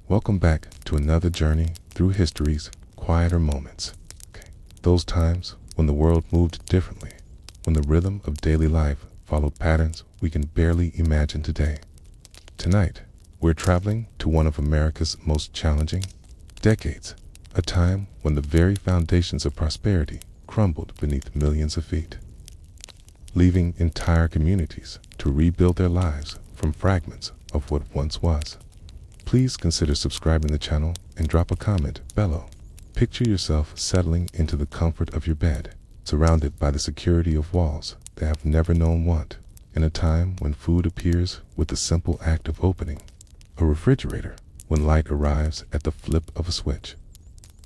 Welcome back to another journey through history's quieter moments. Those times when the world moved differently, when the rhythm of daily life followed patterns we can barely imagine today. Tonight, we're traveling to one of America's most challenging decades, a time when the very foundations of prosperity crumbled beneath millions of feet, leaving entire communities to rebuild their lives from fragments of what once was. Please consider subscribing to the channel and drop a comment below. Picture yourself settling into the comfort of your bed, surrounded by the security of walls that have never known want, in a time when food appears with the simple act of opening a refrigerator, when light arrives at the flip of a switch.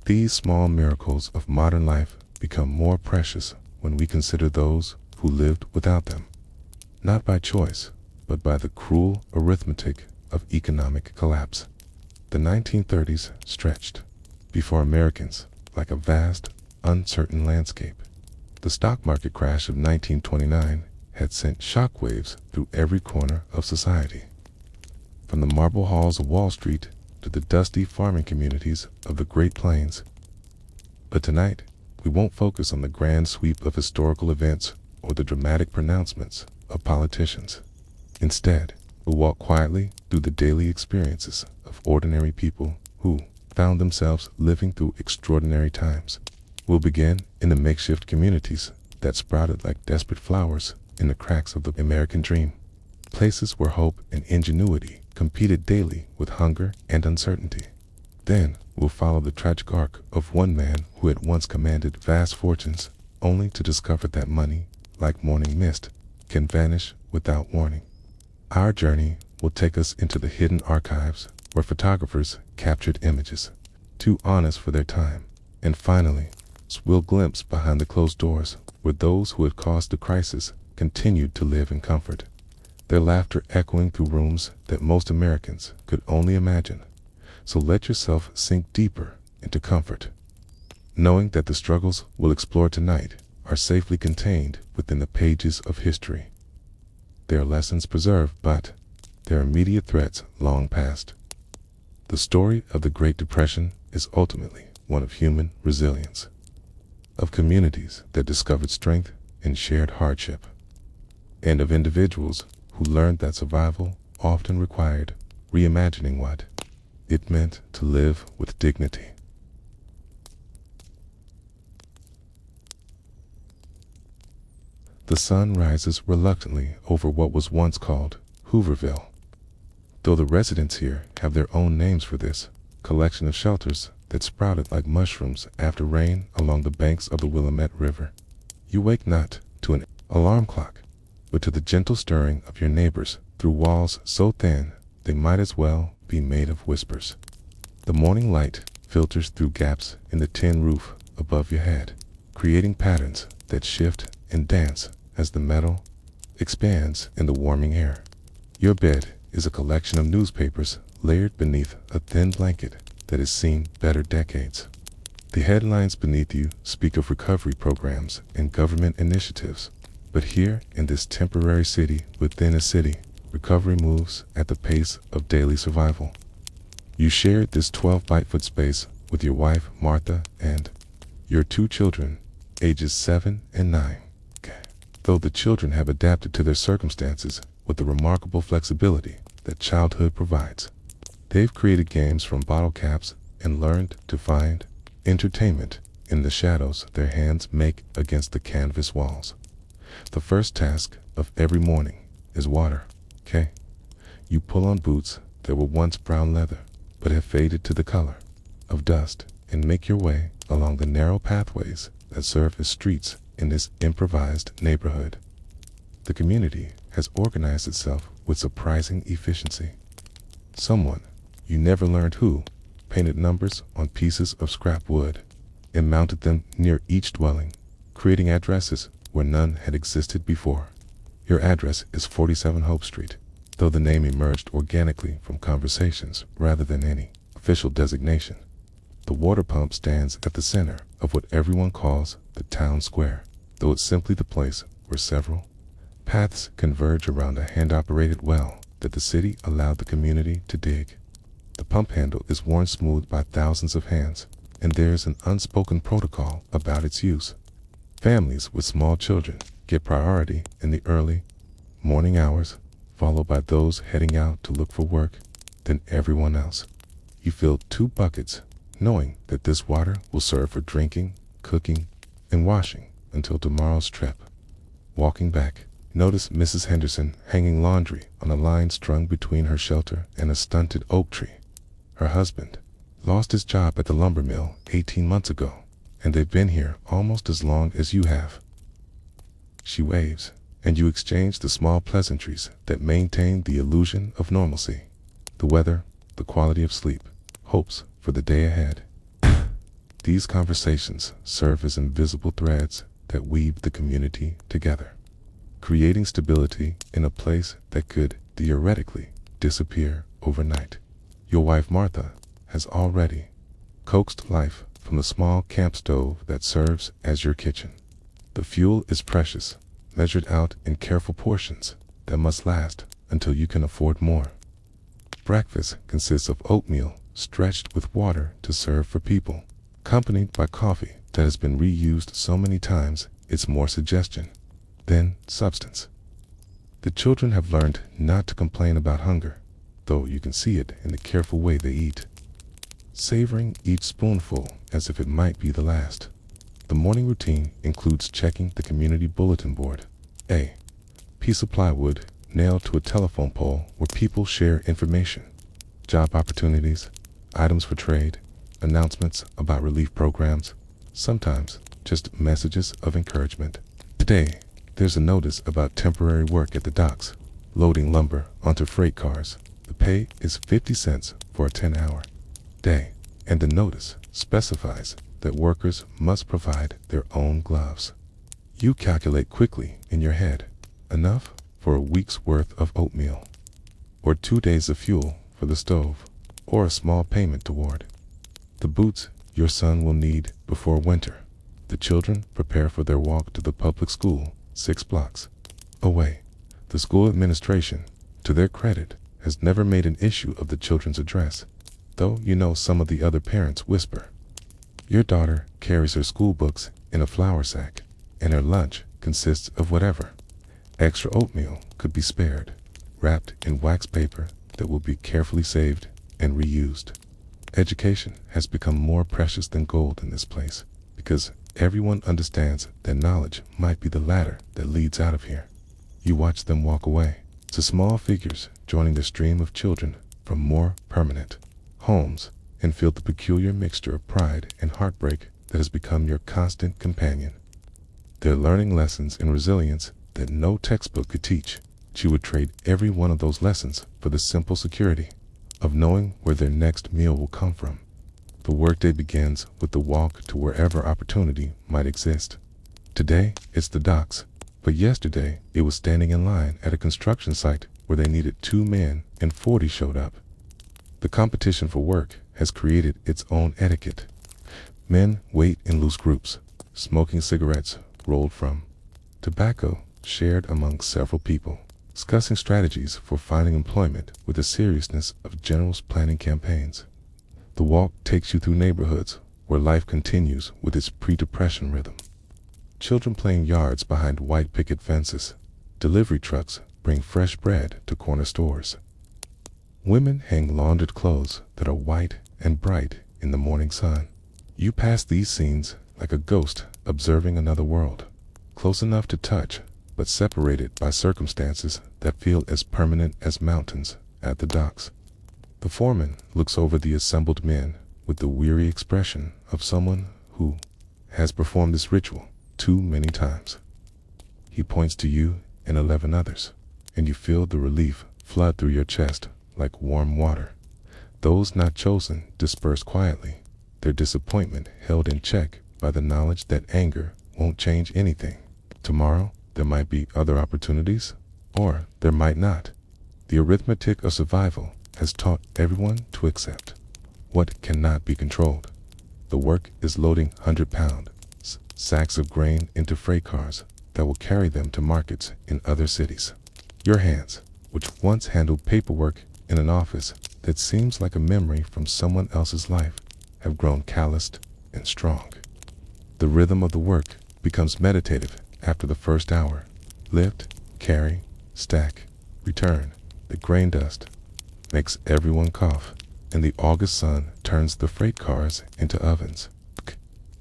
These small miracles of modern life become more precious when we consider those who lived without them, not by choice, but by the cruel arithmetic of economic collapse. The 1930s stretched before Americans like a vast, uncertain landscape. The stock market crash of 1929 had sent shockwaves through every corner of society, from the marble halls of Wall Street to the dusty farming communities of the Great Plains. But tonight, we won't focus on the grand sweep of historical events or the dramatic pronouncements of politicians. Instead, we'll walk quietly through the daily experiences of ordinary people who found themselves living through extraordinary times. We'll begin in the makeshift communities that sprouted like desperate flowers in the cracks of the American dream, places where hope and ingenuity competed daily with hunger and uncertainty. Then we'll follow the tragic arc of one man who had once commanded vast fortunes, only to discover that money, like morning mist, can vanish without warning. Our journey will take us into the hidden archives where photographers captured images too honest for their time, and finally, we'll glimpse behind the closed doors where those who had caused the crisis continued to live in comfort, their laughter echoing through rooms that most Americans could only imagine. So let yourself sink deeper into comfort, knowing that the struggles we'll explore tonight are safely contained within the pages of history. There are lessons preserved, but there are immediate threats long past. The story of the Great Depression is ultimately one of human resilience, of communities that discovered strength in shared hardship, and of individuals who learned that survival often required reimagining what it meant to live with dignity. The sun rises reluctantly over what was once called Hooverville, though the residents here have their own names for this collection of shelters that sprouted like mushrooms after rain along the banks of the Willamette River. You wake not to an alarm clock, but to the gentle stirring of your neighbors through walls so thin they might as well be made of whispers. The morning light filters through gaps in the tin roof above your head, creating patterns that shift and dance as the metal expands in the warming air. Your bed is a collection of newspapers layered beneath a thin blanket that has seen better decades. The headlines beneath you speak of recovery programs and government initiatives, but here in this temporary city within a city, recovery moves at the pace of daily survival. You shared this 12-by-foot space with your wife, Martha, and your two children, ages 7 and 9. Though the children have adapted to their circumstances with the remarkable flexibility that childhood provides, they've created games from bottle caps and learned to find entertainment in the shadows their hands make against the canvas walls. The first task of every morning is water. You pull on boots that were once brown leather, but have faded to the color of dust, and make your way along the narrow pathways that serve as streets in this improvised neighborhood. The community has organized itself with surprising efficiency. Someone, you never learned who, painted numbers on pieces of scrap wood and mounted them near each dwelling, creating addresses where none had existed before. Your address is 47 Hope Street, though the name emerged organically from conversations rather than any official designation. The water pump stands at the center of what everyone calls the town square, though it's simply the place where several paths converge around a hand-operated well that the city allowed the community to dig. The pump handle is worn smooth by thousands of hands, and there's an unspoken protocol about its use. Families with small children get priority in the early morning hours, followed by those heading out to look for work, then everyone else. You fill 2 buckets, knowing that this water will serve for drinking, cooking, and washing until tomorrow's trip. Walking back, notice Mrs. Henderson hanging laundry on a line strung between her shelter and a stunted oak tree. Her husband lost his job at the lumber mill 18 months ago, and they've been here almost as long as you have. She waves, and you exchange the small pleasantries that maintain the illusion of normalcy. The weather, the quality of sleep, hopes for the day ahead. These conversations serve as invisible threads that weave the community together, creating stability in a place that could theoretically disappear overnight. Your wife Martha has already coaxed life from the small camp stove that serves as your kitchen. The fuel is precious, measured out in careful portions that must last until you can afford more. Breakfast consists of oatmeal stretched with water to serve for people, accompanied by coffee that has been reused so many times it's more suggestion than substance. The children have learned not to complain about hunger, though you can see it in the careful way they eat, savoring each spoonful as if it might be the last. The morning routine includes checking the community bulletin board, a piece of plywood nailed to a telephone pole where people share information, job opportunities, items for trade, announcements about relief programs, sometimes just messages of encouragement. Today, there's a notice about temporary work at the docks, loading lumber onto freight cars. The pay is 50 cents for a 10-hour day, and the notice specifies that workers must provide their own gloves. You calculate quickly in your head, enough for a week's worth of oatmeal, or 2 days of fuel for the stove, or a small payment toward the boots your son will need before winter. The children prepare for their walk to the public school 6 blocks away. The school administration, to their credit, has never made an issue of the children's address, though you know some of the other parents whisper. Your daughter carries her school books in a flour sack, and her lunch consists of whatever extra oatmeal could be spared, wrapped in wax paper that will be carefully saved and reused. Education has become more precious than gold in this place, because everyone understands that knowledge might be the ladder that leads out of here. You watch them walk away, to small figures joining the stream of children from more permanent homes, and feel the peculiar mixture of pride and heartbreak that has become your constant companion. They're learning lessons in resilience that no textbook could teach. You would trade every one of those lessons for the simple security of knowing where their next meal will come from. The workday begins with the walk to wherever opportunity might exist. Today, it's the docks, but yesterday it was standing in line at a construction site where they needed 2 men and 40 showed up. The competition for work has created its own etiquette. Men wait in loose groups, smoking cigarettes rolled from tobacco shared among several people, discussing strategies for finding employment with the seriousness of generals planning campaigns. The walk takes you through neighborhoods where life continues with its pre-depression rhythm. Children playing yards behind white picket fences. Delivery trucks bring fresh bread to corner stores. Women hang laundered clothes that are white and bright in the morning sun. You pass these scenes like a ghost observing another world, close enough to touch, but separated by circumstances that feel as permanent as mountains at the docks. The foreman looks over the assembled men with the weary expression of someone who has performed this ritual too many times. He points to you and 11 others, and you feel the relief flood through your chest like warm water. Those not chosen disperse quietly, their disappointment held in check by the knowledge that anger won't change anything. Tomorrow, there might be other opportunities, or there might not. The arithmetic of survival has taught everyone to accept what cannot be controlled. The work is loading 100-pound sacks of grain into freight cars that will carry them to markets in other cities. Your hands, which once handled paperwork in an office, that seems like a memory from someone else's life have grown calloused and strong. The rhythm of the work becomes meditative after the first hour. Lift, carry, stack, return. The grain dust makes everyone cough, and the August sun turns the freight cars into ovens.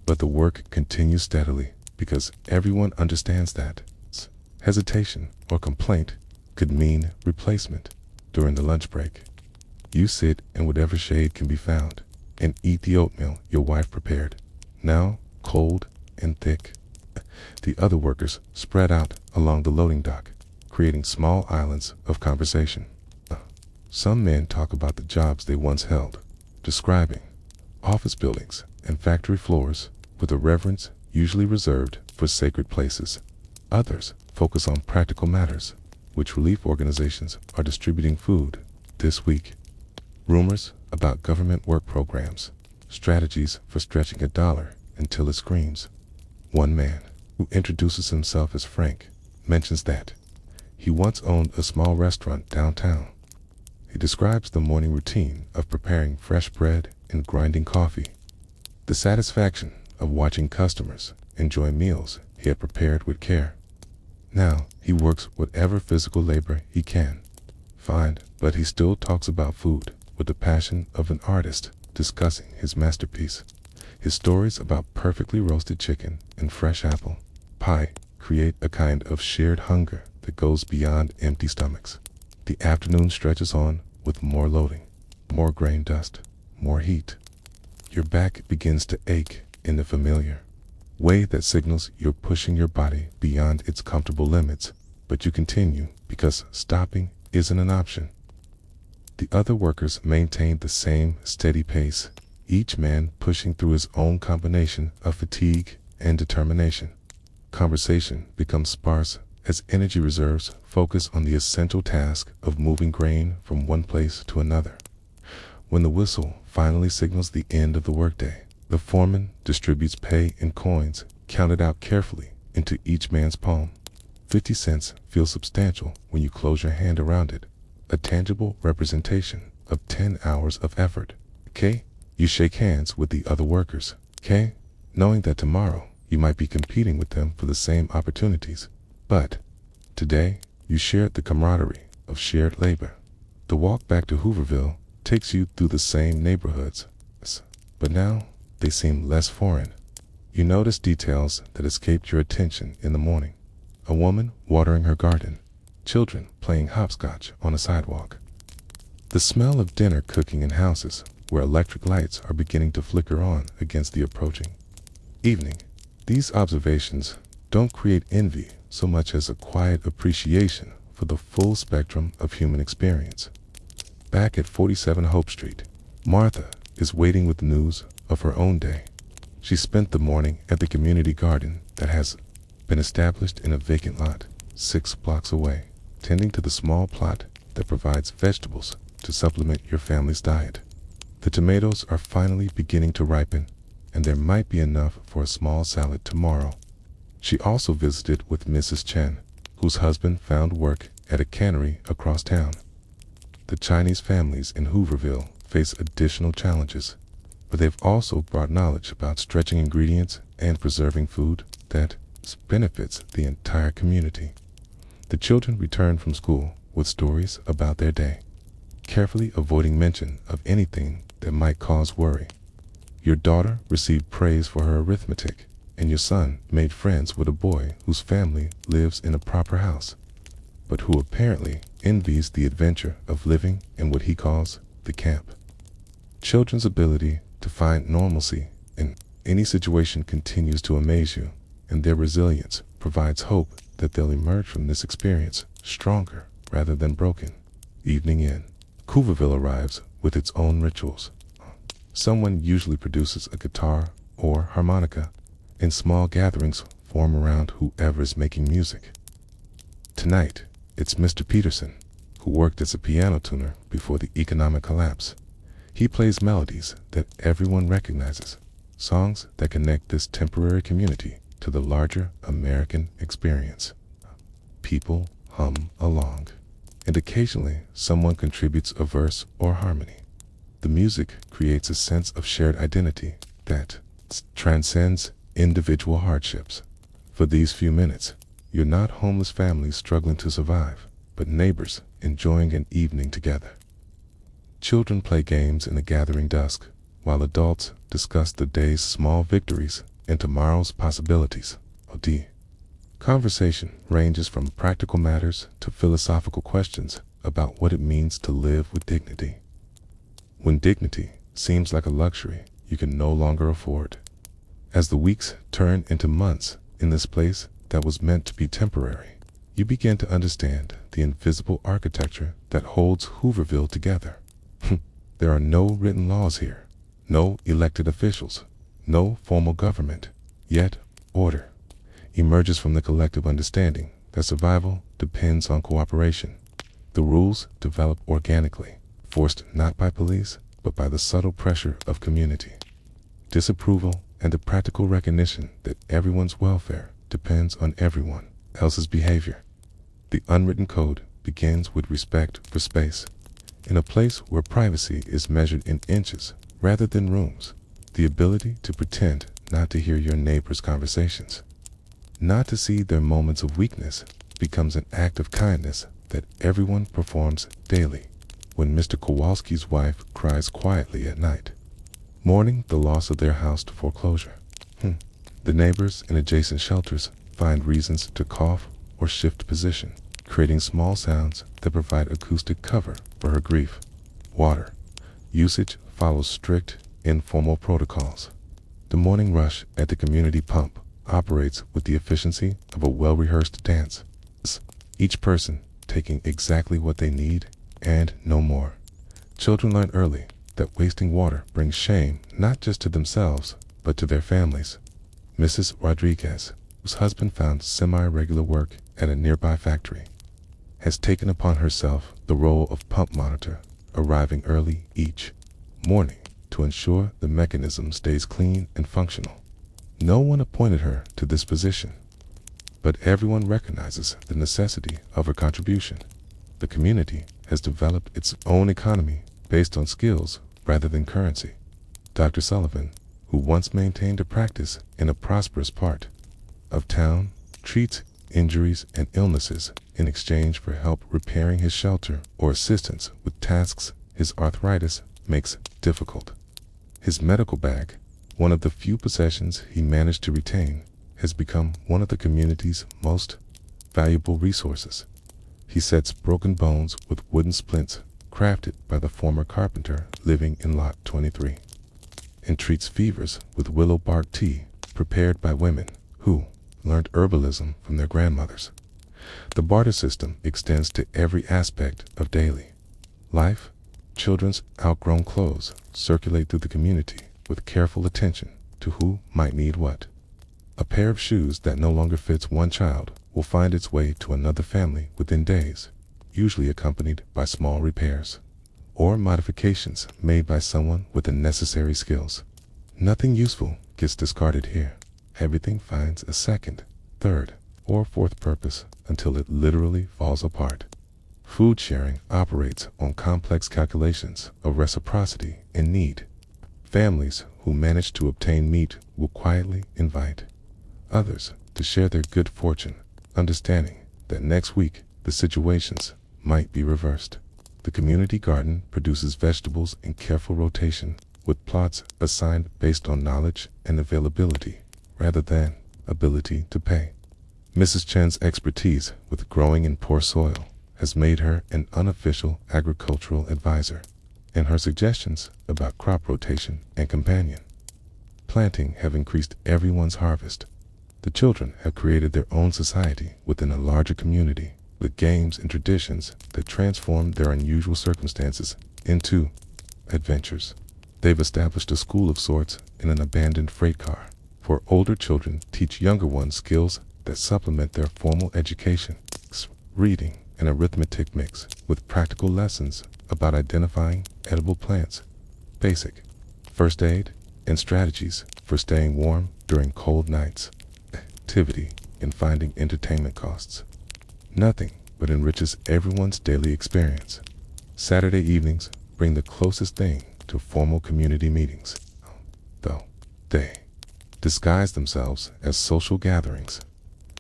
But the work continues steadily because everyone understands that hesitation or complaint could mean replacement. During the lunch break, you sit in whatever shade can be found and eat the oatmeal your wife prepared, now cold and thick. The other workers spread out along the loading dock, creating small islands of conversation. Some men talk about the jobs they once held, describing office buildings and factory floors with a reverence usually reserved for sacred places. Others focus on practical matters, which relief organizations are distributing food this week. Rumors about government work programs, strategies for stretching $1 until it screams. One man, who introduces himself as Frank, mentions that he once owned a small restaurant downtown. He describes the morning routine of preparing fresh bread and grinding coffee, the satisfaction of watching customers enjoy meals he had prepared with care. Now he works whatever physical labor he can find, but he still talks about food with the passion of an artist discussing his masterpiece. His stories about perfectly roasted chicken and fresh apple pie create a kind of shared hunger that goes beyond empty stomachs. The afternoon stretches on with more loading, more grain dust, more heat. Your back begins to ache in the familiar way that signals you're pushing your body beyond its comfortable limits, but you continue because stopping isn't an option. The other workers maintain the same steady pace, each man pushing through his own combination of fatigue and determination. Conversation becomes sparse as energy reserves focus on the essential task of moving grain from one place to another. When the whistle finally signals the end of the workday, the foreman distributes pay in coins counted out carefully into each man's palm. 50 cents feels substantial when you close your hand around it, a tangible representation of 10 hours of effort. Okay? You shake hands with the other workers, okay? Knowing that tomorrow you might be competing with them for the same opportunities. But today you shared the camaraderie of shared labor. The walk back to Hooverville takes you through the same neighborhoods, but now they seem less foreign. You notice details that escaped your attention in the morning. A woman watering her garden, children playing hopscotch on a sidewalk. The smell of dinner cooking in houses where electric lights are beginning to flicker on against the approaching evening. These observations don't create envy so much as a quiet appreciation for the full spectrum of human experience. Back at 47 Hope Street, Martha is waiting with news of her own day. She spent the morning at the community garden that has been established in a vacant lot 6 blocks away, tending to the small plot that provides vegetables to supplement your family's diet. The tomatoes are finally beginning to ripen, and there might be enough for a small salad tomorrow. She also visited with Mrs. Chen, whose husband found work at a cannery across town. The Chinese families in Hooverville face additional challenges, but they've also brought knowledge about stretching ingredients and preserving food that benefits the entire community. The children return from school with stories about their day, carefully avoiding mention of anything that might cause worry. Your daughter received praise for her arithmetic, and your son made friends with a boy whose family lives in a proper house, but who apparently envies the adventure of living in what he calls the camp. Children's ability to find normalcy in any situation continues to amaze you, and their resilience provides hope that they'll emerge from this experience stronger rather than broken. Evening in, Hooverville arrives with its own rituals. Someone usually produces a guitar or harmonica, and small gatherings form around whoever is making music. Tonight, it's Mr. Peterson, who worked as a piano tuner before the economic collapse. He plays melodies that everyone recognizes, songs that connect this temporary community to the larger American experience. People hum along. and occasionally someone contributes a verse or harmony. The music creates a sense of shared identity that transcends individual hardships. For these few minutes, you're not homeless families struggling to survive, but neighbors enjoying an evening together. Children play games in the gathering dusk, while adults discuss the day's small victories and tomorrow's possibilities. Conversation ranges from practical matters to philosophical questions about what it means to live with dignity. When dignity seems like a luxury you can no longer afford. As the weeks turn into months in this place that was meant to be temporary, you begin to understand the invisible architecture that holds Hooverville together. There are no written laws here, no elected officials, no formal government, yet order emerges from the collective understanding that survival depends on cooperation. The rules develop organically, forced not by police, but by the subtle pressure of community, disapproval, and the practical recognition that everyone's welfare depends on everyone else's behavior. The unwritten code begins with respect for space. In a place where privacy is measured in inches rather than rooms, the ability to pretend not to hear your neighbor's conversations, not to see their moments of weakness, becomes an act of kindness that everyone performs daily. When Mr. Kowalski's wife cries quietly at night, mourning the loss of their house to foreclosure, the neighbors in adjacent shelters find reasons to cough or shift position, creating small sounds that provide acoustic cover for her grief. Water usage follows strict, informal protocols. The morning rush at the community pump operates with the efficiency of a well-rehearsed dance, each person taking exactly what they need and no more. Children learn early that wasting water brings shame not just to themselves, but to their families. Mrs. Rodriguez, whose husband found semi-regular work at a nearby factory, has taken upon herself the role of pump monitor, arriving early each morning to ensure the mechanism stays clean and functional. No one appointed her to this position, but everyone recognizes the necessity of her contribution. The community has developed its own economy based on skills rather than currency. Dr. Sullivan, who once maintained a practice in a prosperous part of town, treats injuries and illnesses in exchange for help repairing his shelter or assistance with tasks his arthritis makes difficult. His medical bag, one of the few possessions he managed to retain, has become one of the community's most valuable resources. He sets broken bones with wooden splints crafted by the former carpenter living in Lot 23, and treats fevers with willow bark tea prepared by women who learned herbalism from their grandmothers. The barter system extends to every aspect of daily life. Children's outgrown clothes circulate through the community with careful attention to who might need what. A pair of shoes that no longer fits one child will find its way to another family within days, usually accompanied by small repairs or modifications made by someone with the necessary skills. Nothing useful gets discarded here. Everything finds a second, third, or fourth purpose until it literally falls apart. Food sharing operates on complex calculations of reciprocity and need. Families who manage to obtain meat will quietly invite others to share their good fortune, understanding that next week the situations might be reversed. The community garden produces vegetables in careful rotation, with plots assigned based on knowledge and availability rather than ability to pay. Mrs. Chen's expertise with growing in poor soil has made her an unofficial agricultural advisor, and her suggestions about crop rotation and companion planting have increased everyone's harvest. The children have created their own society within a larger community, with games and traditions that transform their unusual circumstances into adventures. They've established a school of sorts in an abandoned freight car, where older children teach younger ones skills that supplement their formal education, reading and arithmetic mix with practical lessons about identifying edible plants, basic first aid, and strategies for staying warm during cold nights. Activity in finding entertainment costs. Nothing but enriches everyone's daily experience. Saturday evenings bring the closest thing to formal community meetings, though they disguise themselves as social gatherings.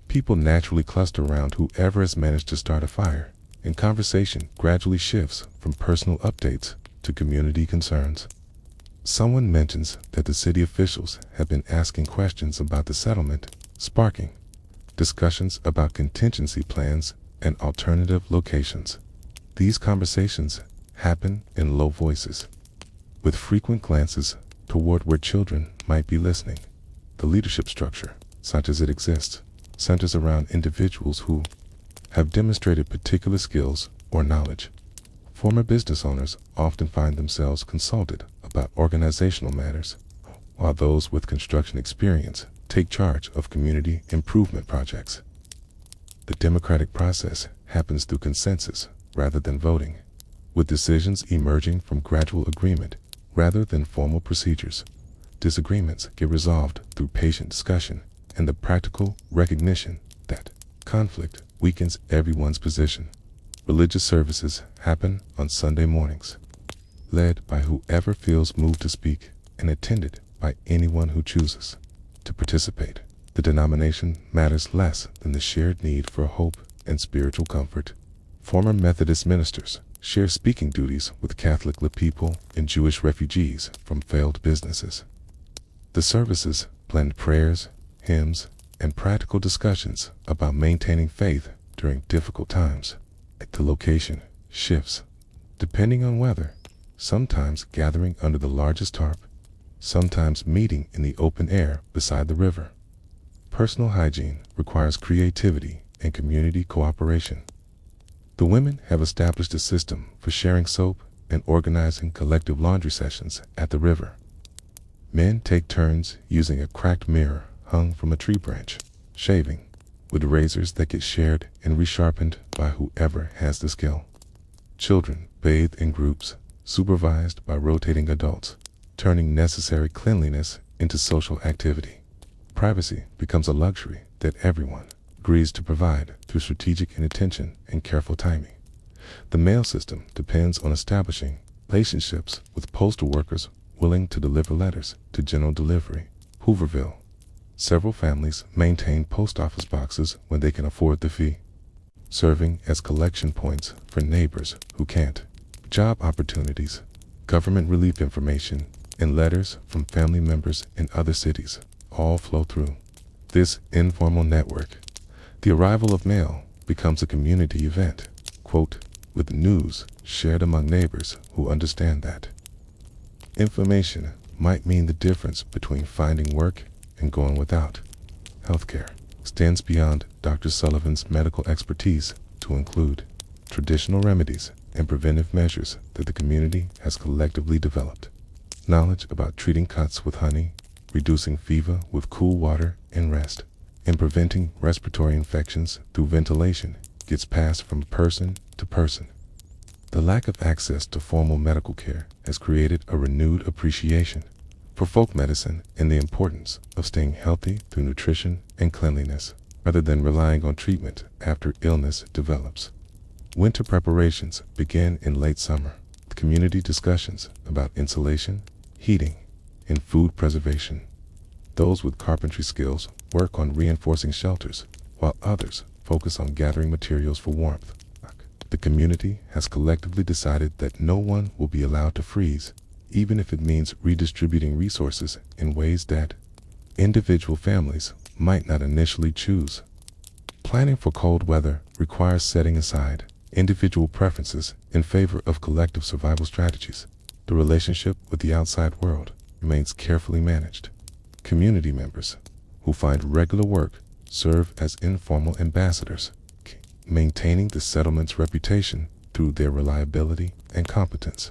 People naturally cluster around whoever has managed to start a fire, and conversation gradually shifts from personal updates to community concerns. Someone mentions that the city officials have been asking questions about the settlement, sparking discussions about contingency plans and alternative locations. These conversations happen in low voices, with frequent glances toward where children might be listening. The leadership structure, such as it exists, centers around individuals who have demonstrated particular skills or knowledge. Former business owners often find themselves consulted about organizational matters, while those with construction experience take charge of community improvement projects. The democratic process happens through consensus rather than voting, with decisions emerging from gradual agreement rather than formal procedures. Disagreements get resolved through patient discussion and the practical recognition that conflict weakens everyone's position. Religious services happen on Sunday mornings, led by whoever feels moved to speak and attended by anyone who chooses to participate. The denomination matters less than the shared need for hope and spiritual comfort. Former Methodist ministers share speaking duties with Catholic laypeople and Jewish refugees from failed businesses. The services blend prayers, hymns, and practical discussions about maintaining faith during difficult times. The location shifts depending on weather, sometimes gathering under the largest tarp, sometimes meeting in the open air beside the river. Personal hygiene requires creativity and community cooperation. The women have established a system for sharing soap and organizing collective laundry sessions at the river. Men take turns using a cracked mirror hung from a tree branch, shaving, with razors that get shared and resharpened by whoever has the skill. Children bathe in groups, supervised by rotating adults, turning necessary cleanliness into social activity. Privacy becomes a luxury that everyone agrees to provide through strategic inattention and careful timing. The mail system depends on establishing relationships with postal workers willing to deliver letters to general delivery. Hooverville. Several families maintain post office boxes when they can afford the fee, serving as collection points for neighbors who can't. Job opportunities, government relief information, and letters from family members in other cities all flow through this informal network. The arrival of mail becomes a community event, quote, with news shared among neighbors who understand that information might mean the difference between finding work and going without. Healthcare extends beyond Dr. Sullivan's medical expertise to include traditional remedies and preventive measures that the community has collectively developed. Knowledge about treating cuts with honey, reducing fever with cool water and rest, and preventing respiratory infections through ventilation gets passed from person to person. The lack of access to formal medical care has created a renewed appreciation for folk medicine and the importance of staying healthy through nutrition and cleanliness, rather than relying on treatment after illness develops. Winter preparations begin in late summer, with community discussions about insulation, heating, and food preservation. Those with carpentry skills work on reinforcing shelters, while others focus on gathering materials for warmth. The community has collectively decided that no one will be allowed to freeze, even if it means redistributing resources in ways that individual families might not initially choose. Planning for cold weather requires setting aside individual preferences in favor of collective survival strategies. The relationship with the outside world remains carefully managed. Community members who find regular work serve as informal ambassadors, maintaining the settlement's reputation through their reliability and competence.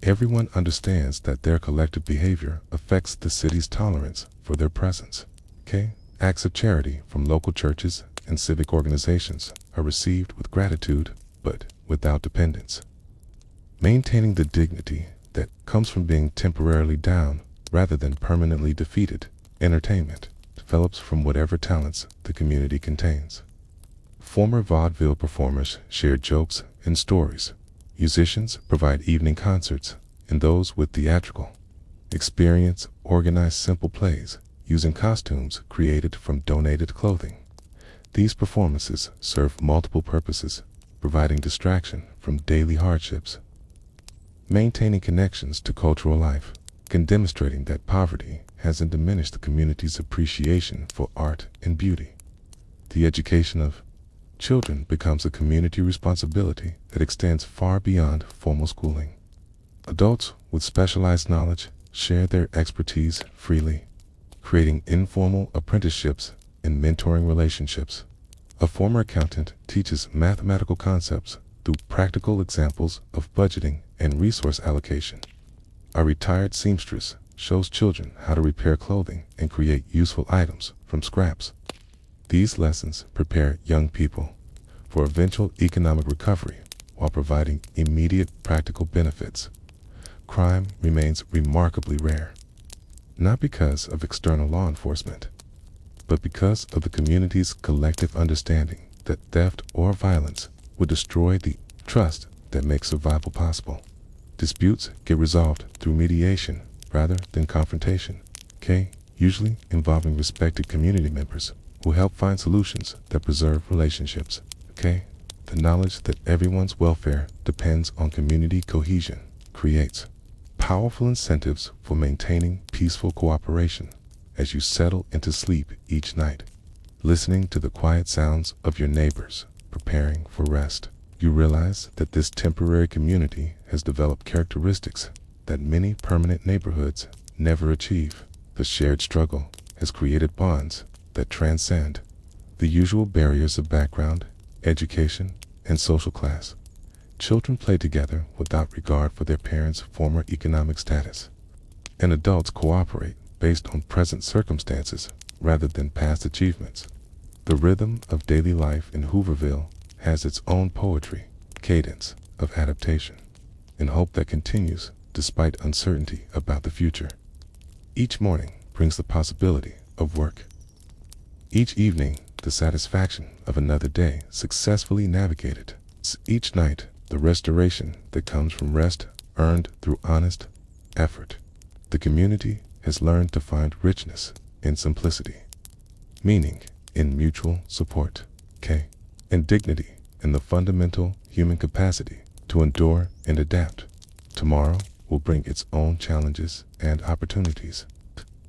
Everyone understands that their collective behavior affects the city's tolerance for their presence. Acts of charity from local churches and civic organizations are received with gratitude, but without dependence. Maintaining the dignity that comes from being temporarily down rather than permanently defeated, entertainment develops from whatever talents the community contains. Former vaudeville performers share jokes and stories. Musicians provide evening concerts, and those with theatrical experience organize simple plays using costumes created from donated clothing. These performances serve multiple purposes, providing distraction from daily hardships, maintaining connections to cultural life, and demonstrating that poverty hasn't diminished the community's appreciation for art and beauty. The education of children becomes a community responsibility that extends far beyond formal schooling. Adults with specialized knowledge share their expertise freely, creating informal apprenticeships and mentoring relationships. A former accountant teaches mathematical concepts through practical examples of budgeting and resource allocation. A retired seamstress shows children how to repair clothing and create useful items from scraps. These lessons prepare young people for eventual economic recovery while providing immediate practical benefits. Crime remains remarkably rare, not because of external law enforcement, but because of the community's collective understanding that theft or violence would destroy the trust that makes survival possible. Disputes get resolved through mediation rather than confrontation, usually involving respected community members who help find solutions that preserve relationships. The knowledge that everyone's welfare depends on community cohesion creates powerful incentives for maintaining peaceful cooperation as you settle into sleep each night, listening to the quiet sounds of your neighbors preparing for rest. You realize that this temporary community has developed characteristics that many permanent neighborhoods never achieve. The shared struggle has created bonds that transcend the usual barriers of background, education, and social class. Children play together without regard for their parents' former economic status, and adults cooperate based on present circumstances rather than past achievements. The rhythm of daily life in Hooverville has its own poetry, cadence of adaptation, and hope that continues despite uncertainty about the future. Each morning brings the possibility of work. Each evening, the satisfaction of another day successfully navigated. Each night, the restoration that comes from rest earned through honest effort. The community has learned to find richness in simplicity, meaning in mutual support, and dignity in the fundamental human capacity to endure and adapt. Tomorrow will bring its own challenges and opportunities,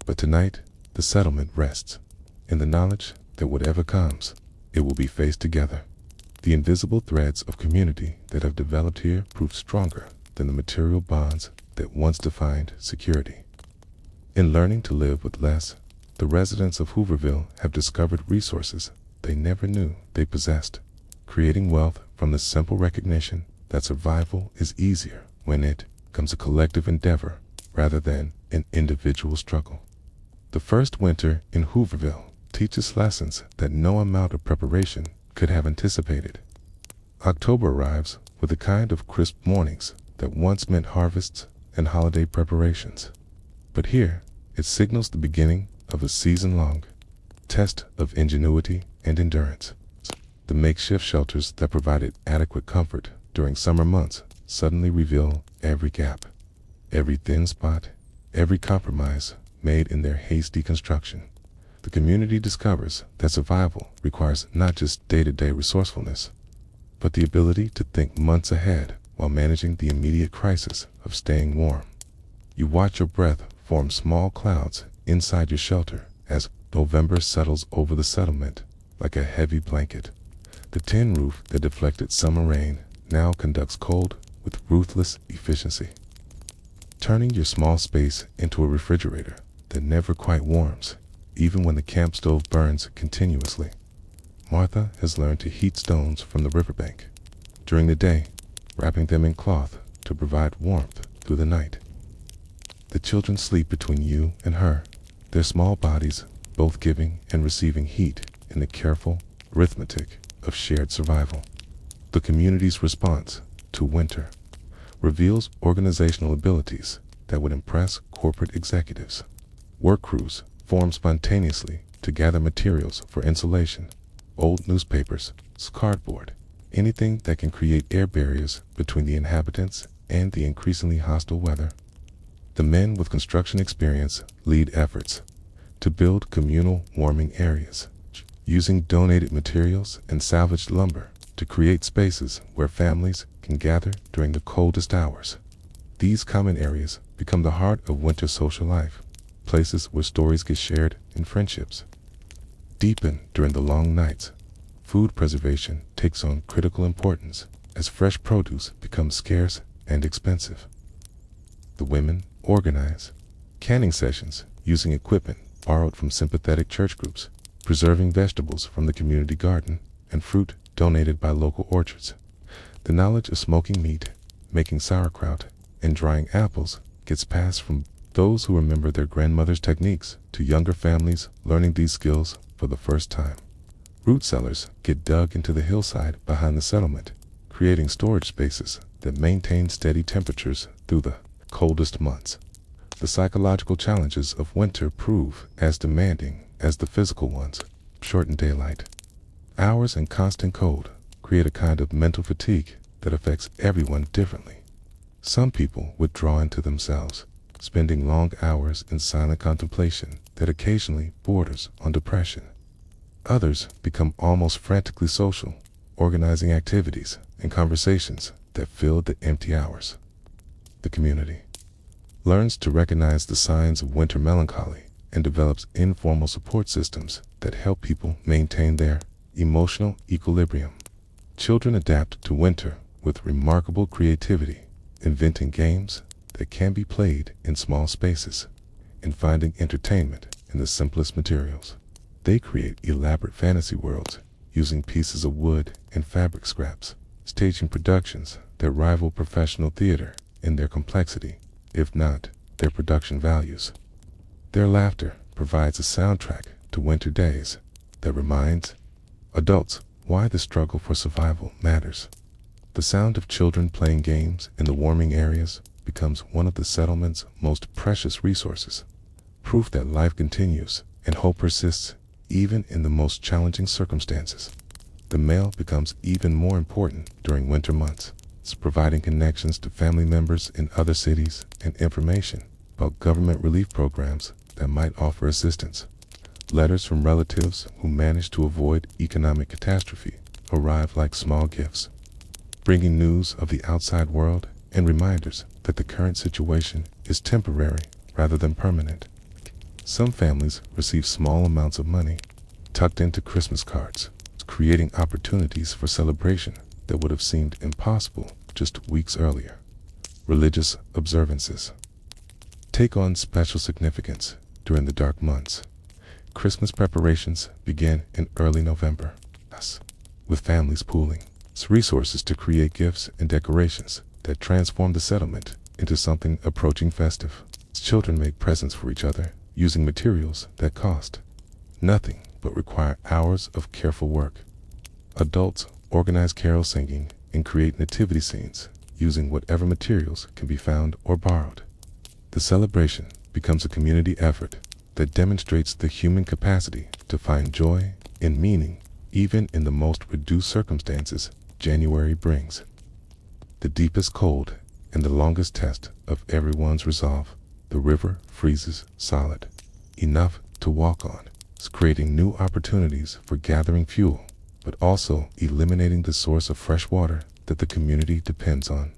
but tonight the settlement rests in the knowledge that whatever comes, it will be faced together. The invisible threads of community that have developed here prove stronger than the material bonds that once defined security. In learning to live with less, the residents of Hooverville have discovered resources they never knew they possessed, creating wealth from the simple recognition that survival is easier when it becomes a collective endeavor rather than an individual struggle. The first winter in Hooverville teaches lessons that no amount of preparation could have anticipated. October arrives with the kind of crisp mornings that once meant harvests and holiday preparations. But here, it signals the beginning of a season-long test of ingenuity and endurance. The makeshift shelters that provided adequate comfort during summer months suddenly reveal every gap, every thin spot, every compromise made in their hasty construction. The community discovers that survival requires not just day-to-day resourcefulness, but the ability to think months ahead while managing the immediate crisis of staying warm. You watch your breath form small clouds inside your shelter as November settles over the settlement like a heavy blanket. The tin roof that deflected summer rain now conducts cold with ruthless efficiency, turning your small space into a refrigerator that never quite warms, even when the camp stove burns continuously. Martha has learned to heat stones from the riverbank during the day, wrapping them in cloth to provide warmth through the night. The children sleep between you and her, their small bodies both giving and receiving heat in the careful arithmetic of shared survival. The community's response to winter reveals organizational abilities that would impress corporate executives. Work crews form spontaneously to gather materials for insulation, old newspapers, cardboard, anything that can create air barriers between the inhabitants and the increasingly hostile weather. The men with construction experience lead efforts to build communal warming areas, using donated materials and salvaged lumber to create spaces where families can gather during the coldest hours. These common areas become the heart of winter social life, places where stories get shared and friendships deepen during the long nights. Food preservation takes on critical importance as fresh produce becomes scarce and expensive. The women organize canning sessions using equipment borrowed from sympathetic church groups, preserving vegetables from the community garden and fruit donated by local orchards. The knowledge of smoking meat, making sauerkraut, and drying apples gets passed from those who remember their grandmother's techniques to younger families learning these skills for the first time. Root cellars get dug into the hillside behind the settlement, creating storage spaces that maintain steady temperatures through the coldest months. The psychological challenges of winter prove as demanding as the physical ones. Shortened daylight hours and constant cold create a kind of mental fatigue that affects everyone differently. Some people withdraw into themselves, spending long hours in silent contemplation that occasionally borders on depression. Others become almost frantically social, organizing activities and conversations that fill the empty hours. The community learns to recognize the signs of winter melancholy and develops informal support systems that help people maintain their emotional equilibrium. Children adapt to winter with remarkable creativity, inventing games that can be played in small spaces and finding entertainment in the simplest materials. They create elaborate fantasy worlds using pieces of wood and fabric scraps, staging productions that rival professional theater in their complexity, if not their production values. Their laughter provides a soundtrack to winter days that reminds adults why the struggle for survival matters. The sound of children playing games in the warming areas becomes one of the settlement's most precious resources, proof that life continues and hope persists even in the most challenging circumstances. The mail becomes even more important during winter months, providing connections to family members in other cities and information about government relief programs that might offer assistance. Letters from relatives who manage to avoid economic catastrophe arrive like small gifts, bringing news of the outside world and reminders that the current situation is temporary rather than permanent. Some families receive small amounts of money tucked into Christmas cards, creating opportunities for celebration that would have seemed impossible just weeks earlier. Religious observances take on special significance during the dark months. Christmas preparations begin in early November, with families pooling resources to create gifts and decorations that transform the settlement into something approaching festive. Children make presents for each other using materials that cost nothing but require hours of careful work. Adults organize carol singing and create nativity scenes using whatever materials can be found or borrowed. The celebration becomes a community effort that demonstrates the human capacity to find joy and meaning even in the most reduced circumstances January brings. The deepest cold and the longest test of everyone's resolve, the river freezes solid, enough to walk on, creating new opportunities for gathering fuel, but also eliminating the source of fresh water that the community depends on.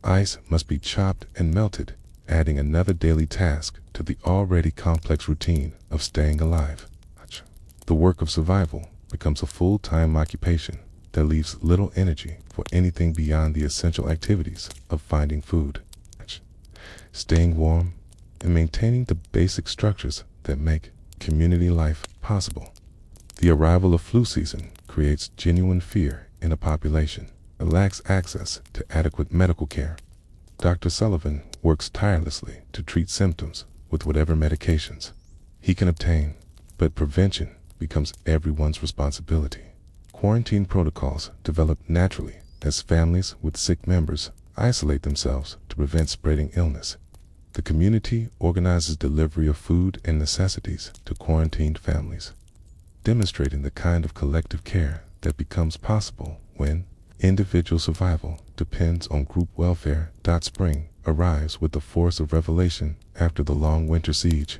Ice must be chopped and melted, adding another daily task to the already complex routine of staying alive. The work of survival becomes a full-time occupation that leaves little energy for anything beyond the essential activities of finding food, staying warm, and maintaining the basic structures that make community life possible. The arrival of flu season creates genuine fear in a population that lacks access to adequate medical care. Dr. Sullivan works tirelessly to treat symptoms with whatever medications he can obtain, but prevention becomes everyone's responsibility. Quarantine protocols develop naturally as families with sick members isolate themselves to prevent spreading illness. The community organizes delivery of food and necessities to quarantined families. demonstrating the kind of collective care that becomes possible when individual survival depends on group welfare. Spring arrives with the force of revelation after the long winter siege.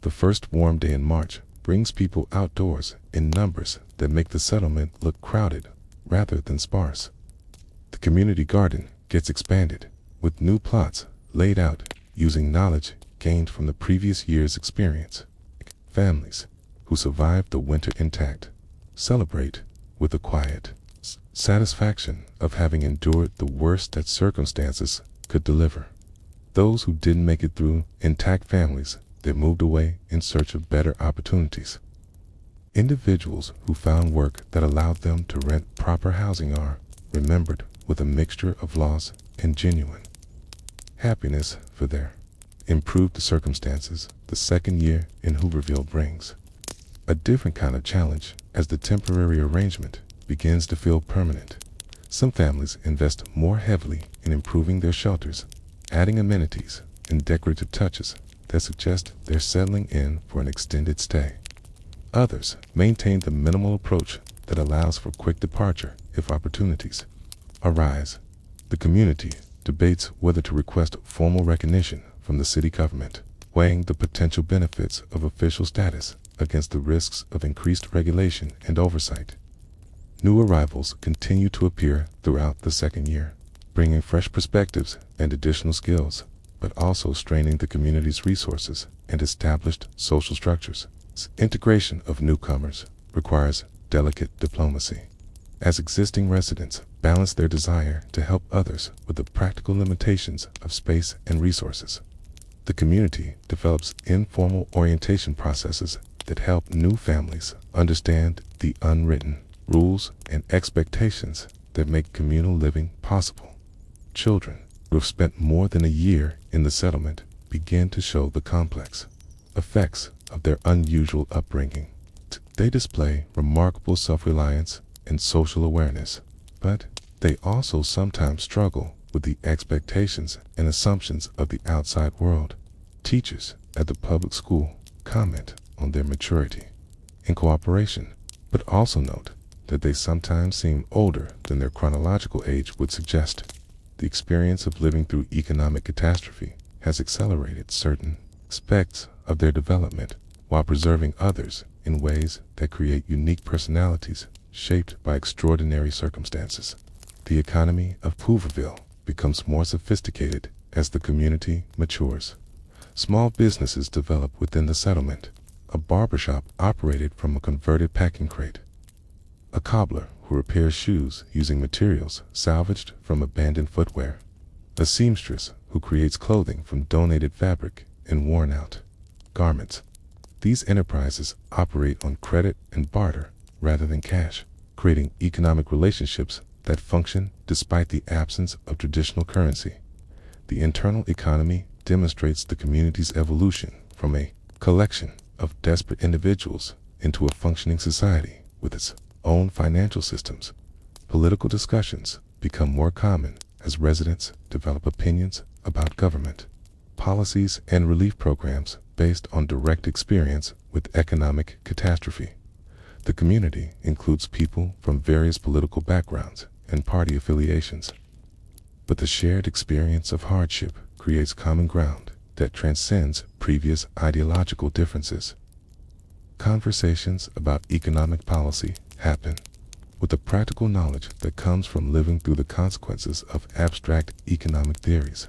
The first warm day in March brings people outdoors in numbers that make the settlement look crowded rather than sparse. The community garden gets expanded, with new plots laid out using knowledge gained from the previous year's experience. Families who survived the winter intact celebrate with the quiet satisfaction of having endured the worst that circumstances could deliver. Those who didn't make it through intact families that moved away in search of better opportunities. Individuals who found work that allowed them to rent proper housing are remembered with a mixture of loss and genuine happiness for their improved circumstances. The second year in Hooverville brings a different kind of challenge as the temporary arrangement begins to feel permanent. Some families invest more heavily in improving their shelters, adding amenities and decorative touches that suggest they're settling in for an extended stay. Others maintain the minimal approach that allows for quick departure if opportunities arise. The community debates whether to request formal recognition from the city government, weighing the potential benefits of official status against the risks of increased regulation and oversight. New arrivals continue to appear throughout the second year, bringing fresh perspectives and additional skills, but also straining the community's resources and established social structures. Integration of newcomers requires delicate diplomacy, as existing residents balance their desire to help others with the practical limitations of space and resources. The community develops informal orientation processes that help new families understand the unwritten rules and expectations that make communal living possible. Children who have spent more than a year in the settlement begin to show the complex effects of their unusual upbringing. They display remarkable self-reliance and social awareness, but they also sometimes struggle with the expectations and assumptions of the outside world. Teachers at the public school comment on their maturity and cooperation, but also note that they sometimes seem older than their chronological age would suggest. The experience of living through economic catastrophe has accelerated certain aspects of their development while preserving others in ways that create unique personalities shaped by extraordinary circumstances. The economy of Hooverville becomes more sophisticated as the community matures. Small businesses develop within the settlement. A barbershop operated from a converted packing crate. A cobbler who repairs shoes using materials salvaged from abandoned footwear. A seamstress who creates clothing from donated fabric and worn-out garments. These enterprises operate on credit and barter rather than cash, creating economic relationships that function despite the absence of traditional currency. The internal economy demonstrates the community's evolution from a collection of desperate individuals into a functioning society with its own financial systems. Political discussions become more common as residents develop opinions about government policies and relief programs based on direct experience with economic catastrophe. The community includes people from various political backgrounds and party affiliations, but the shared experience of hardship creates common ground that transcends previous ideological differences. Conversations about economic policy happen with the practical knowledge that comes from living through the consequences of abstract economic theories.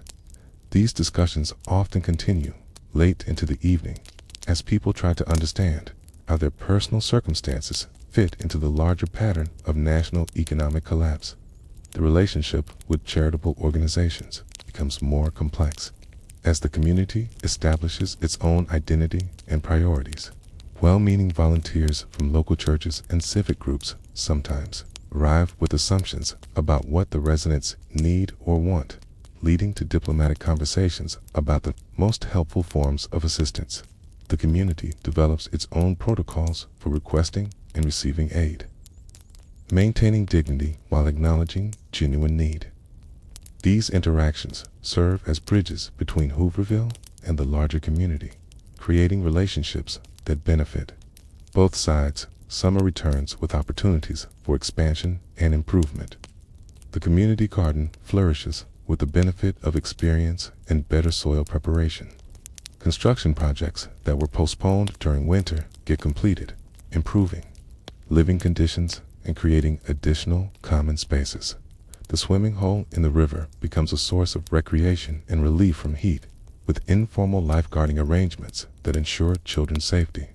These discussions often continue late into the evening as people try to understand how their personal circumstances fit into the larger pattern of national economic collapse. The relationship with charitable organizations becomes more complex as the community establishes its own identity and priorities. Well-meaning volunteers from local churches and civic groups sometimes arrive with assumptions about what the residents need or want, leading to diplomatic conversations about the most helpful forms of assistance. The community develops its own protocols for requesting and receiving aid, maintaining dignity while acknowledging genuine need. These interactions serve as bridges between Hooverville and the larger community, creating relationships that benefit both sides summer returns with opportunities for expansion and improvement. The community garden flourishes with the benefit of experience and better soil preparation. Construction projects that were postponed during winter get completed, improving living conditions and creating additional common spaces. The swimming hole in the river becomes a source of recreation and relief from heat, with informal lifeguarding arrangements that ensure children's safety.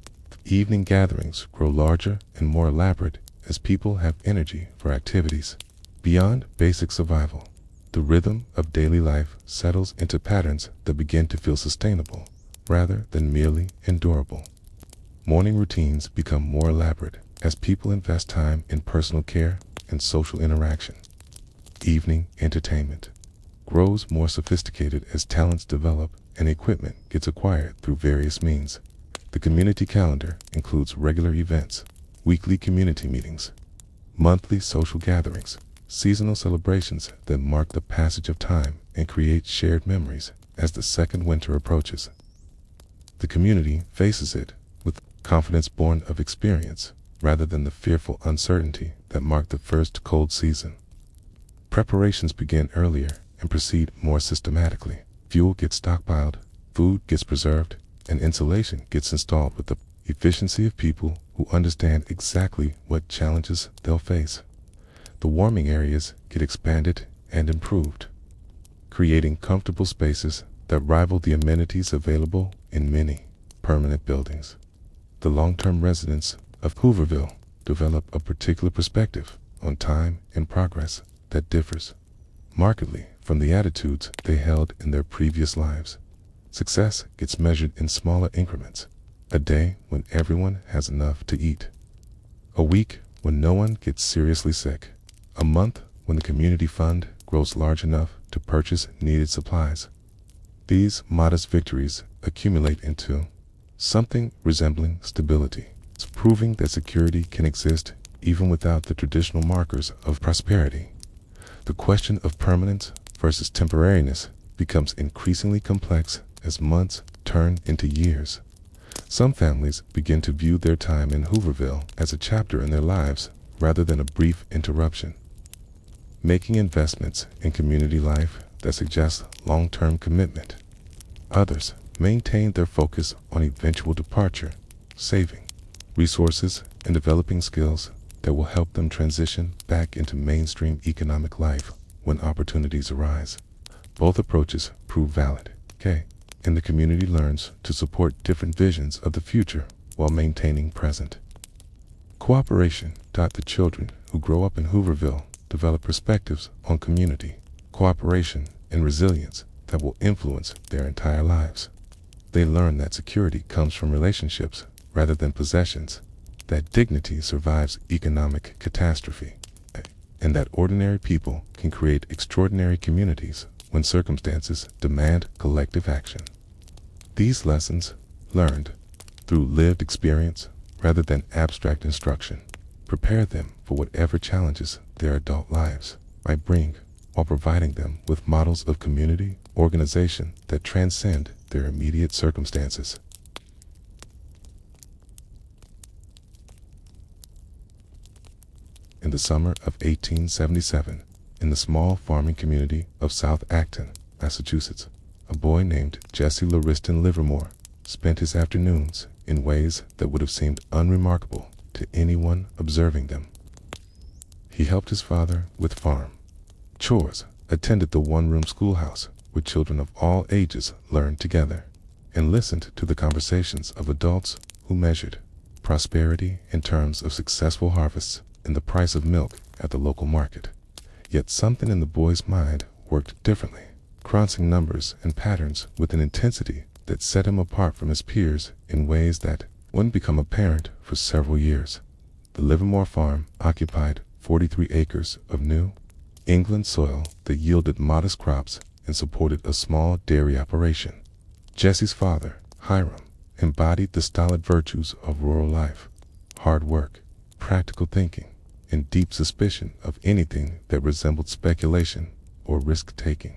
Evening gatherings grow larger and more elaborate as people have energy for activities beyond basic survival. The rhythm of daily life settles into patterns that begin to feel sustainable rather than merely endurable. Morning routines become more elaborate as people invest time in personal care and social interaction. Evening entertainment grows more sophisticated as talents develop and equipment gets acquired through various means. The community calendar includes regular events, weekly community meetings, monthly social gatherings, seasonal celebrations that mark the passage of time and create shared memories as the second winter approaches. The community faces it with confidence born of experience rather than the fearful uncertainty that marked the first cold season. Preparations begin earlier and proceed more systematically. Fuel gets stockpiled, food gets preserved, and insulation gets installed with the efficiency of people who understand exactly what challenges they'll face. The warming areas get expanded and improved, creating comfortable spaces that rival the amenities available in many permanent buildings. The long-term residents of Hooverville develop a particular perspective on time and progress that differs markedly from the attitudes they held in their previous lives. Success gets measured in smaller increments: a day when everyone has enough to eat, a week when no one gets seriously sick, a month when the community fund grows large enough to purchase needed supplies. These modest victories accumulate into something resembling stability. It's proving that security can exist even without the traditional markers of prosperity. The question of permanence versus temporariness becomes increasingly complex as months turn into years. Some families begin to view their time in Hooverville as a chapter in their lives rather than a brief interruption, making investments in community life that suggest long-term commitment. Others maintain their focus on eventual departure, saving resources and developing skills that will help them transition back into mainstream economic life when opportunities arise. Both approaches prove valid, and the community learns to support different visions of the future while maintaining present cooperation. The children who grow up in Hooverville develop perspectives on community, cooperation, and resilience that will influence their entire lives. They learn that security comes from relationships rather than possessions, that dignity survives economic catastrophe, and that ordinary people can create extraordinary communities when circumstances demand collective action. These lessons, learned through lived experience rather than abstract instruction, prepare them for whatever challenges their adult lives might bring, while providing them with models of community organization that transcend their immediate circumstances. In the summer of 1877, in the small farming community of South Acton, Massachusetts, a boy named Jesse Lauriston Livermore spent his afternoons in ways that would have seemed unremarkable to anyone observing them. He helped his father with farm chores, attended the one-room schoolhouse where children of all ages learned together, and listened to the conversations of adults who measured prosperity in terms of successful harvests and the price of milk at the local market. Yet something in the boy's mind worked differently, crunching numbers and patterns with an intensity that set him apart from his peers in ways that wouldn't become apparent for several years. The Livermore farm occupied 43 acres of New England soil that yielded modest crops and supported a small dairy operation. Jesse's father, Hiram, embodied the stolid virtues of rural life: hard work, practical thinking, and deep suspicion of anything that resembled speculation or risk-taking.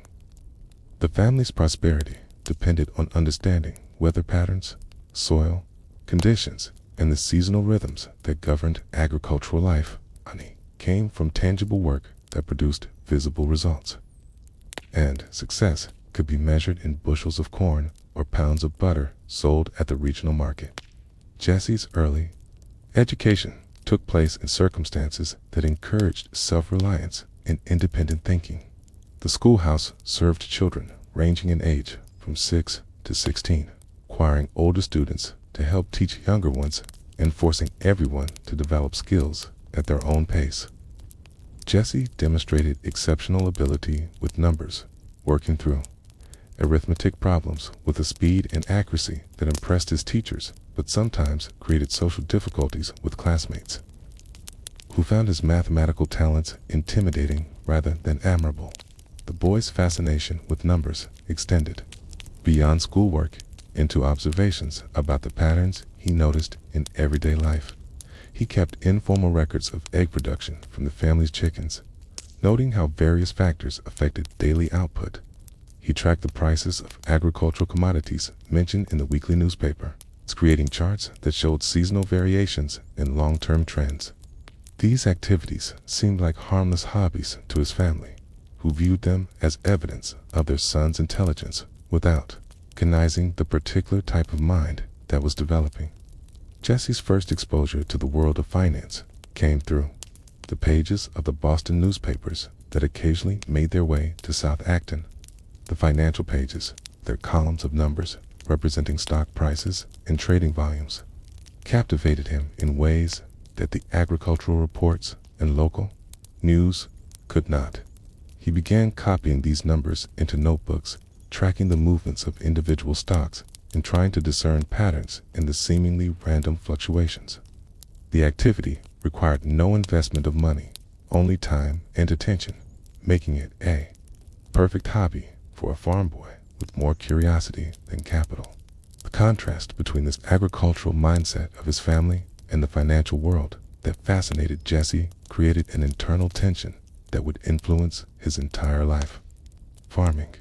The family's prosperity depended on understanding weather patterns, soil conditions, and the seasonal rhythms that governed agricultural life, money came from tangible work that produced visible results. And success could be measured in bushels of corn or pounds of butter sold at the regional market. Jesse's early education took place in circumstances that encouraged self-reliance and independent thinking. The schoolhouse served children ranging in age from 6 to 16, requiring older students to help teach younger ones and forcing everyone to develop skills at their own pace. Jesse demonstrated exceptional ability with numbers, working through arithmetic problems with a speed and accuracy that impressed his teachers, but sometimes created social difficulties with classmates, who found his mathematical talents intimidating rather than admirable. The boy's fascination with numbers extended beyond schoolwork into observations about the patterns he noticed in everyday life. He kept informal records of egg production from the family's chickens, noting how various factors affected daily output. He tracked the prices of agricultural commodities mentioned in the weekly newspaper, creating charts that showed seasonal variations and long-term trends. These activities seemed like harmless hobbies to his family, who viewed them as evidence of their son's intelligence without recognizing the particular type of mind that was developing. Jesse's first exposure to the world of finance came through the pages of the Boston newspapers that occasionally made their way to South Acton. The financial pages, their columns of numbers representing stock prices and trading volumes, captivated him in ways that the agricultural reports and local news could not. He began copying these numbers into notebooks, tracking the movements of individual stocks and trying to discern patterns in the seemingly random fluctuations. The activity required no investment of money, only time and attention, making it a perfect hobby for a farm boy with more curiosity than capital. The contrast between this agricultural mindset of his family and the financial world that fascinated Jesse created an internal tension that would influence his entire life. Farming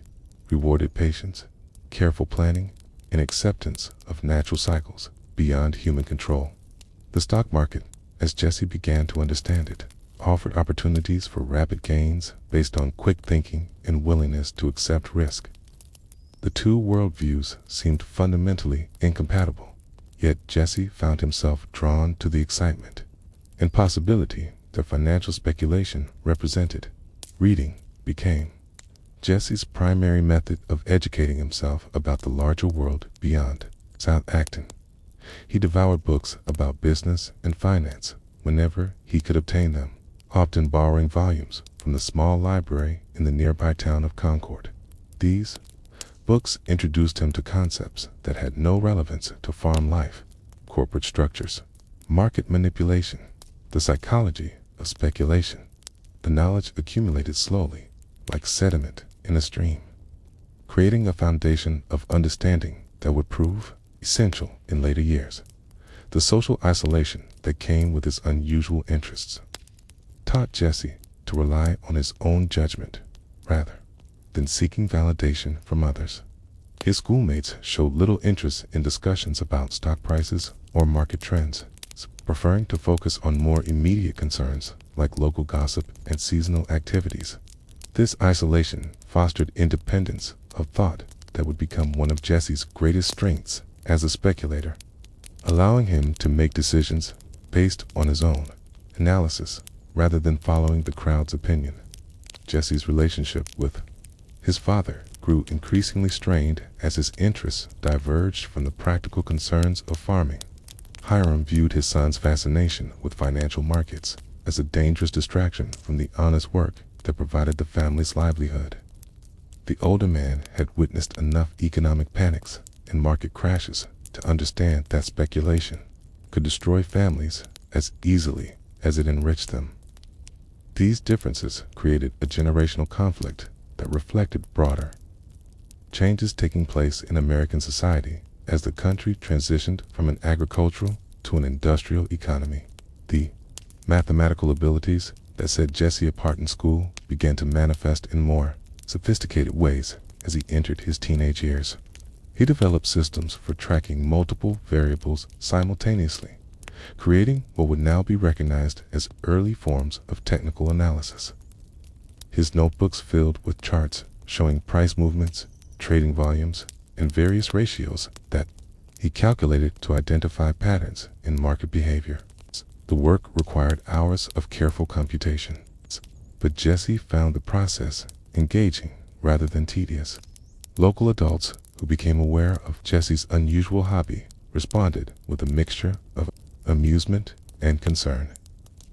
rewarded patience, careful planning, and acceptance of natural cycles beyond human control. The stock market, as Jesse began to understand it, offered opportunities for rapid gains based on quick thinking and willingness to accept risk. The two worldviews seemed fundamentally incompatible, yet Jesse found himself drawn to the excitement and possibility that financial speculation represented. Reading became Jesse's primary method of educating himself about the larger world beyond South Acton. He devoured books about business and finance whenever he could obtain them, often borrowing volumes from the small library in the nearby town of Concord. These books introduced him to concepts that had no relevance to farm life, corporate structures, market manipulation, the psychology of speculation. The knowledge accumulated slowly, like sediment in a stream, creating a foundation of understanding that would prove essential in later years. The social isolation that came with his unusual interests taught Jesse to rely on his own judgment rather than seeking validation from others. His schoolmates showed little interest in discussions about stock prices or market trends, preferring to focus on more immediate concerns like local gossip and seasonal activities. This isolation fostered independence of thought that would become one of Jesse's greatest strengths as a speculator, allowing him to make decisions based on his own analysis rather than following the crowd's opinion. Jesse's relationship with his father grew increasingly strained as his interests diverged from the practical concerns of farming. Hiram viewed his son's fascination with financial markets as a dangerous distraction from the honest work that provided the family's livelihood. The older man had witnessed enough economic panics and market crashes to understand that speculation could destroy families as easily as it enriched them. These differences created a generational conflict that reflected broader changes taking place in American society as the country transitioned from an agricultural to an industrial economy. The mathematical abilities that set Jesse apart in school began to manifest in more sophisticated ways as he entered his teenage years. He developed systems for tracking multiple variables simultaneously, creating what would now be recognized as early forms of technical analysis. His notebooks filled with charts showing price movements, trading volumes, and various ratios that he calculated to identify patterns in market behavior. The work required hours of careful computation, but Jesse found the process engaging rather than tedious. Local adults who became aware of Jesse's unusual hobby responded with a mixture of amusement and concern.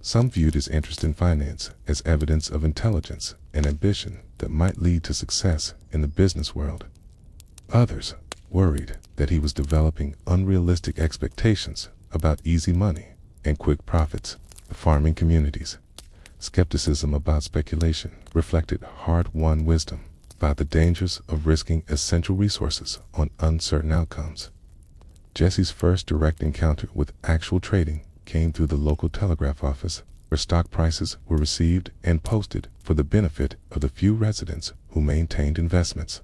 Some viewed his interest in finance as evidence of intelligence and ambition that might lead to success in the business world. Others worried that he was developing unrealistic expectations about easy money and quick profits. The farming community's skepticism about speculation reflected hard-won wisdom about the dangers of risking essential resources on uncertain outcomes. Jesse's first direct encounter with actual trading came through the local telegraph office, where stock prices were received and posted for the benefit of the few residents who maintained investments.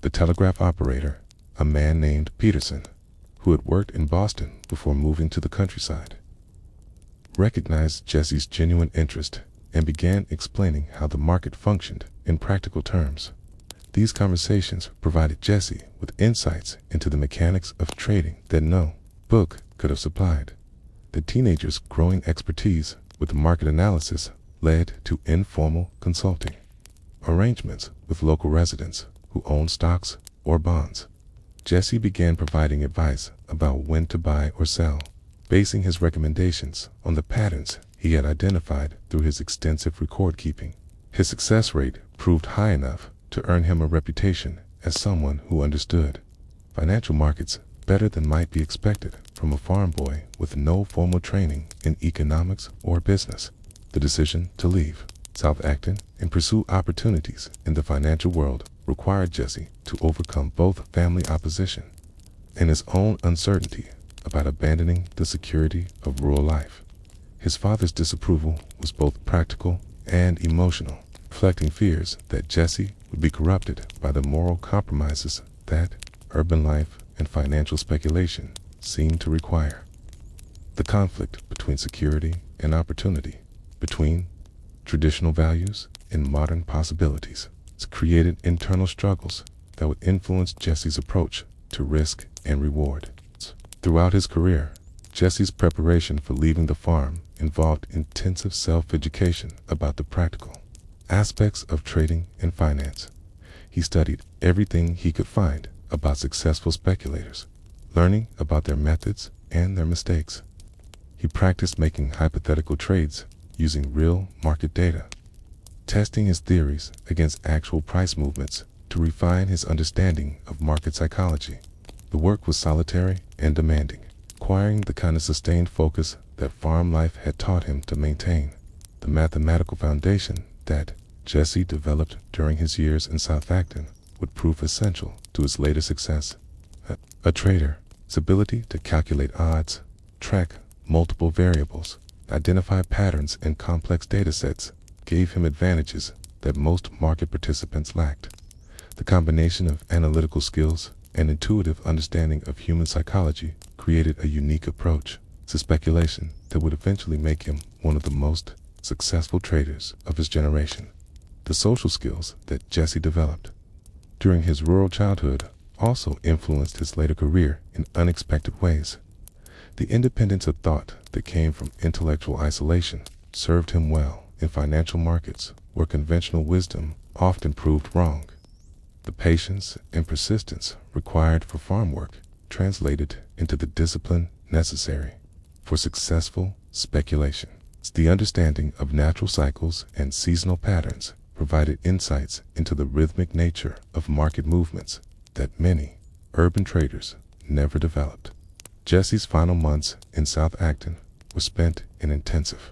The telegraph operator, a man named Peterson, who had worked in Boston before moving to the countryside, recognized Jesse's genuine interest and began explaining how the market functioned in practical terms. These conversations provided Jesse with insights into the mechanics of trading that no book could have supplied. The teenager's growing expertise with market analysis led to informal consulting arrangements with local residents who owned stocks or bonds. Jesse began providing advice about when to buy or sell, basing his recommendations on the patterns he had identified through his extensive record keeping. His success rate proved high enough to earn him a reputation as someone who understood financial markets better than might be expected from a farm boy with no formal training in economics or business. The decision to leave South Acton and pursue opportunities in the financial world required Jesse to overcome both family opposition and his own uncertainty about abandoning the security of rural life. His father's disapproval was both practical and emotional, reflecting fears that Jesse would be corrupted by the moral compromises that urban life and financial speculation seemed to require. The conflict between security and opportunity, between traditional values and modern possibilities, created internal struggles that would influence Jesse's approach to risk and reward. Throughout his career, Jesse's preparation for leaving the farm involved intensive self-education about the practical aspects of trading and finance. He studied everything he could find about successful speculators, learning about their methods and their mistakes. He practiced making hypothetical trades using real market data, testing his theories against actual price movements to refine his understanding of market psychology. The work was solitary and demanding, requiring the kind of sustained focus that farm life had taught him to maintain. The mathematical foundation that Jesse developed during his years in South Acton would prove essential to his later success. A trader, his ability to calculate odds, track multiple variables, identify patterns in complex data sets, gave him advantages that most market participants lacked. The combination of analytical skills and intuitive understanding of human psychology created a unique approach to speculation that would eventually make him one of the most successful traders of his generation. The social skills that Jesse developed during his rural childhood also influenced his later career in unexpected ways. The independence of thought that came from intellectual isolation served him well in financial markets where conventional wisdom often proved wrong. The patience and persistence required for farm work translated into the discipline necessary for successful speculation. The understanding of natural cycles and seasonal patterns provided insights into the rhythmic nature of market movements that many urban traders never developed. Jesse's final months in South Acton were spent in intensive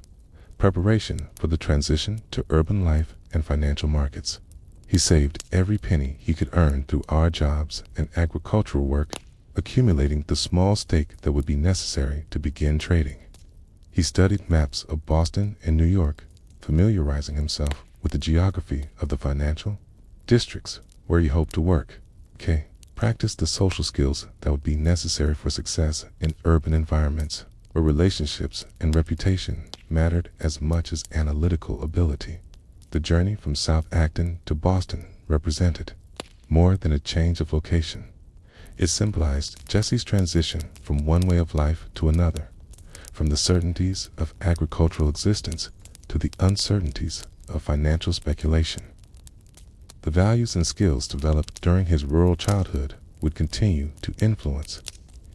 preparation for the transition to urban life and financial markets. He saved every penny he could earn through odd jobs and agricultural work, accumulating the small stake that would be necessary to begin trading. He studied maps of Boston and New York, familiarizing himself with the geography of the financial districts where he hoped to work. Practiced the social skills that would be necessary for success in urban environments. where relationships and reputation mattered as much as analytical ability. The journey from South Acton to Boston represented more than a change of location. It symbolized Jesse's transition from one way of life to another, from the certainties of agricultural existence to the uncertainties of financial speculation. The values and skills developed during his rural childhood would continue to influence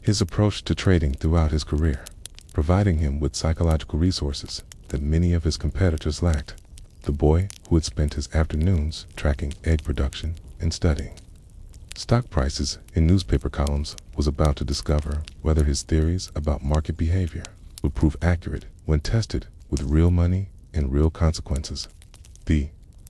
his approach to trading throughout his career, providing him with psychological resources that many of his competitors lacked. The boy who had spent his afternoons tracking egg production and studying stock prices in newspaper columns was about to discover whether his theories about market behavior would prove accurate when tested with real money and real consequences. The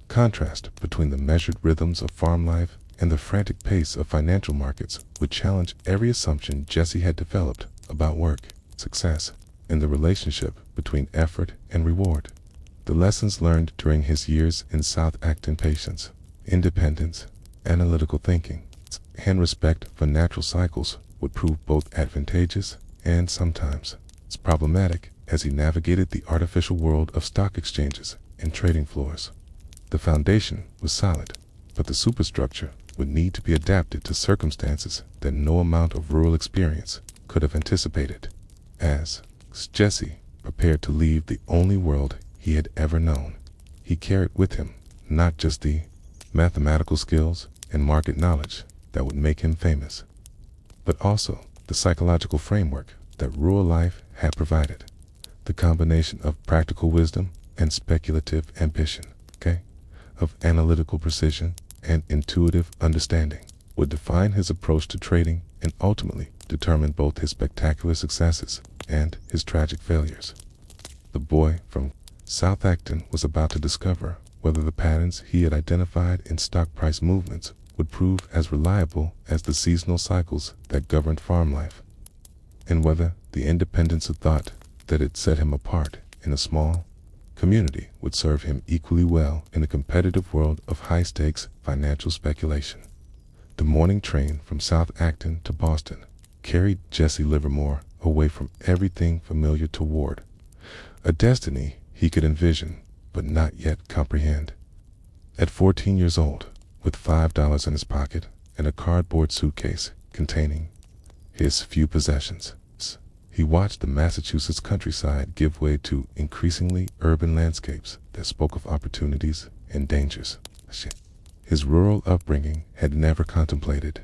contrast between the measured rhythms of farm life and the frantic pace of financial markets would challenge every assumption Jesse had developed about work, success, and the relationship between effort and reward. The lessons learned during his years in South Acton, patience, independence, analytical thinking, and respect for natural cycles would prove both advantageous and sometimes problematic as he navigated the artificial world of stock exchanges and trading floors. The foundation was solid, but the superstructure would need to be adapted to circumstances that no amount of rural experience could have anticipated. As Jesse prepared to leave the only world he had ever known, he carried with him not just the mathematical skills and market knowledge that would make him famous, but also the psychological framework that rural life had provided. The combination of practical wisdom and speculative ambition, of analytical precision and intuitive understanding, would define his approach to trading and ultimately determine both his spectacular successes and his tragic failures. The boy from South Acton was about to discover whether the patterns he had identified in stock price movements would prove as reliable as the seasonal cycles that governed farm life, and whether the independence of thought that had set him apart in a small community would serve him equally well in the competitive world of high-stakes financial speculation. The morning train from South Acton to Boston carried Jesse Livermore away from everything familiar toward a destiny he could envision but not yet comprehend. At 14 years old, with $5 in his pocket and a cardboard suitcase containing his few possessions, he watched the Massachusetts countryside give way to increasingly urban landscapes that spoke of opportunities and dangers his rural upbringing had never contemplated.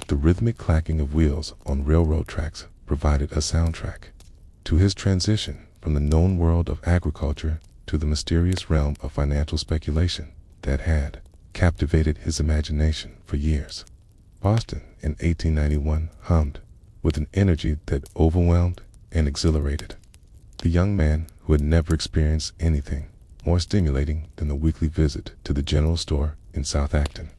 The rhythmic clacking of wheels on railroad tracks provided a soundtrack to his transition from the known world of agriculture to the mysterious realm of financial speculation that had captivated his imagination for years. Boston in 1891 hummed with an energy that overwhelmed and exhilarated the young man who had never experienced anything more stimulating than the weekly visit to the general store in South Acton.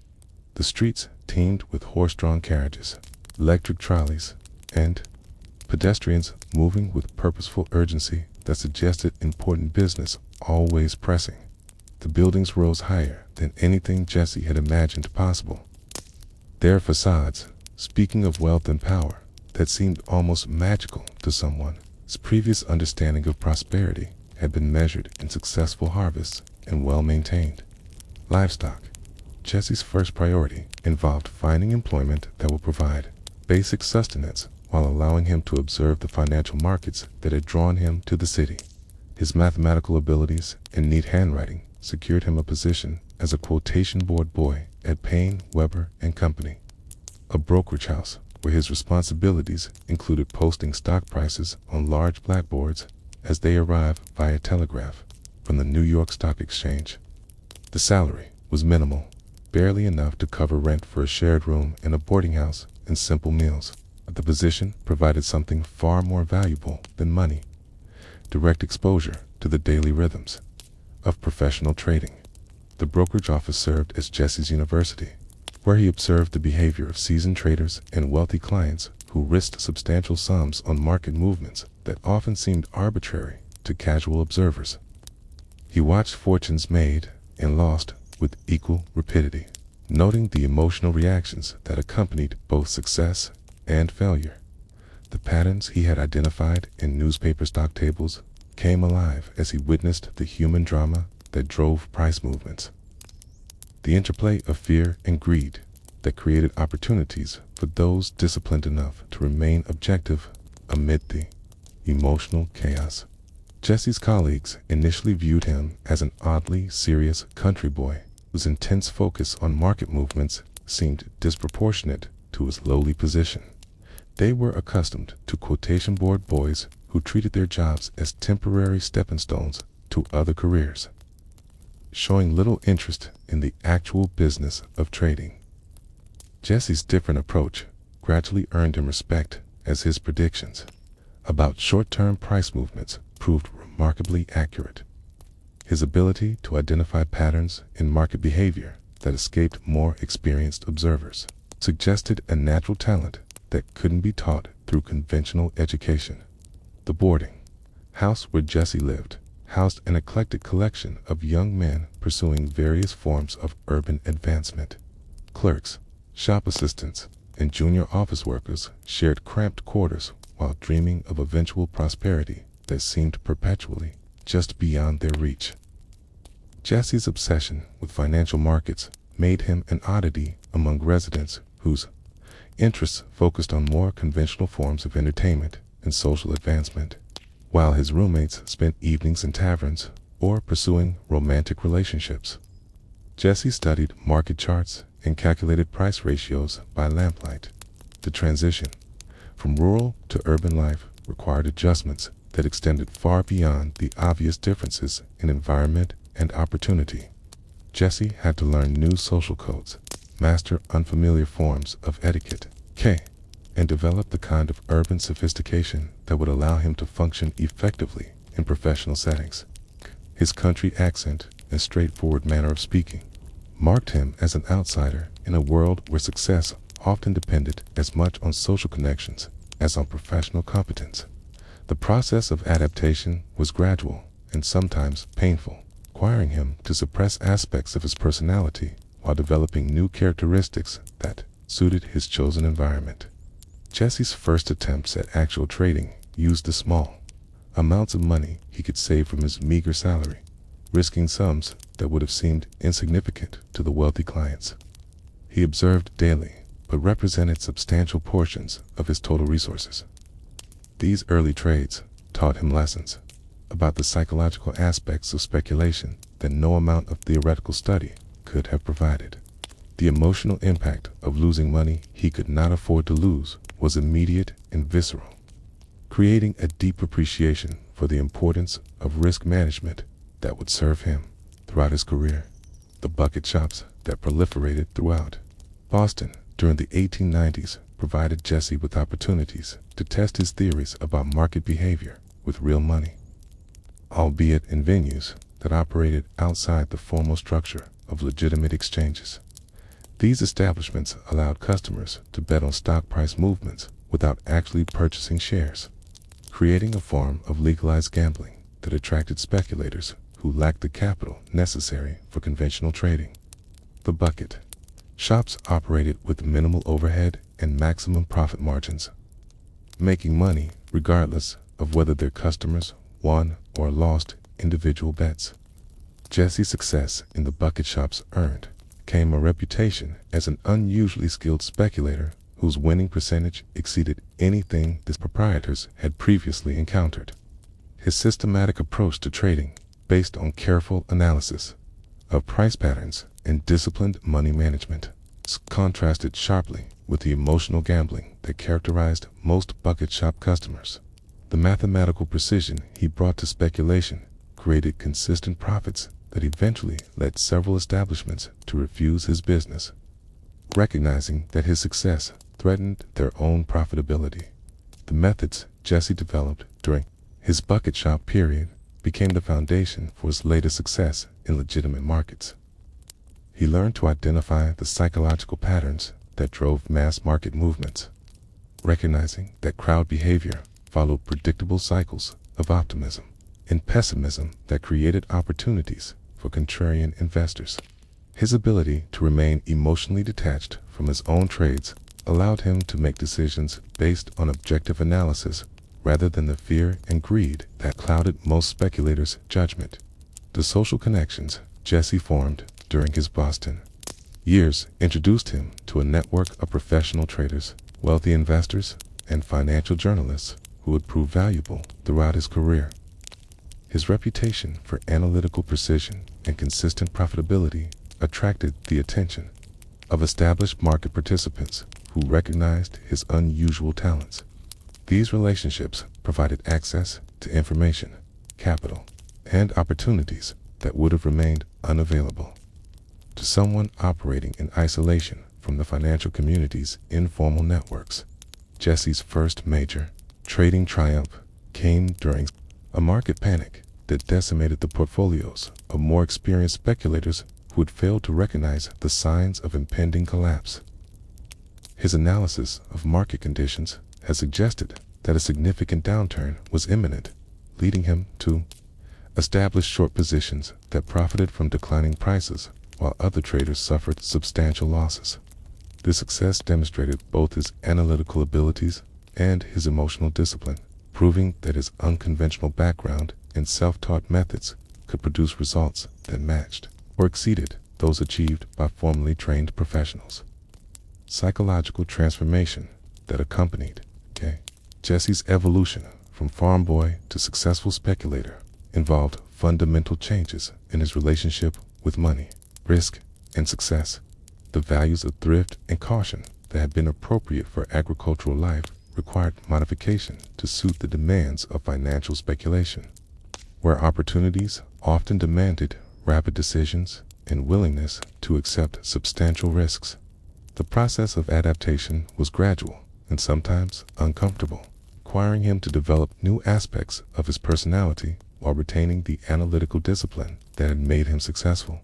The streets teemed with horse-drawn carriages, electric trolleys, and pedestrians moving with purposeful urgency that suggested important business always pressing. The buildings rose higher than anything Jesse had imagined possible. Their facades, speaking of wealth and power, that seemed almost magical to someone's previous understanding of prosperity, had been measured in successful harvests and well-maintained livestock. Jesse's first priority involved finding employment that would provide basic sustenance while allowing him to observe the financial markets that had drawn him to the city. His mathematical abilities and neat handwriting secured him a position as a quotation board boy at Payne, Weber and Company, a brokerage house where his responsibilities included posting stock prices on large blackboards as they arrived via telegraph from the New York Stock Exchange. The salary was minimal, barely enough to cover rent for a shared room in a boarding house and simple meals. But the position provided something far more valuable than money: direct exposure to the daily rhythms of professional trading. The brokerage office served as Jesse's university, where he observed the behavior of seasoned traders and wealthy clients who risked substantial sums on market movements that often seemed arbitrary to casual observers. He watched fortunes made and lost with equal rapidity, noting the emotional reactions that accompanied both success and failure. The patterns he had identified in newspaper stock tables came alive as he witnessed the human drama that drove price movements. The interplay of fear and greed that created opportunities for those disciplined enough to remain objective amid the emotional chaos. Jesse's colleagues initially viewed him as an oddly serious country boy whose intense focus on market movements seemed disproportionate to his lowly position. They were accustomed to quotation board boys who treated their jobs as temporary stepping stones to other careers, showing little interest in the actual business of trading. Jesse's different approach gradually earned him respect as his predictions about short-term price movements proved remarkably accurate. His ability to identify patterns in market behavior that escaped more experienced observers suggested a natural talent that couldn't be taught through conventional education. The boarding house where Jesse lived housed an eclectic collection of young men pursuing various forms of urban advancement. Clerks, shop assistants, and junior office workers shared cramped quarters while dreaming of eventual prosperity that seemed perpetually just beyond their reach. Jesse's obsession with financial markets made him an oddity among residents whose interests focused on more conventional forms of entertainment and social advancement, while his roommates spent evenings in taverns or pursuing romantic relationships. Jesse studied market charts and calculated price ratios by lamplight. The transition from rural to urban life required adjustments that extended far beyond the obvious differences in environment and opportunity. Jesse had to learn new social codes, master unfamiliar forms of etiquette, and develop the kind of urban sophistication that would allow him to function effectively in professional settings. His country accent and straightforward manner of speaking marked him as an outsider in a world where success often depended as much on social connections as on professional competence. The process of adaptation was gradual and sometimes painful, requiring him to suppress aspects of his personality while developing new characteristics that suited his chosen environment. Jesse's first attempts at actual trading used the small amounts of money he could save from his meager salary, risking sums that would have seemed insignificant to the wealthy clients he observed daily, but represented substantial portions of his total resources. These early trades taught him lessons about the psychological aspects of speculation that no amount of theoretical study could have provided. The emotional impact of losing money he could not afford to lose was immediate and visceral, creating a deep appreciation for the importance of risk management that would serve him throughout his career. The bucket shops that proliferated throughout Boston during the 1890s provided Jesse with opportunities to test his theories about market behavior with real money, albeit in venues that operated outside the formal structure of legitimate exchanges. These establishments allowed customers to bet on stock price movements without actually purchasing shares, creating a form of legalized gambling that attracted speculators who lacked the capital necessary for conventional trading. The bucket shops operated with minimal overhead and maximum profit margins, making money regardless of whether their customers won or lost individual bets. Jesse's success in the bucket shops earned came a reputation as an unusually skilled speculator whose winning percentage exceeded anything the proprietors had previously encountered. His systematic approach to trading, based on careful analysis of price patterns and disciplined money management, contrasted sharply with the emotional gambling that characterized most bucket shop customers. The mathematical precision he brought to speculation created consistent profits that eventually led several establishments to refuse his business, recognizing that his success threatened their own profitability. The methods Jesse developed during his bucket shop period became the foundation for his later success in legitimate markets. He learned to identify the psychological patterns that drove mass market movements, recognizing that crowd behavior followed predictable cycles of optimism and pessimism that created opportunities for contrarian investors. His ability to remain emotionally detached from his own trades allowed him to make decisions based on objective analysis rather than the fear and greed that clouded most speculators' judgment. The social connections Jesse formed during his Boston years introduced him to a network of professional traders, wealthy investors, and financial journalists who would prove valuable throughout his career. His reputation for analytical precision and consistent profitability attracted the attention of established market participants who recognized his unusual talents. These relationships provided access to information, capital, and opportunities that would have remained unavailable to someone operating in isolation from the financial community's informal networks. Jesse's first major trading triumph came during a market panic that decimated the portfolios of more experienced speculators who had failed to recognize the signs of impending collapse. His analysis of market conditions has suggested that a significant downturn was imminent, leading him to establish short positions that profited from declining prices while other traders suffered substantial losses. This success demonstrated both his analytical abilities and his emotional discipline, proving that his unconventional background and self-taught methods could produce results that matched or exceeded those achieved by formally trained professionals. Psychological transformation that accompanied Jesse's evolution from farm boy to successful speculator involved fundamental changes in his relationship with money, risk, and success. The values of thrift and caution that had been appropriate for agricultural life required modification to suit the demands of financial speculation, where opportunities often demanded rapid decisions and willingness to accept substantial risks. The process of adaptation was gradual and sometimes uncomfortable, requiring him to develop new aspects of his personality while retaining the analytical discipline that had made him successful.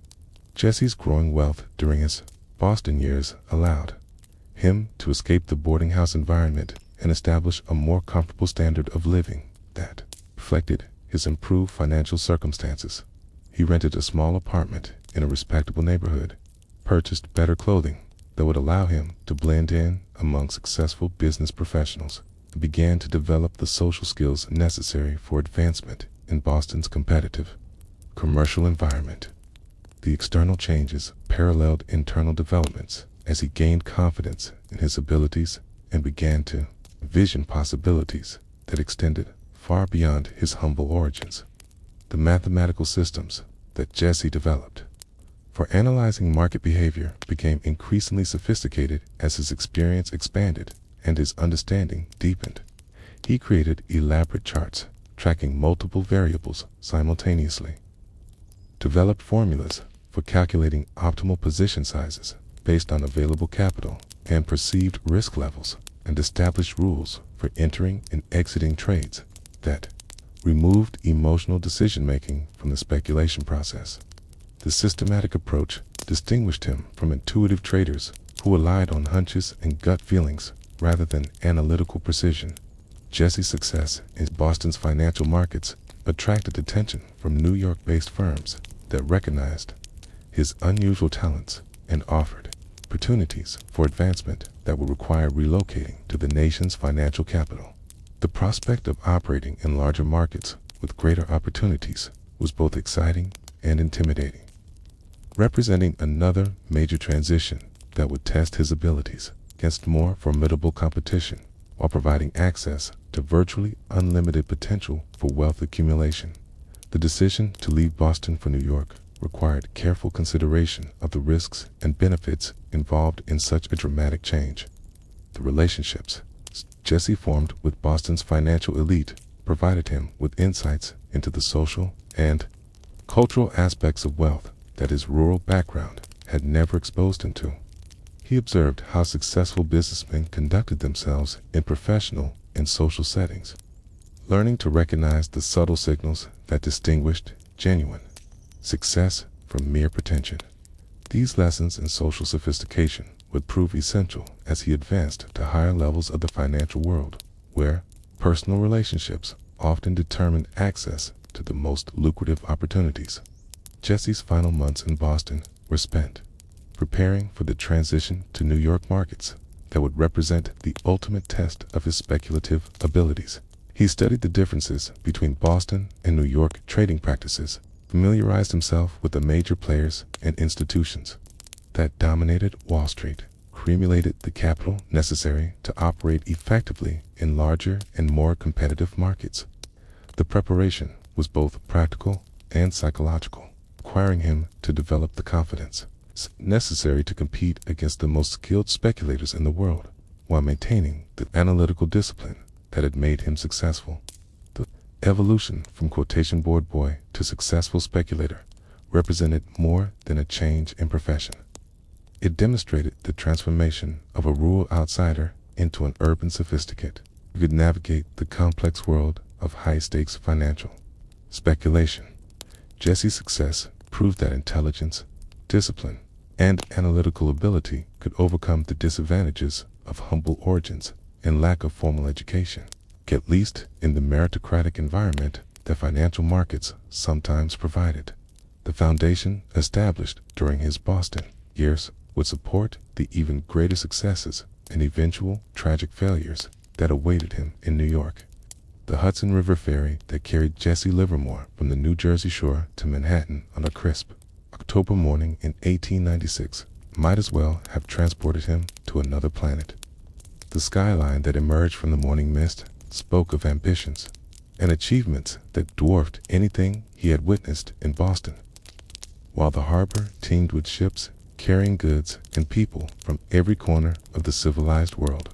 Jesse's growing wealth during his Boston years allowed him to escape the boarding house environment and establish a more comfortable standard of living that reflected his improved financial circumstances. He rented a small apartment in a respectable neighborhood, purchased better clothing that would allow him to blend in among successful business professionals, and began to develop the social skills necessary for advancement in Boston's competitive commercial environment. The external changes paralleled internal developments as he gained confidence in his abilities and began to envision possibilities that extended far beyond his humble origins. The mathematical systems that Jesse developed for analyzing market behavior became increasingly sophisticated as his experience expanded and his understanding deepened. He created elaborate charts tracking multiple variables simultaneously, developed formulas for calculating optimal position sizes based on available capital and perceived risk levels, and established rules for entering and exiting trades that removed emotional decision-making from the speculation process. The systematic approach distinguished him from intuitive traders who relied on hunches and gut feelings rather than analytical precision. Jesse's success in Boston's financial markets attracted attention from New York-based firms that recognized his unusual talents and offered opportunities for advancement that would require relocating to the nation's financial capital. The prospect of operating in larger markets with greater opportunities was both exciting and intimidating, representing another major transition that would test his abilities against more formidable competition while providing access to virtually unlimited potential for wealth accumulation. The decision to leave Boston for New York required careful consideration of the risks and benefits involved in such a dramatic change. The relationships Jesse formed with Boston's financial elite provided him with insights into the social and cultural aspects of wealth that his rural background had never exposed him to. He observed how successful businessmen conducted themselves in professional and social settings, learning to recognize the subtle signals that distinguished genuine success from mere pretension. These lessons in social sophistication would prove essential as he advanced to higher levels of the financial world, where personal relationships often determined access to the most lucrative opportunities. Jesse's final months in Boston were spent preparing for the transition to New York markets. that would represent the ultimate test of his speculative abilities. He studied the differences between Boston and New York trading practices, familiarized himself with the major players and institutions that dominated Wall Street, accumulated the capital necessary to operate effectively in larger and more competitive markets. The preparation was both practical and psychological, requiring him to develop the confidence necessary to compete against the most skilled speculators in the world, while maintaining the analytical discipline that had made him successful. The evolution from quotation board boy to successful speculator represented more than a change in profession. It demonstrated the transformation of a rural outsider into an urban sophisticate who could navigate the complex world of high-stakes financial speculation. Jesse's success proved that intelligence, discipline, and analytical ability could overcome the disadvantages of humble origins and lack of formal education, at least in the meritocratic environment that financial markets sometimes provided. The foundation established during his Boston years would support the even greater successes and eventual tragic failures that awaited him in New York. The Hudson River ferry that carried Jesse Livermore from the New Jersey shore to Manhattan on a crisp October morning in 1896 might as well have transported him to another planet. The skyline that emerged from the morning mist spoke of ambitions and achievements that dwarfed anything he had witnessed in Boston. While the harbor teemed with ships carrying goods and people from every corner of the civilized world,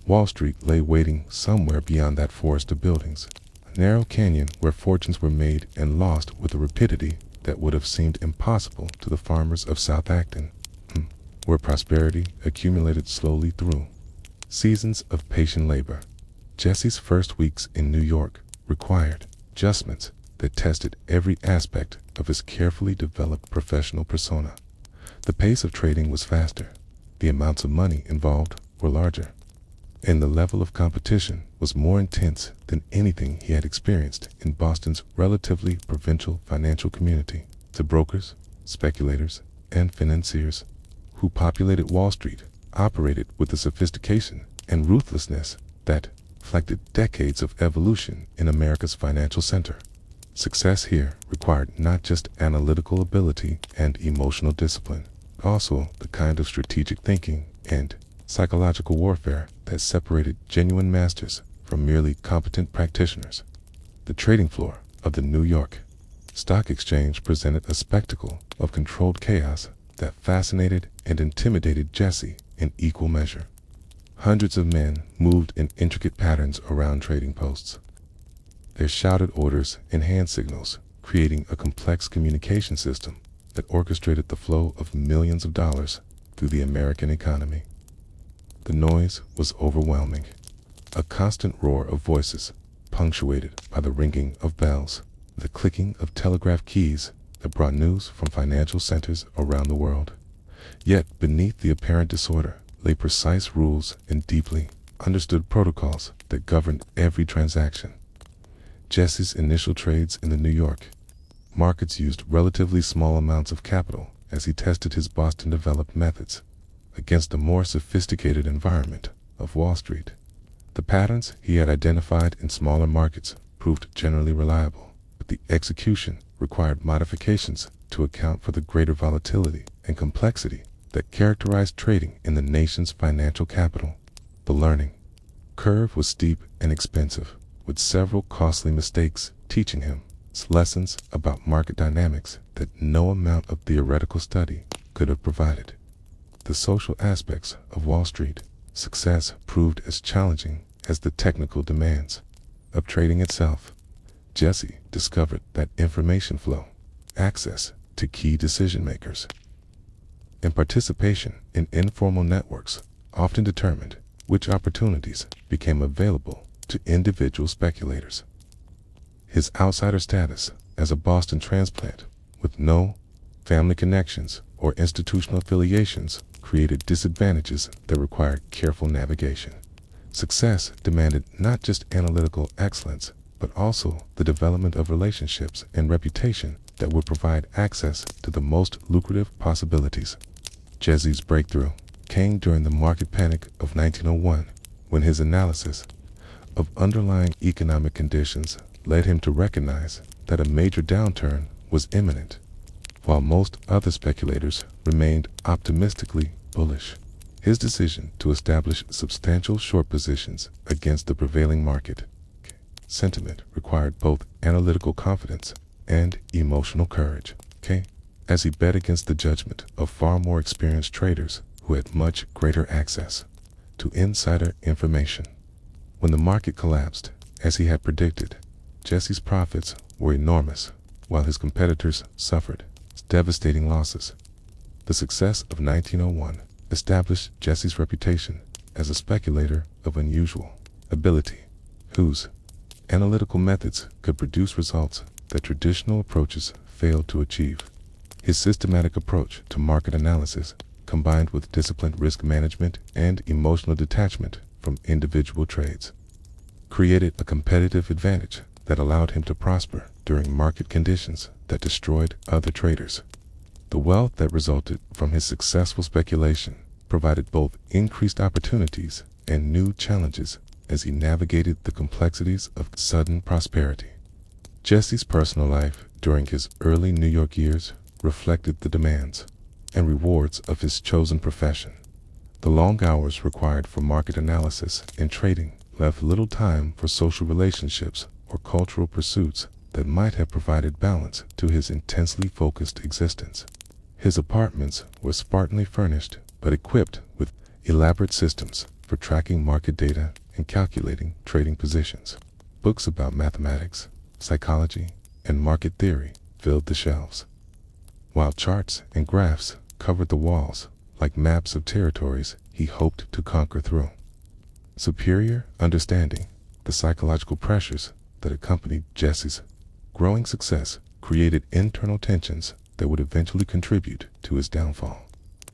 Wall Street lay waiting somewhere beyond that forest of buildings, a narrow canyon where fortunes were made and lost with a rapidity that would have seemed impossible to the farmers of South Acton, where prosperity accumulated slowly through seasons of patient labor. Jesse's first weeks in New York required adjustments that tested every aspect of his carefully developed professional persona. The pace of trading was faster, the amounts of money involved were larger, and the level of competition was more intense than anything he had experienced in Boston's relatively provincial financial community. The brokers, speculators, and financiers who populated Wall Street operated with a sophistication and ruthlessness that reflected decades of evolution in America's financial center. Success here required not just analytical ability and emotional discipline, but also the kind of strategic thinking and psychological warfare that separated genuine masters from merely competent practitioners. The trading floor of the New York Stock Exchange presented a spectacle of controlled chaos that fascinated and intimidated Jesse in equal measure. Hundreds of men moved in intricate patterns around trading posts, their shouted orders and hand signals creating a complex communication system that orchestrated the flow of millions of dollars through the American economy. The noise was overwhelming, a constant roar of voices punctuated by the ringing of bells, the clicking of telegraph keys that brought news from financial centers around the world. Yet beneath the apparent disorder lay precise rules and deeply understood protocols that governed every transaction. Jesse's initial trades in the New York markets used relatively small amounts of capital as he tested his Boston-developed methods against the more sophisticated environment of Wall Street. The patterns he had identified in smaller markets proved generally reliable, but the execution required modifications to account for the greater volatility and complexity that characterized trading in the nation's financial capital. The learning curve was steep and expensive, with several costly mistakes teaching him lessons about market dynamics that no amount of theoretical study could have provided. The social aspects of Wall Street success proved as challenging as the technical demands of trading itself. Jesse discovered that information flow, access to key decision makers, and participation in informal networks often determined which opportunities became available to individual speculators. His outsider status as a Boston transplant with no family connections or institutional affiliations created disadvantages that required careful navigation. Success demanded not just analytical excellence, but also the development of relationships and reputation that would provide access to the most lucrative possibilities. Jesse's breakthrough came during the market panic of 1901, when his analysis of underlying economic conditions led him to recognize that a major downturn was imminent, while most other speculators remained optimistically bullish. His decision to establish substantial short positions against the prevailing market sentiment required both analytical confidence and emotional courage, as he bet against the judgment of far more experienced traders who had much greater access to insider information. When the market collapsed, as he had predicted, Jesse's profits were enormous, while his competitors suffered devastating losses. The success of 1901 established Jesse's reputation as a speculator of unusual ability, whose analytical methods could produce results that traditional approaches failed to achieve. His systematic approach to market analysis, combined with disciplined risk management and emotional detachment from individual trades, created a competitive advantage that allowed him to prosper during market conditions that destroyed other traders. The wealth that resulted from his successful speculation provided both increased opportunities and new challenges as he navigated the complexities of sudden prosperity. Jesse's personal life during his early New York years reflected the demands and rewards of his chosen profession. The long hours required for market analysis and trading left little time for social relationships or cultural pursuits that might have provided balance to his intensely focused existence. His apartments were spartanly furnished but equipped with elaborate systems for tracking market data and calculating trading positions. Books about mathematics, psychology, and market theory filled the shelves, while charts and graphs covered the walls like maps of territories he hoped to conquer through superior understanding. The psychological pressures that accompanied Jesse's growing success created internal tensions that would eventually contribute to his downfall.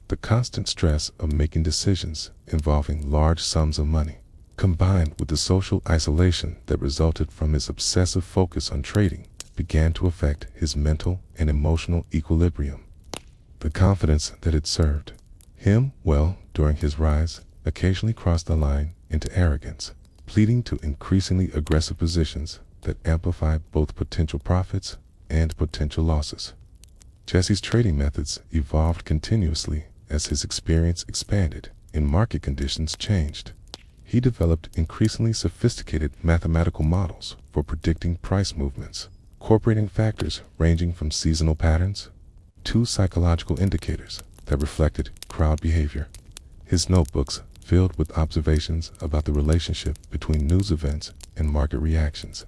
The constant stress of making decisions involving large sums of money, combined with the social isolation that resulted from his obsessive focus on trading, began to affect his mental and emotional equilibrium. The confidence that had served him well during his rise occasionally crossed the line into arrogance, leading to increasingly aggressive positions that amplified both potential profits and potential losses. Jesse's trading methods evolved continuously as his experience expanded and market conditions changed. He developed increasingly sophisticated mathematical models for predicting price movements, incorporating factors ranging from seasonal patterns to psychological indicators that reflected crowd behavior. His notebooks filled with observations about the relationship between news events and market reactions,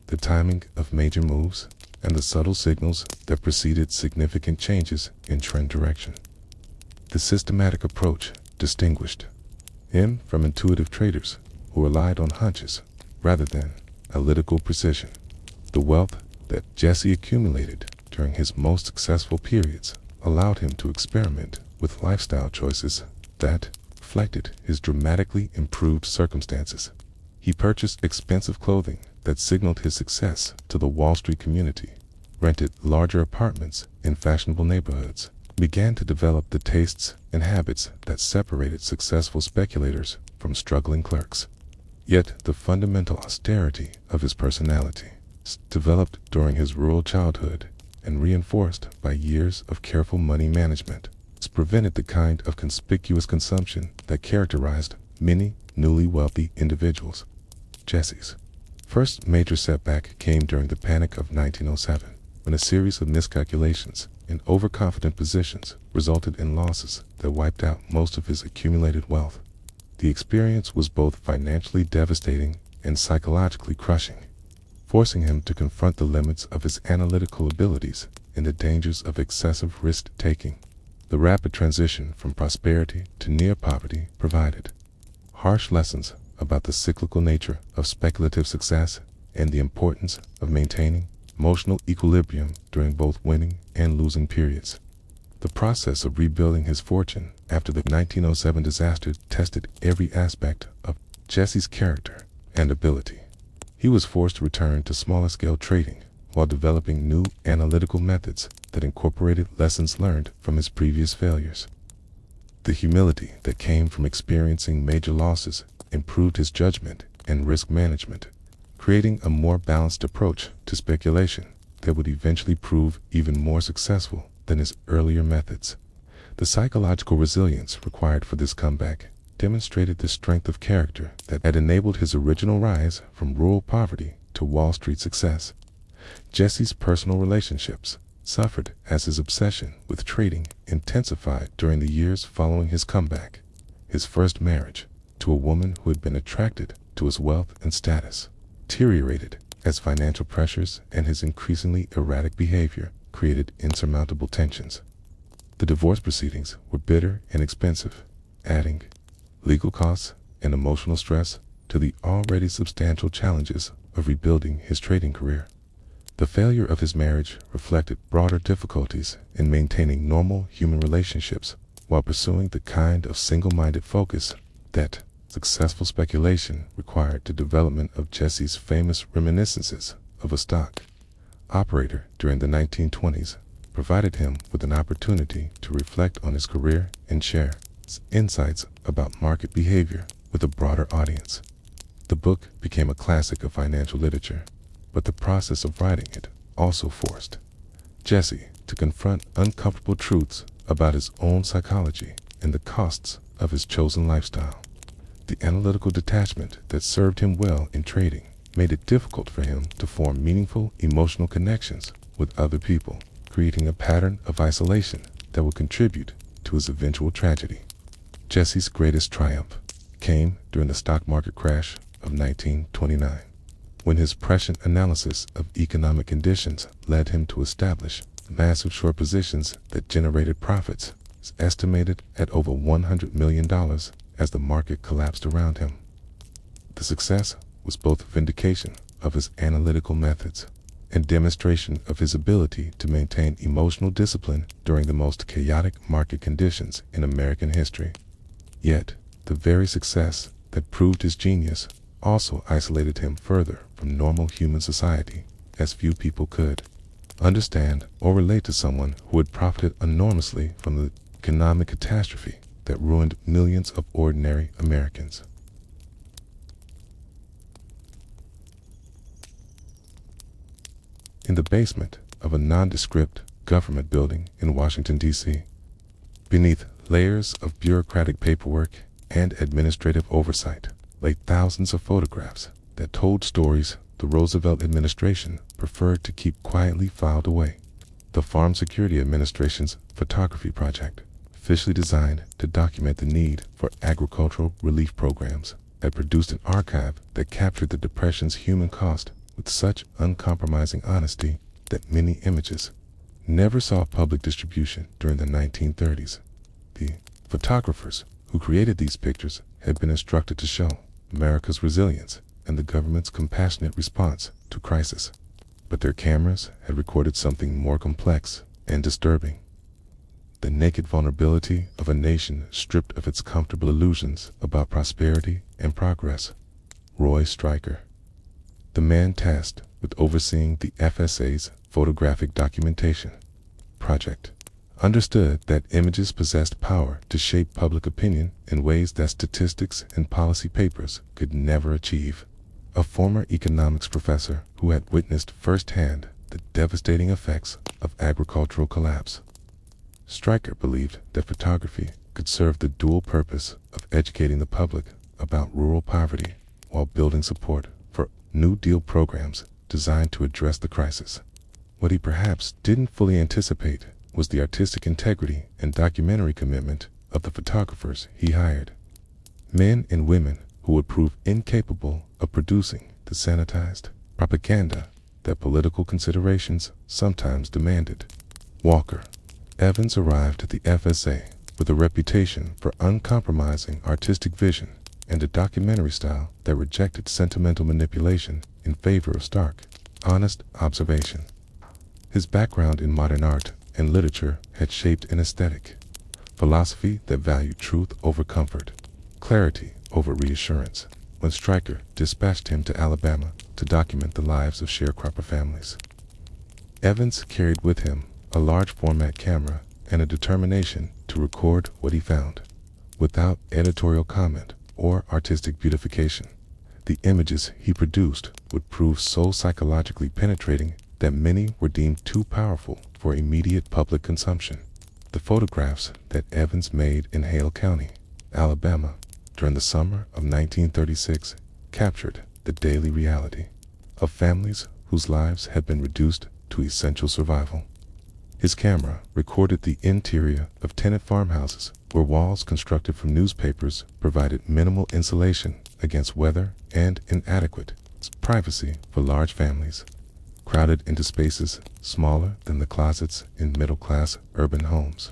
the timing of major moves, and the subtle signals that preceded significant changes in trend direction. The systematic approach distinguished him from intuitive traders who relied on hunches rather than analytical precision. The wealth that Jesse accumulated during his most successful periods allowed him to experiment with lifestyle choices that reflected his dramatically improved circumstances. He purchased expensive clothing that signaled his success to the Wall Street community, rented larger apartments in fashionable neighborhoods, began to develop the tastes and habits that separated successful speculators from struggling clerks. Yet the fundamental austerity of his personality, developed during his rural childhood and reinforced by years of careful money management, prevented the kind of conspicuous consumption that characterized many newly wealthy individuals. Jesse's first major setback came during the panic of 1907, when a series of miscalculations and overconfident positions resulted in losses that wiped out most of his accumulated wealth. The experience was both financially devastating and psychologically crushing, forcing him to confront the limits of his analytical abilities and the dangers of excessive risk-taking. The rapid transition from prosperity to near poverty provided harsh lessons about the cyclical nature of speculative success and the importance of maintaining emotional equilibrium during both winning and losing periods. The process of rebuilding his fortune after the 1907 disaster tested every aspect of Jesse's character and ability. He was forced to return to smaller-scale trading while developing new analytical methods that incorporated lessons learned from his previous failures. The humility that came from experiencing major losses improved his judgment and risk management, creating a more balanced approach to speculation that would eventually prove even more successful than his earlier methods. The psychological resilience required for this comeback demonstrated the strength of character that had enabled his original rise from rural poverty to Wall Street success. Jesse's personal relationships suffered as his obsession with trading intensified during the years following his comeback. His first marriage, to a woman who had been attracted to his wealth and status, deteriorated as financial pressures and his increasingly erratic behavior created insurmountable tensions. The divorce proceedings were bitter and expensive, adding legal costs and emotional stress to the already substantial challenges of rebuilding his trading career. The failure of his marriage reflected broader difficulties in maintaining normal human relationships while pursuing the kind of single-minded focus that successful speculation required. The development of Jesse's famous reminiscences of a stock operator during the 1920s provided him with an opportunity to reflect on his career and share insights about market behavior with a broader audience. The book became a classic of financial literature, but the process of writing it also forced Jesse to confront uncomfortable truths about his own psychology and the costs of his chosen lifestyle. The analytical detachment that served him well in trading made it difficult for him to form meaningful emotional connections with other people, creating a pattern of isolation that would contribute to his eventual tragedy. Jesse's greatest triumph came during the stock market crash of 1929, when his prescient analysis of economic conditions led him to establish massive short positions that generated profits estimated at over $100 million as the market collapsed around him. The success was both vindication of his analytical methods and demonstration of his ability to maintain emotional discipline during the most chaotic market conditions in American history. Yet, the very success that proved his genius also isolated him further from normal human society, as few people could understand or relate to someone who had profited enormously from the economic catastrophe that ruined millions of ordinary Americans. In the basement of a nondescript government building in Washington, D.C., beneath layers of bureaucratic paperwork and administrative oversight, lay thousands of photographs that told stories the Roosevelt administration preferred to keep quietly filed away. The Farm Security Administration's photography project, officially designed to document the need for agricultural relief programs, had produced an archive that captured the Depression's human cost with such uncompromising honesty that many images never saw public distribution during the 1930s. The photographers who created these pictures had been instructed to show America's resilience and the government's compassionate response to crisis. But their cameras had recorded something more complex and disturbing: the naked vulnerability of a nation stripped of its comfortable illusions about prosperity and progress. Roy Stryker, the man tasked with overseeing the FSA's photographic documentation project, understood that images possessed power to shape public opinion in ways that statistics and policy papers could never achieve. A former economics professor who had witnessed firsthand the devastating effects of agricultural collapse, Stryker believed that photography could serve the dual purpose of educating the public about rural poverty while building support for New Deal programs designed to address the crisis. What he perhaps didn't fully anticipate was the artistic integrity and documentary commitment of the photographers he hired. Men and women who would prove incapable of producing the sanitized propaganda that political considerations sometimes demanded. Walker Evans arrived at the FSA with a reputation for uncompromising artistic vision and a documentary style that rejected sentimental manipulation in favor of stark, honest observation. His background in modern art and literature had shaped an aesthetic philosophy that valued truth over comfort, clarity over reassurance. When Stryker dispatched him to Alabama to document the lives of sharecropper families, Evans carried with him a large format camera and a determination to record what he found. without editorial comment or artistic beautification. The images he produced would prove so psychologically penetrating that many were deemed too powerful for immediate public consumption. The photographs that Evans made in Hale County, Alabama, during the summer of 1936 captured the daily reality of families whose lives had been reduced to essential survival. His camera recorded the interior of tenant farmhouses where walls constructed from newspapers provided minimal insulation against weather and inadequate privacy for large families, crowded into spaces smaller than the closets in middle-class urban homes.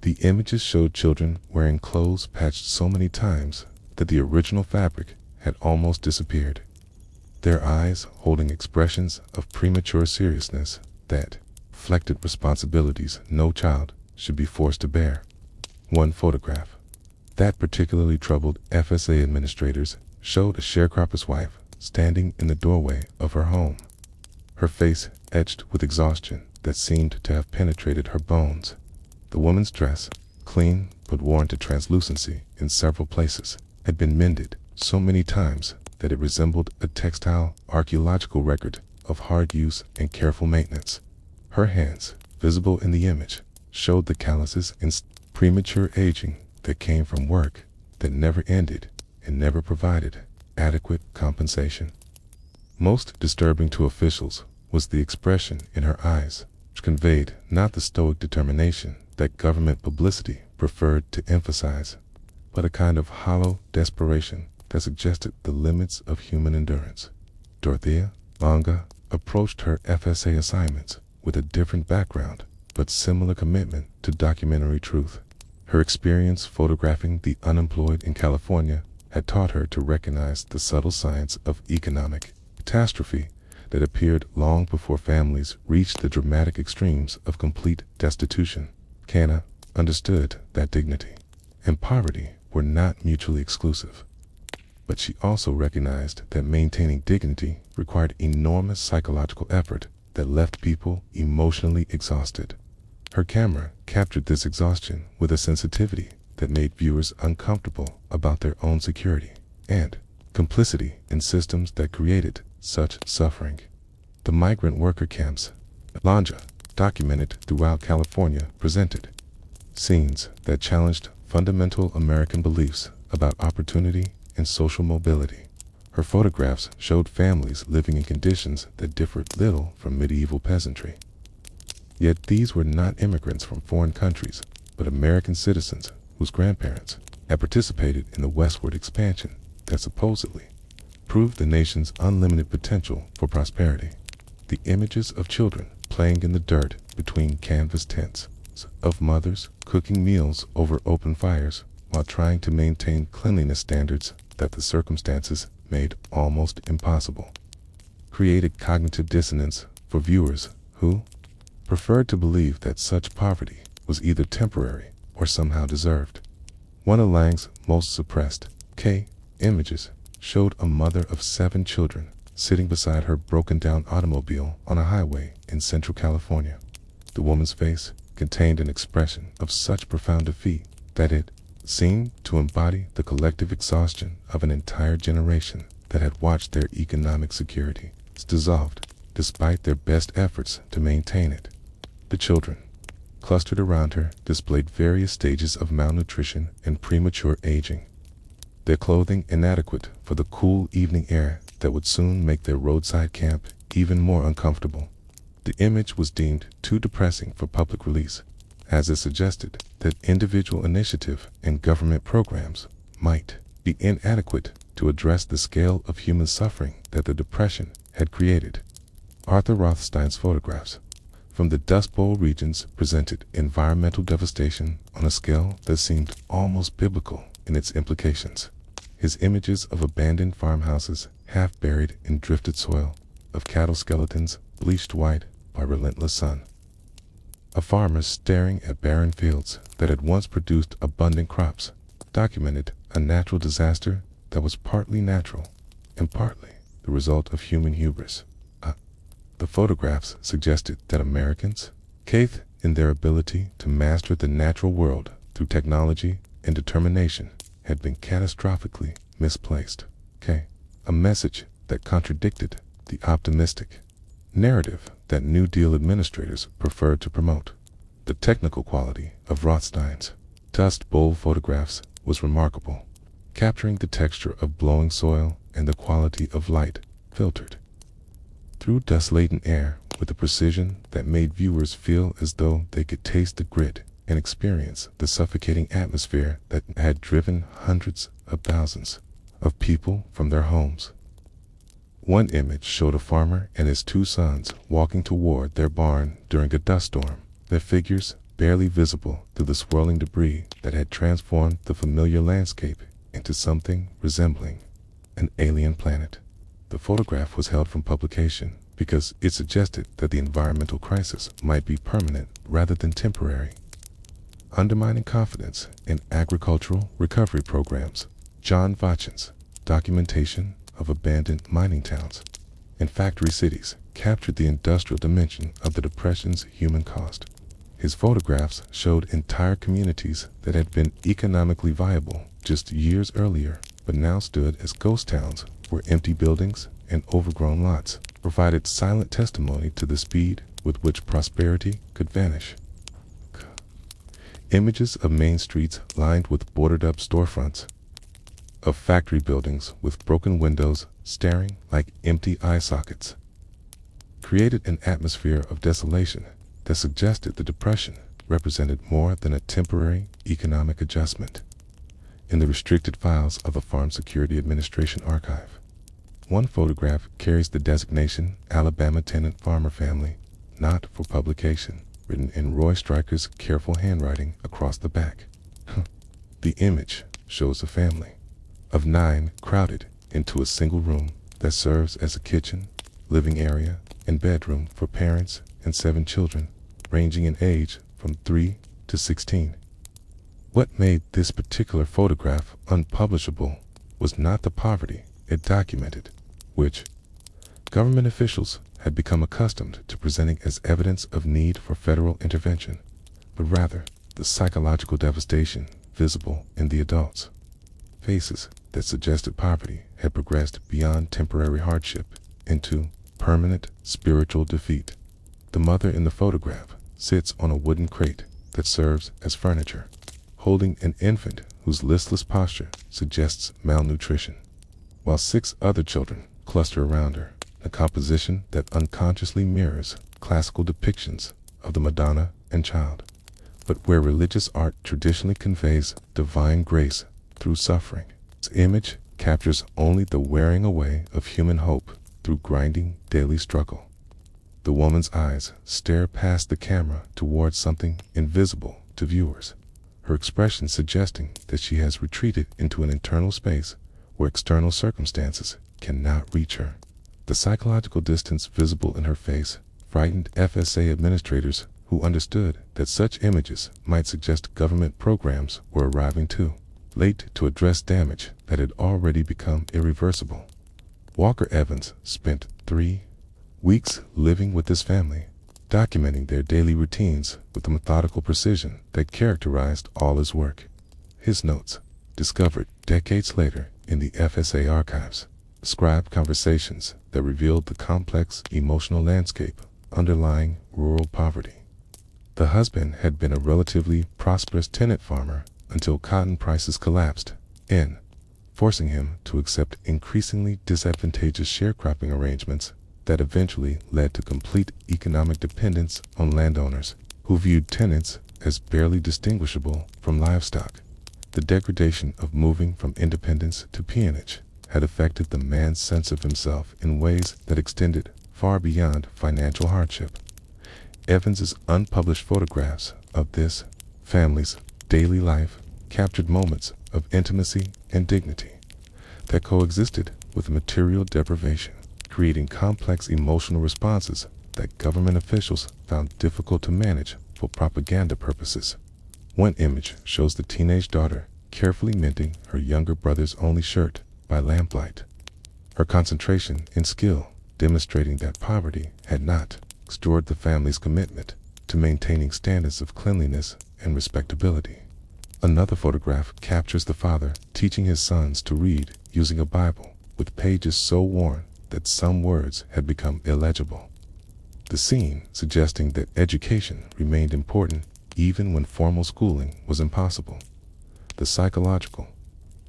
The images showed children wearing clothes patched so many times that the original fabric had almost disappeared, their eyes holding expressions of premature seriousness that reflected responsibilities no child should be forced to bear. One photograph that particularly troubled FSA administrators showed a sharecropper's wife standing in the doorway of her home, her face etched with exhaustion that seemed to have penetrated her bones. The woman's dress, clean but worn to translucency in several places, had been mended so many times that it resembled a textile archaeological record of hard use and careful maintenance. Her hands, visible in the image, showed the calluses and premature aging that came from work that never ended and never provided adequate compensation. Most disturbing to officials was the expression in her eyes, which conveyed not the stoic determination that government publicity preferred to emphasize, but a kind of hollow desperation that suggested the limits of human endurance. Dorothea Longa approached her FSA assignments with a different background, but similar commitment to documentary truth. Her experience photographing the unemployed in California had taught her to recognize the subtle science of economic catastrophe that appeared long before families reached the dramatic extremes of complete destitution. Canna understood that dignity and poverty were not mutually exclusive, but she also recognized that maintaining dignity required enormous psychological effort that left people emotionally exhausted. Her camera captured this exhaustion with a sensitivity that made viewers uncomfortable about their own security and complicity in systems that created such suffering. The migrant worker camps Longa documented throughout California presented scenes that challenged fundamental American beliefs about opportunity and social mobility. Her photographs showed families living in conditions that differed little from medieval peasantry. Yet these were not immigrants from foreign countries, but American citizens whose grandparents had participated in the westward expansion that supposedly proved the nation's unlimited potential for prosperity. The images of children playing in the dirt between canvas tents, of mothers cooking meals over open fires while trying to maintain cleanliness standards that the circumstances made almost impossible, created cognitive dissonance for viewers who preferred to believe that such poverty was either temporary or somehow deserved. One of Lang's most suppressed images showed a mother of 7 children sitting beside her broken-down automobile on a highway in Central California. The woman's face contained an expression of such profound defeat that it seemed to embody the collective exhaustion of an entire generation that had watched their economic security dissolved despite their best efforts to maintain it. The children, clustered around her, displayed various stages of malnutrition and premature aging, their clothing inadequate for the cool evening air that would soon make their roadside camp even more uncomfortable. The image was deemed too depressing for public release, as it suggested that individual initiative and government programs might be inadequate to address the scale of human suffering that the Depression had created. Arthur Rothstein's photographs from the Dust Bowl regions presented environmental devastation on a scale that seemed almost biblical in its implications. His images of abandoned farmhouses half buried in drifted soil, of cattle skeletons bleached white by relentless sun, of farmers staring at barren fields that had once produced abundant crops, documented a natural disaster that was partly natural and partly the result of human hubris. The photographs suggested that Americans, faith in their ability to master the natural world through technology and determination had been catastrophically misplaced. Okay? A message that contradicted the optimistic narrative that New Deal administrators preferred to promote. The technical quality of Rothstein's Dust Bowl photographs was remarkable, capturing the texture of blowing soil and the quality of light filtered through dust-laden air with a precision that made viewers feel as though they could taste the grit and experience the suffocating atmosphere that had driven hundreds of thousands of people from their homes. One image showed a farmer and his two sons walking toward their barn during a dust storm, their figures barely visible through the swirling debris that had transformed the familiar landscape into something resembling an alien planet. The photograph was held from publication because it suggested that the environmental crisis might be permanent rather than temporary, undermining confidence in agricultural recovery programs. John Vachin's documentation of abandoned mining towns and factory cities captured the industrial dimension of the Depression's human cost. His photographs showed entire communities that had been economically viable just years earlier, but now stood as ghost towns where empty buildings and overgrown lots provided silent testimony to the speed with which prosperity could vanish. Images of main streets lined with boarded-up storefronts, of factory buildings with broken windows staring like empty eye sockets, created an atmosphere of desolation that suggested the Depression represented more than a temporary economic adjustment. In the restricted files of the Farm Security Administration archive, one photograph carries the designation Alabama Tenant Farmer Family, not for publication, written in Roy Stryker's careful handwriting across the back. The image shows a family of 9 crowded into a single room that serves as a kitchen, living area, and bedroom for parents and 7 children, ranging in age from 3 to 16. What made this particular photograph unpublishable was not the poverty it documented, which government officials had become accustomed to presenting as evidence of need for federal intervention, but rather the psychological devastation visible in the adults' faces that suggested poverty had progressed beyond temporary hardship into permanent spiritual defeat. The mother in the photograph sits on a wooden crate that serves as furniture, holding an infant whose listless posture suggests malnutrition, while 6 other children cluster around her, a composition that unconsciously mirrors classical depictions of the Madonna and Child, but where religious art traditionally conveys divine grace through suffering. This image captures only the wearing away of human hope through grinding daily struggle. The woman's eyes stare past the camera towards something invisible to viewers, her expression suggesting that she has retreated into an internal space where external circumstances cannot reach her. The psychological distance visible in her face frightened FSA administrators who understood that such images might suggest government programs were arriving too late to address damage that had already become irreversible. Walker Evans spent 3 weeks living with his family, documenting their daily routines with the methodical precision that characterized all his work. His notes, discovered decades later in the FSA archives, described conversations that revealed the complex emotional landscape underlying rural poverty. The husband had been a relatively prosperous tenant farmer until cotton prices collapsed, forcing him to accept increasingly disadvantageous sharecropping arrangements that eventually led to complete economic dependence on landowners who viewed tenants as barely distinguishable from livestock. The degradation of moving from independence to peonage had affected the man's sense of himself in ways that extended far beyond financial hardship. Evans's unpublished photographs of this family's daily life captured moments of intimacy and dignity that coexisted with material deprivation, creating complex emotional responses that government officials found difficult to manage for propaganda purposes. One image shows the teenage daughter carefully mending her younger brother's only shirt by lamplight, her concentration and skill demonstrating that poverty had not destroyed the family's commitment to maintaining standards of cleanliness and respectability. Another photograph captures the father teaching his sons to read using a Bible with pages so worn that some words had become illegible. The scene suggesting that education remained important even when formal schooling was impossible. The psychological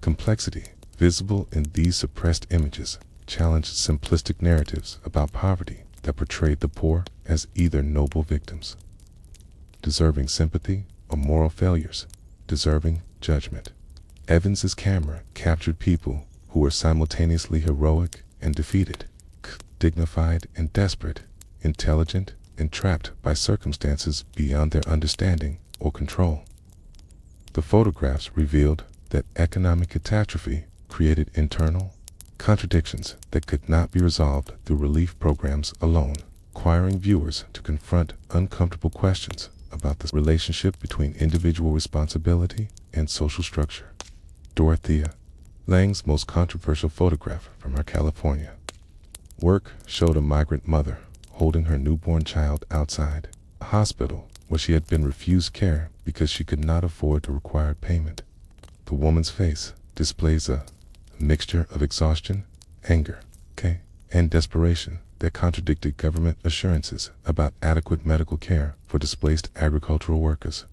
complexity visible in these suppressed images challenged simplistic narratives about poverty that portrayed the poor as either noble victims, deserving sympathy, or moral failures, deserving judgment. Evans's camera captured people who were simultaneously heroic and defeated, dignified and desperate, intelligent and trapped by circumstances beyond their understanding or control. The photographs revealed that economic catastrophe created internal contradictions that could not be resolved through relief programs alone, requiring viewers to confront uncomfortable questions about the relationship between individual responsibility and social structure. Dorothea Lange's most controversial photograph from our California work showed a migrant mother holding her newborn child outside a hospital where she had been refused care because she could not afford the required payment. The woman's face displays a mixture of exhaustion, anger, and desperation that contradicted government assurances about adequate medical care for displaced agricultural workers.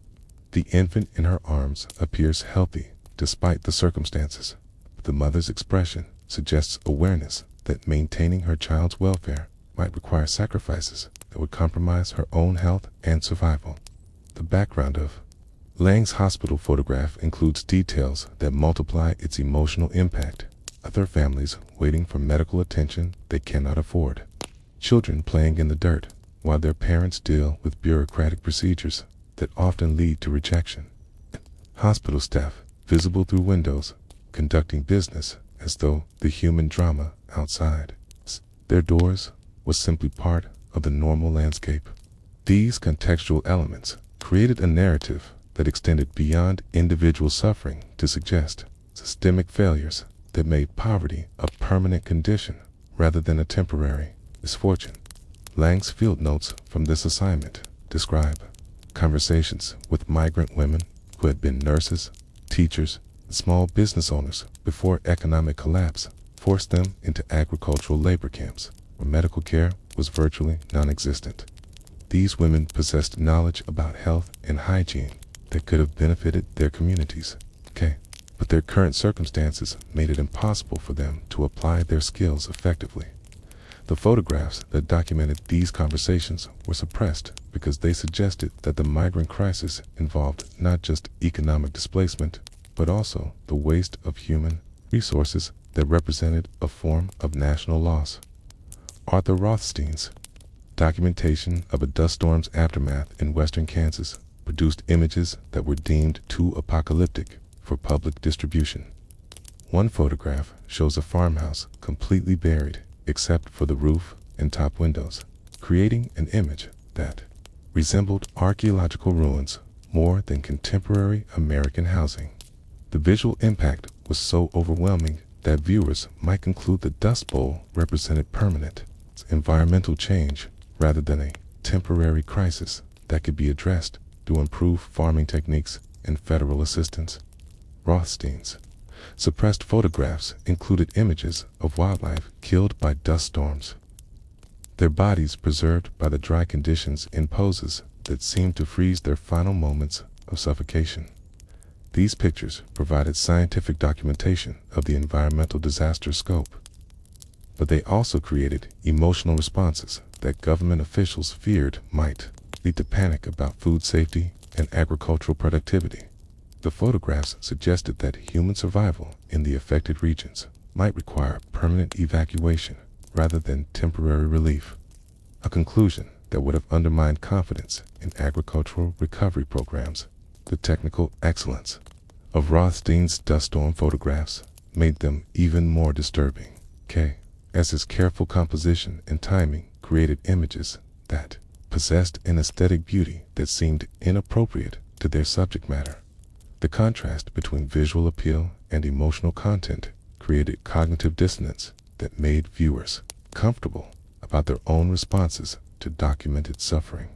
The infant in her arms appears healthy despite the circumstances. The mother's expression suggests awareness that maintaining her child's welfare might require sacrifices that would compromise her own health and survival. The background of Lange's hospital photograph includes details that multiply its emotional impact. Other families waiting for medical attention they cannot afford. Children playing in the dirt while their parents deal with bureaucratic procedures that often lead to rejection. Hospital staff visible through windows conducting business as though the human drama outside their doors was simply part of the normal landscape. These contextual elements created a narrative that extended beyond individual suffering to suggest systemic failures that made poverty a permanent condition rather than a temporary misfortune. Lange's field notes from this assignment describe conversations with migrant women who had been nurses, teachers, and small business owners before economic collapse forced them into agricultural labor camps where medical care was virtually non-existent. These women possessed knowledge about health and hygiene that could have benefited their communities, but their current circumstances made it impossible for them to apply their skills effectively. The photographs that documented these conversations were suppressed because they suggested that the migrant crisis involved not just economic displacement, but also the waste of human resources that represented a form of national loss. Arthur Rothstein's documentation of a dust storm's aftermath in western Kansas produced images that were deemed too apocalyptic for public distribution. One photograph shows a farmhouse completely buried except for the roof and top windows, creating an image that resembled archaeological ruins more than contemporary American housing. The visual impact was so overwhelming that viewers might conclude the Dust Bowl represented permanent environmental change rather than a temporary crisis that could be addressed through improved farming techniques and federal assistance. Rothstein's suppressed photographs included images of wildlife killed by dust storms, their bodies preserved by the dry conditions in poses that seemed to freeze their final moments of suffocation. These pictures provided scientific documentation of the environmental disaster's scope, but they also created emotional responses that government officials feared might lead to panic about food safety and agricultural productivity. The photographs suggested that human survival in the affected regions might require permanent evacuation rather than temporary relief, a conclusion that would have undermined confidence in agricultural recovery programs. The technical excellence of Rothstein's dust storm photographs made them even more disturbing, as his careful composition and timing created images that possessed an aesthetic beauty that seemed inappropriate to their subject matter. The contrast between visual appeal and emotional content created cognitive dissonance that made viewers comfortable about their own responses to documented suffering.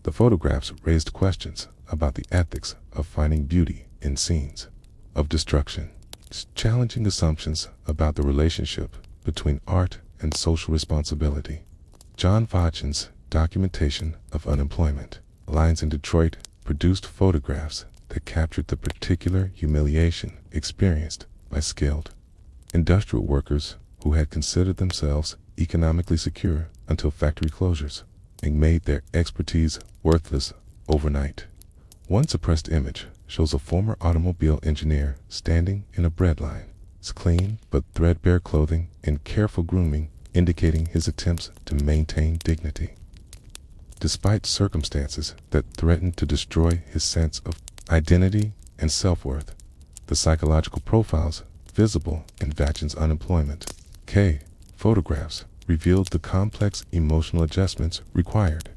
The photographs raised questions about the ethics of finding beauty in scenes of destruction, challenging assumptions about the relationship between art and social responsibility. John Vaughan's documentation of unemployment lines in Detroit produced photographs that captured the particular humiliation experienced by skilled industrial workers who had considered themselves economically secure until factory closures and made their expertise worthless overnight. One suppressed image shows a former automobile engineer standing in a bread line, his clean but threadbare clothing and careful grooming indicating his attempts to maintain dignity. Despite circumstances that threatened to destroy his sense of identity and self-worth, the psychological profiles visible in Vaughan's unemployment photographs revealed the complex emotional adjustments required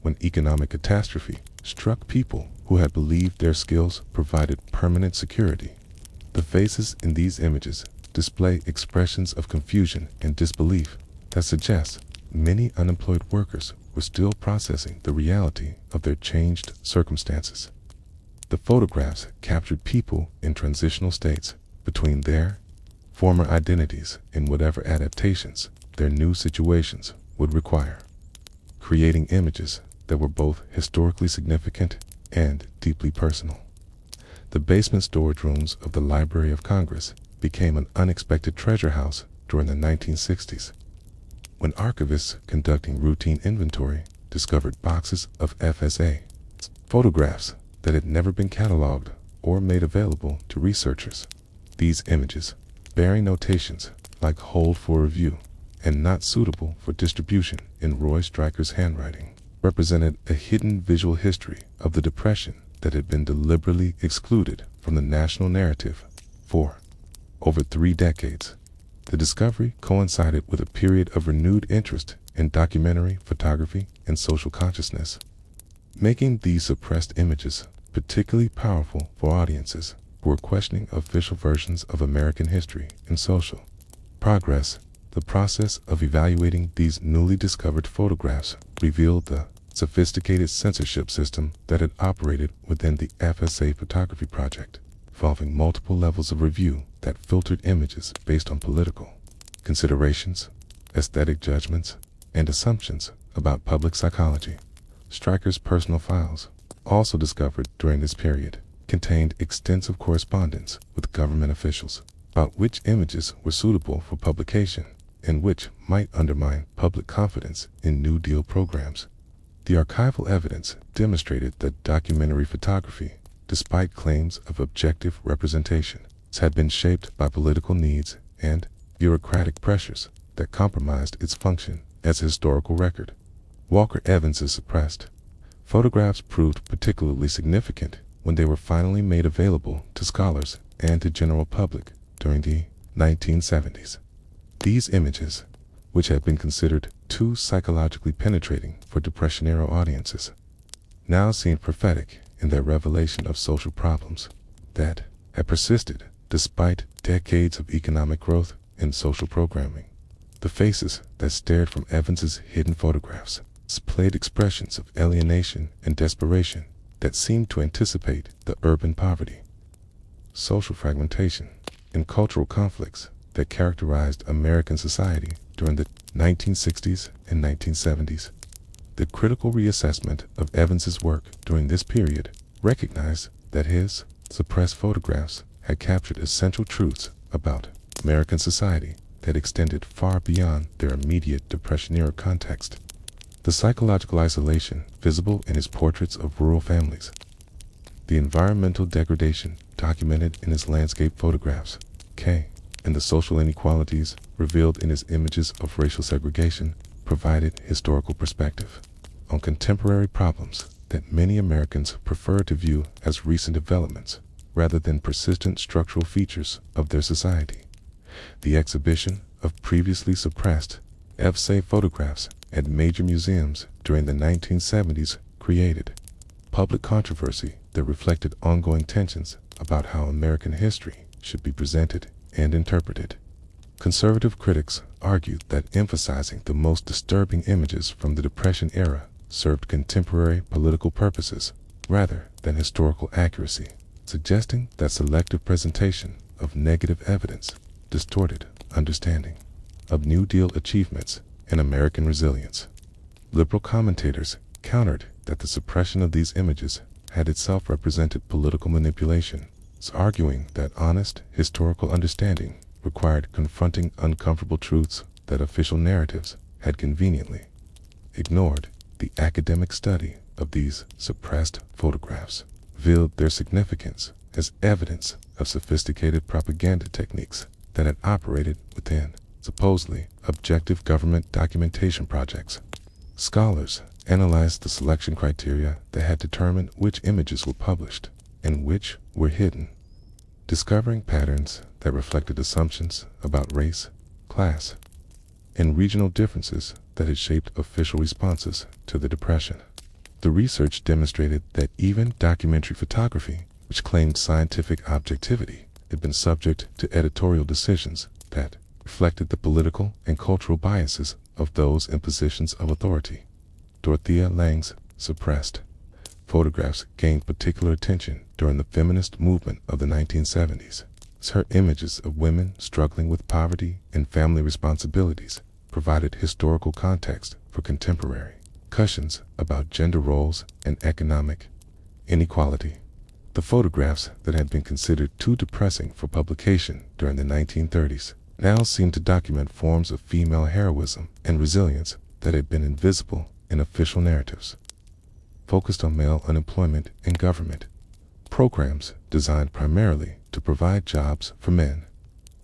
when economic catastrophe struck people who had believed their skills provided permanent security. The faces in these images display expressions of confusion and disbelief that suggest many unemployed workers were still processing the reality of their changed circumstances. The photographs captured people in transitional states between their former identities and whatever adaptations their new situations would require, creating images that were both historically significant and deeply personal. The basement storage rooms of the Library of Congress became an unexpected treasure house during the 1960s, when archivists conducting routine inventory discovered boxes of FSA photographs that had never been cataloged or made available to researchers. These images, bearing notations like "hold for review" and "not suitable for distribution" in Roy Stryker's handwriting, represented a hidden visual history of the Depression that had been deliberately excluded from the national narrative for over 3 decades. The discovery coincided with a period of renewed interest in documentary photography and social consciousness, making these suppressed images particularly powerful for audiences who were questioning official versions of American history and social progress. The process of evaluating these newly discovered photographs revealed the sophisticated censorship system that had operated within the FSA photography project, involving multiple levels of review that filtered images based on political considerations, aesthetic judgments, and assumptions about public psychology. Stryker's personal files, also discovered during this period, contained extensive correspondence with government officials about which images were suitable for publication and which might undermine public confidence in New Deal programs. The archival evidence demonstrated that documentary photography, despite claims of objective representation, had been shaped by political needs and bureaucratic pressures that compromised its function as a historical record. Walker Evans's suppressed photographs proved particularly significant when they were finally made available to scholars and to general public during the 1970s. These images, which had been considered too psychologically penetrating for Depression-era audiences, now seemed prophetic in their revelation of social problems that had persisted despite decades of economic growth and social programming. The faces that stared from Evans's hidden photographs displayed expressions of alienation and desperation that seemed to anticipate the urban poverty, social fragmentation, and cultural conflicts that characterized American society during the 1960s and 1970s. The critical reassessment of Evans's work during this period recognized that his suppressed photographs had captured essential truths about American society that extended far beyond their immediate Depression-era context. The psychological isolation visible in his portraits of rural families, the environmental degradation documented in his landscape photographs, and the social inequalities revealed in his images of racial segregation provided historical perspective on contemporary problems that many Americans prefer to view as recent developments rather than persistent structural features of their society. The exhibition of previously suppressed FSA photographs at major museums during the 1970s created public controversy that reflected ongoing tensions about how American history should be presented and interpreted. Conservative critics argued that emphasizing the most disturbing images from the Depression era served contemporary political purposes rather than historical accuracy. suggesting that selective presentation of negative evidence distorted understanding of New Deal achievements and American resilience. Liberal commentators countered that the suppression of these images had itself represented political manipulation, arguing that honest historical understanding required confronting uncomfortable truths that official narratives had conveniently ignored. The academic study of these suppressed photographs revealed their significance as evidence of sophisticated propaganda techniques that had operated within supposedly objective government documentation projects. Scholars analyzed the selection criteria that had determined which images were published and which were hidden, discovering patterns that reflected assumptions about race, class, and regional differences that had shaped official responses to the Depression. The research demonstrated that even documentary photography, which claimed scientific objectivity, had been subject to editorial decisions that reflected the political and cultural biases of those in positions of authority. Dorothea Lange's suppressed photographs gained particular attention during the feminist movement of the 1970s. Her images of women struggling with poverty and family responsibilities provided historical context for contemporary discussions about gender roles and economic inequality. The photographs that had been considered too depressing for publication during the 1930s now seemed to document forms of female heroism and resilience that had been invisible in official narratives. Focused on male unemployment and government programs designed primarily to provide jobs for men.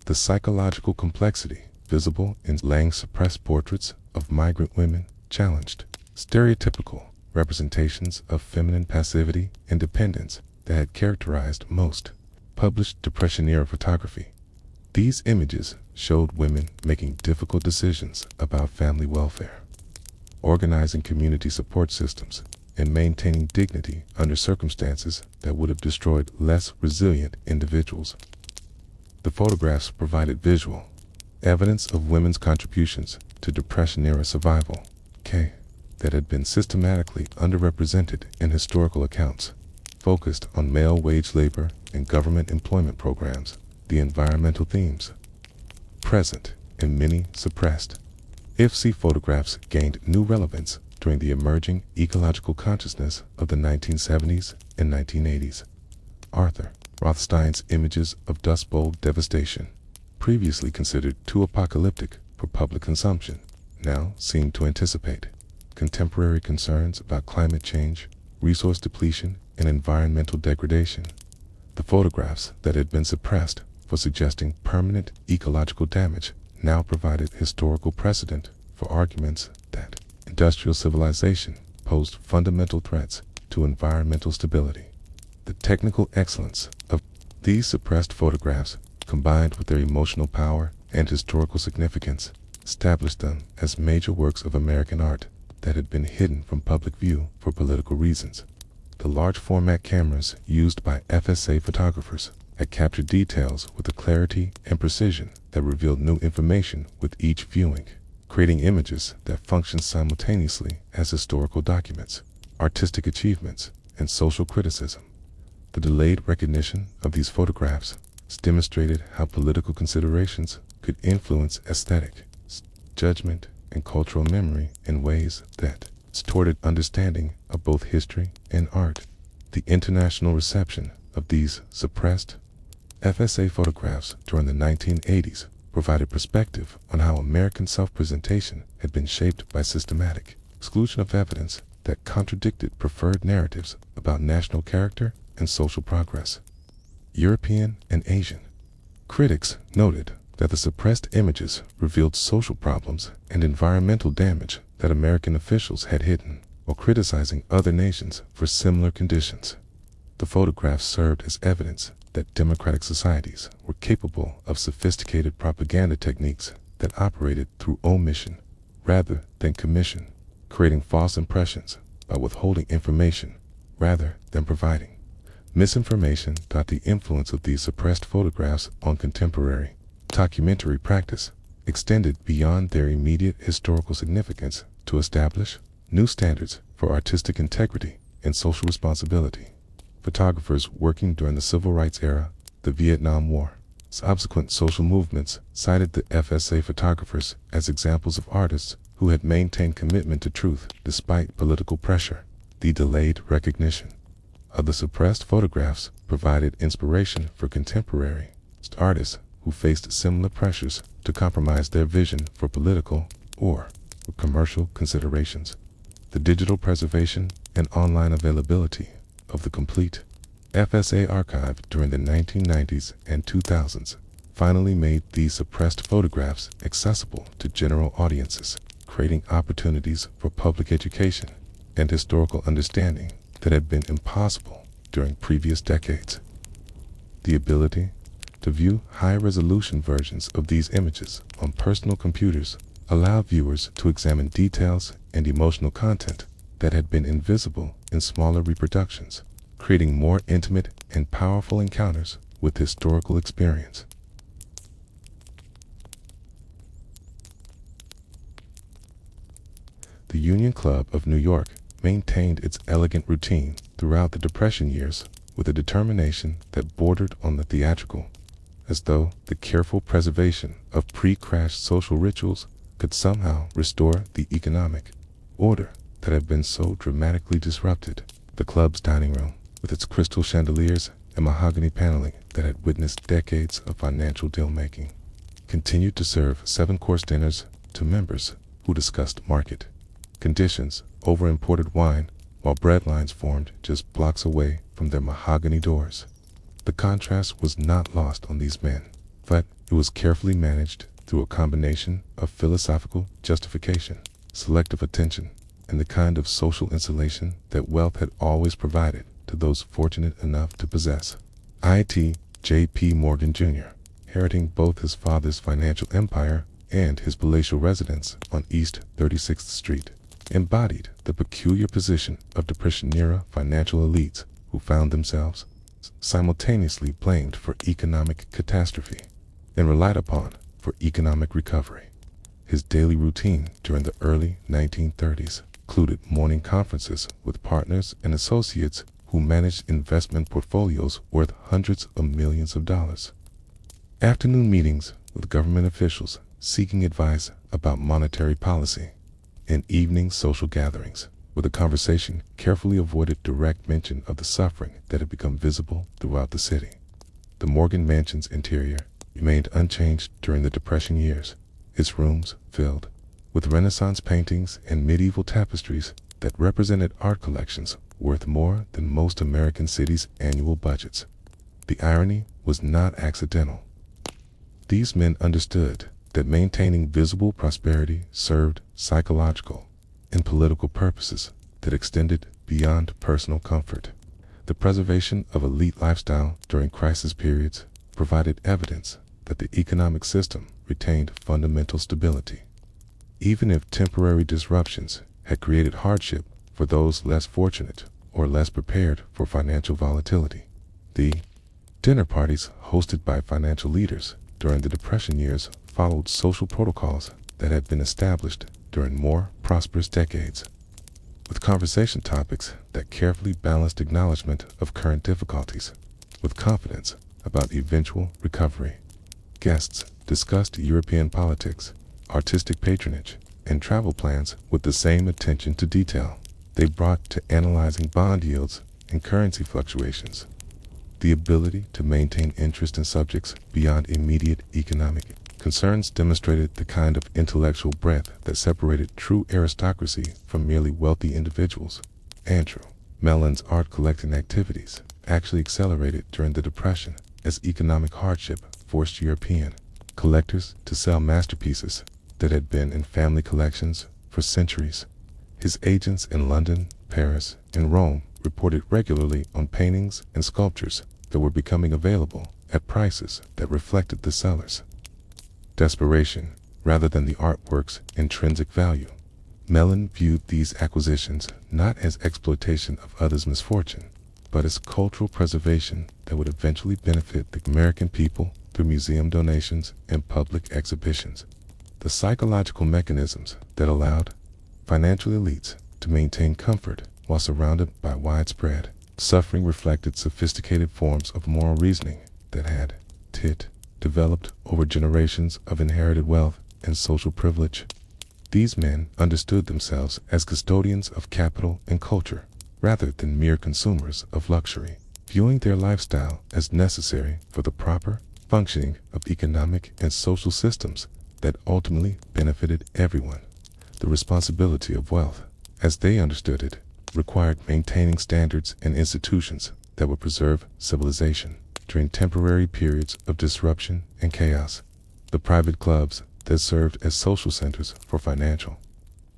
The psychological complexity visible in Lange's suppressed portraits of migrant women challenged stereotypical representations of feminine passivity and dependence that had characterized most published Depression-era photography. These images showed women making difficult decisions about family welfare, organizing community support systems, and maintaining dignity under circumstances that would have destroyed less resilient individuals. The photographs provided visual evidence of women's contributions to Depression-era survival, that had been systematically underrepresented in historical accounts. Focused on male wage labor and government employment programs, the environmental themes present in many suppressed IFC photographs gained new relevance during the emerging ecological consciousness of the 1970s and 1980s. Arthur Rothstein's images of Dust Bowl devastation, previously considered too apocalyptic for public consumption, now seemed to anticipate contemporary concerns about climate change, resource depletion, and environmental degradation. The photographs that had been suppressed for suggesting permanent ecological damage now provided historical precedent for arguments that industrial civilization posed fundamental threats to environmental stability. The technical excellence of these suppressed photographs, combined with their emotional power and historical significance, established them as major works of American art that had been hidden from public view for political reasons. The large format cameras used by FSA photographers had captured details with a clarity and precision that revealed new information with each viewing, creating images that functioned simultaneously as historical documents, artistic achievements, and social criticism. The delayed recognition of these photographs demonstrated how political considerations could influence aesthetic judgment and cultural memory in ways that distorted understanding of both history and art. The international reception of these suppressed FSA photographs during the 1980s provided perspective on how American self-presentation had been shaped by systematic exclusion of evidence that contradicted preferred narratives about national character and social progress. European and Asian critics noted that the suppressed images revealed social problems and environmental damage that American officials had hidden, while criticizing other nations for similar conditions. The photographs served as evidence that democratic societies were capable of sophisticated propaganda techniques that operated through omission rather than commission, creating false impressions by withholding information rather than providing misinformation. The influence of these suppressed photographs on contemporary documentary practice extended beyond their immediate historical significance to establish new standards for artistic integrity and social responsibility. photographers working during the Civil Rights era, the Vietnam War. Subsequent social movements cited the FSA photographers as examples of artists who had maintained commitment to truth despite political pressure. The delayed recognition of the suppressed photographs provided inspiration for contemporary artists who faced similar pressures to compromise their vision for political or commercial considerations. The digital preservation and online availability of the complete FSA archive during the 1990s and 2000s finally made these suppressed photographs accessible to general audiences, creating opportunities for public education and historical understanding that had been impossible during previous decades. The ability to view high-resolution versions of these images on personal computers allowed viewers to examine details and emotional content that had been invisible in smaller reproductions, creating more intimate and powerful encounters with historical experience. The Union Club of New York maintained its elegant routine throughout the Depression years with a determination that bordered on the theatrical, as though the careful preservation of pre-crash social rituals could somehow restore the economic order that had been so dramatically disrupted. The club's dining room, with its crystal chandeliers and mahogany paneling that had witnessed decades of financial deal-making, continued to serve 7-course dinners to members who discussed market conditions over imported wine, while bread lines formed just blocks away from their mahogany doors. The contrast was not lost on these men, but it was carefully managed through a combination of philosophical justification, selective attention, and the kind of social insulation that wealth had always provided to those fortunate enough to possess. J.P. Morgan Jr., inheriting both his father's financial empire and his palatial residence on East 36th Street, embodied the peculiar position of Depression-era financial elites who found themselves simultaneously blamed for economic catastrophe and relied upon for economic recovery. His daily routine during the early 1930s included morning conferences with partners and associates who managed investment portfolios worth hundreds of millions of dollars, afternoon meetings with government officials seeking advice about monetary policy, and evening social gatherings where the conversation carefully avoided direct mention of the suffering that had become visible throughout the city. The Morgan Mansion's interior remained unchanged during the Depression years, its rooms filled with Renaissance paintings and medieval tapestries that represented art collections worth more than most American cities' annual budgets. The irony was not accidental. These men understood that maintaining visible prosperity served psychological and political purposes that extended beyond personal comfort. The preservation of elite lifestyle during crisis periods provided evidence that the economic system retained fundamental stability, even if temporary disruptions had created hardship for those less fortunate or less prepared for financial volatility. The dinner parties hosted by financial leaders during the Depression years followed social protocols that had been established during more prosperous decades, with conversation topics that carefully balanced acknowledgement of current difficulties with confidence about eventual recovery. Guests discussed European politics, artistic patronage, and travel plans with the same attention to detail they brought to analyzing bond yields and currency fluctuations. The ability to maintain interest in subjects beyond immediate economic concerns demonstrated the kind of intellectual breadth that separated true aristocracy from merely wealthy individuals. Andrew Mellon's art collecting activities actually accelerated during the Depression as economic hardship forced European collectors to sell masterpieces that had been in family collections for centuries. His agents in London, Paris, and Rome reported regularly on paintings and sculptures that were becoming available at prices that reflected the sellers' desperation rather than the artwork's intrinsic value. Mellon viewed these acquisitions not as exploitation of others' misfortune, but as cultural preservation that would eventually benefit the American people through museum donations and public exhibitions. The psychological mechanisms that allowed financial elites to maintain comfort while surrounded by widespread Suffering reflected sophisticated forms of moral reasoning that had developed over generations of inherited wealth and social privilege. These men understood themselves as custodians of capital and culture, rather than mere consumers of luxury, viewing their lifestyle as necessary for the proper functioning of economic and social systems that ultimately benefited everyone. The responsibility of wealth, as they understood it, required maintaining standards and institutions that would preserve civilization during temporary periods of disruption and chaos. The private clubs that served as social centers for financial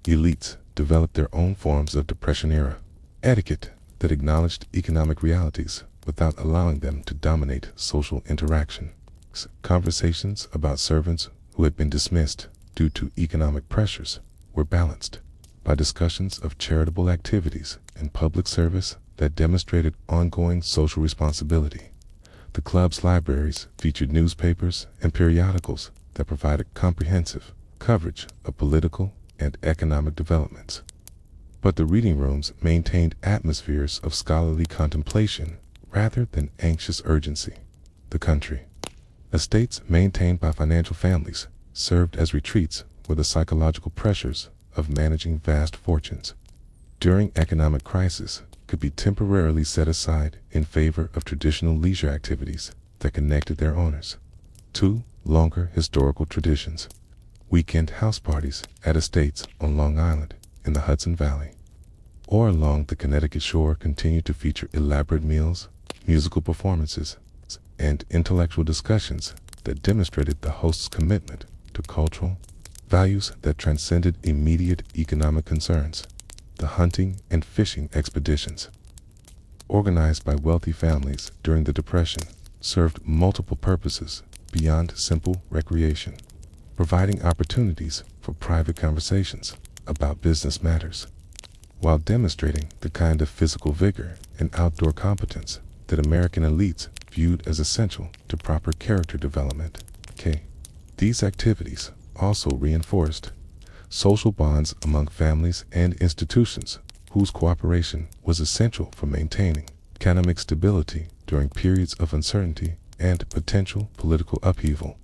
elites developed their own forms of Depression-era etiquette that acknowledged economic realities without allowing them to dominate social interaction. Conversations about servants who had been dismissed due to economic pressures were balanced by discussions of charitable activities and public service that demonstrated ongoing social responsibility. The club's libraries featured newspapers and periodicals that provided comprehensive coverage of political and economic developments. But the reading rooms maintained atmospheres of scholarly contemplation rather than anxious urgency. The country estates maintained by financial families served as retreats where the psychological pressures of managing vast fortunes during economic crisis could be temporarily set aside in favor of traditional leisure activities that connected their owners. 2 longer historical traditions. Weekend house parties at estates on Long Island, in the Hudson Valley, or along the Connecticut shore continued to feature elaborate meals, musical performances, and intellectual discussions that demonstrated the host's commitment to cultural values that transcended immediate economic concerns. The hunting and fishing expeditions, organized by wealthy families during the Depression, served multiple purposes beyond simple recreation, providing opportunities for private conversations about business matters, while demonstrating the kind of physical vigor and outdoor competence that American elites viewed as essential to proper character development. These activities also reinforced social bonds among families and institutions whose cooperation was essential for maintaining economic stability during periods of uncertainty and potential political upheaval.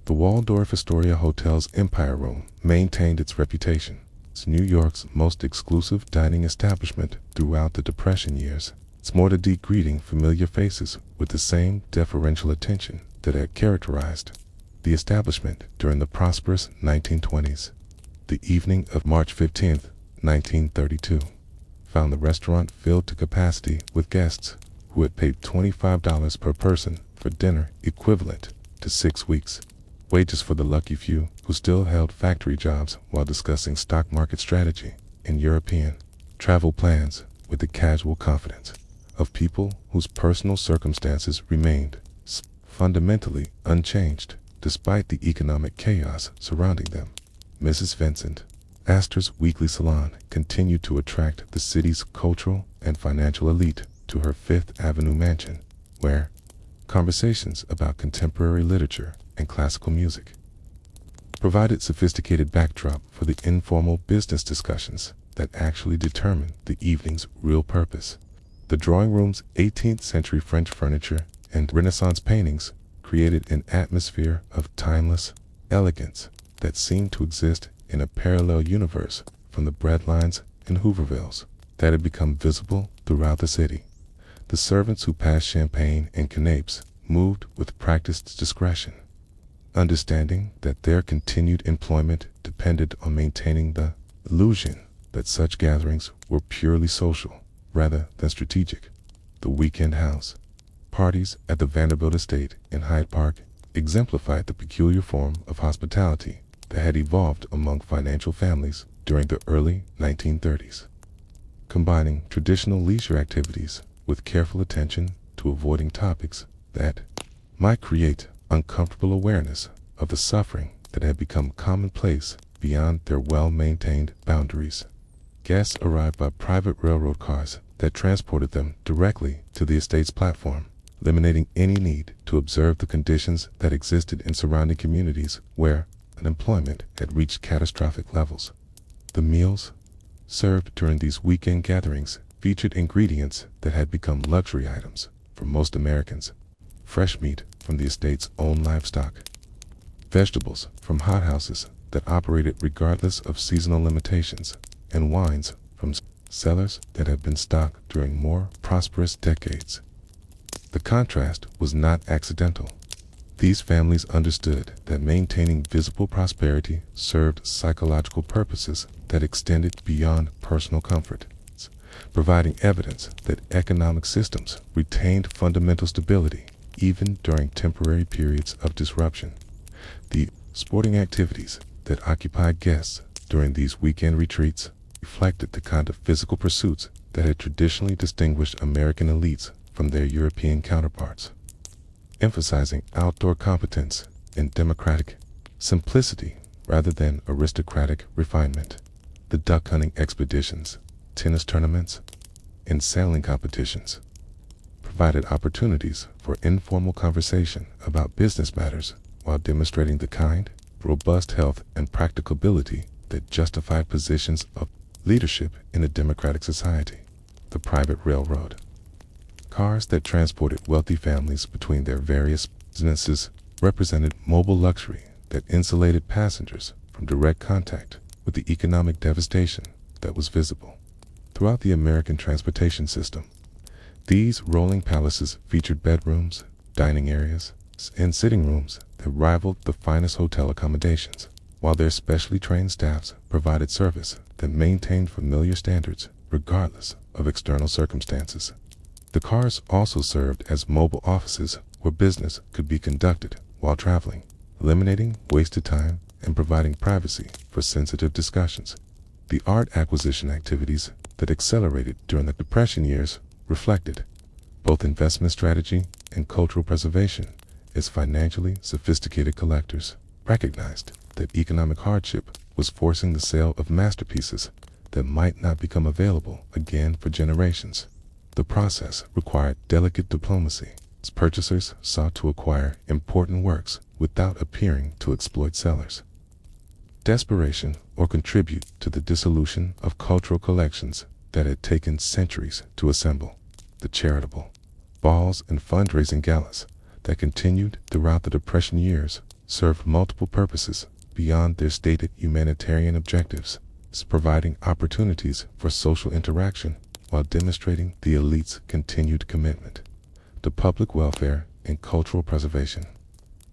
The Waldorf Astoria Hotel's Empire Room maintained its reputation as New York's most exclusive dining establishment throughout the Depression years. Its mortar-de greeting familiar faces with the same deferential attention that had characterized the establishment during the prosperous 1920s. The evening of March 15, 1932, found the restaurant filled to capacity with guests who had paid $25 per person for dinner equivalent to 6 weeks' wages for the lucky few who still held factory jobs while discussing stock market strategy and European travel plans with the casual confidence of people whose personal circumstances remained fundamentally unchanged despite the economic chaos surrounding them. Mrs. Vincent Astor's weekly salon continued to attract the city's cultural and financial elite to her Fifth Avenue mansion, where conversations about contemporary literature and classical music provided sophisticated backdrop for the informal business discussions that actually determined the evening's real purpose. The drawing room's 18th century French furniture and Renaissance paintings created an atmosphere of timeless elegance that seemed to exist in a parallel universe from the breadlines and Hoovervilles that had become visible throughout the city. The servants who passed champagne and canapes moved with practiced discretion, understanding that their continued employment depended on maintaining the illusion that such gatherings were purely social rather than strategic. The weekend house parties at the Vanderbilt estate in Hyde Park exemplified the peculiar form of hospitality that had evolved among financial families during the early 1930s, combining traditional leisure activities with careful attention to avoiding topics that might create uncomfortable awareness of the suffering that had become commonplace beyond their well-maintained boundaries. Guests arrived by private railroad cars that transported them directly to the estate's platform, eliminating any need to observe the conditions that existed in surrounding communities where unemployment had reached catastrophic levels. The meals served during these weekend gatherings featured ingredients that had become luxury items for most Americans. Fresh meat from the estate's own livestock, vegetables from hothouses that operated regardless of seasonal limitations, and wines from cellars that had been stocked during more prosperous decades. The contrast was not accidental. These families understood that maintaining visible prosperity served psychological purposes that extended beyond personal comfort, providing evidence that economic systems retained fundamental stability even during temporary periods of disruption. The sporting activities that occupied guests during these weekend retreats reflected the kind of physical pursuits that had traditionally distinguished American elites from their European counterparts, emphasizing outdoor competence and democratic simplicity rather than aristocratic refinement. The duck hunting expeditions, tennis tournaments, and sailing competitions provided opportunities for informal conversation about business matters while demonstrating the kind, robust health and practicability that justified positions of leadership in a democratic society. The private railroad. Cars that transported wealthy families between their various businesses represented mobile luxury that insulated passengers from direct contact with the economic devastation that was visible. Throughout the American transportation system, these rolling palaces featured bedrooms, dining areas, and sitting rooms that rivaled the finest hotel accommodations, while their specially trained staffs provided service that maintained familiar standards regardless of external circumstances. The cars also served as mobile offices where business could be conducted while traveling, eliminating wasted time and providing privacy for sensitive discussions. The art acquisition activities that accelerated during the Depression years reflected both investment strategy and cultural preservation, as financially sophisticated collectors recognized that economic hardship was forcing the sale of masterpieces that might not become available again for generations. The process required delicate diplomacy, as purchasers sought to acquire important works without appearing to exploit sellers. Desperation or contribute to the dissolution of cultural collections that had taken centuries to assemble. The charitable balls and fundraising galas that continued throughout the Depression years served multiple purposes beyond their stated humanitarian objectives, providing opportunities for social interaction while demonstrating the elite's continued commitment to public welfare and cultural preservation.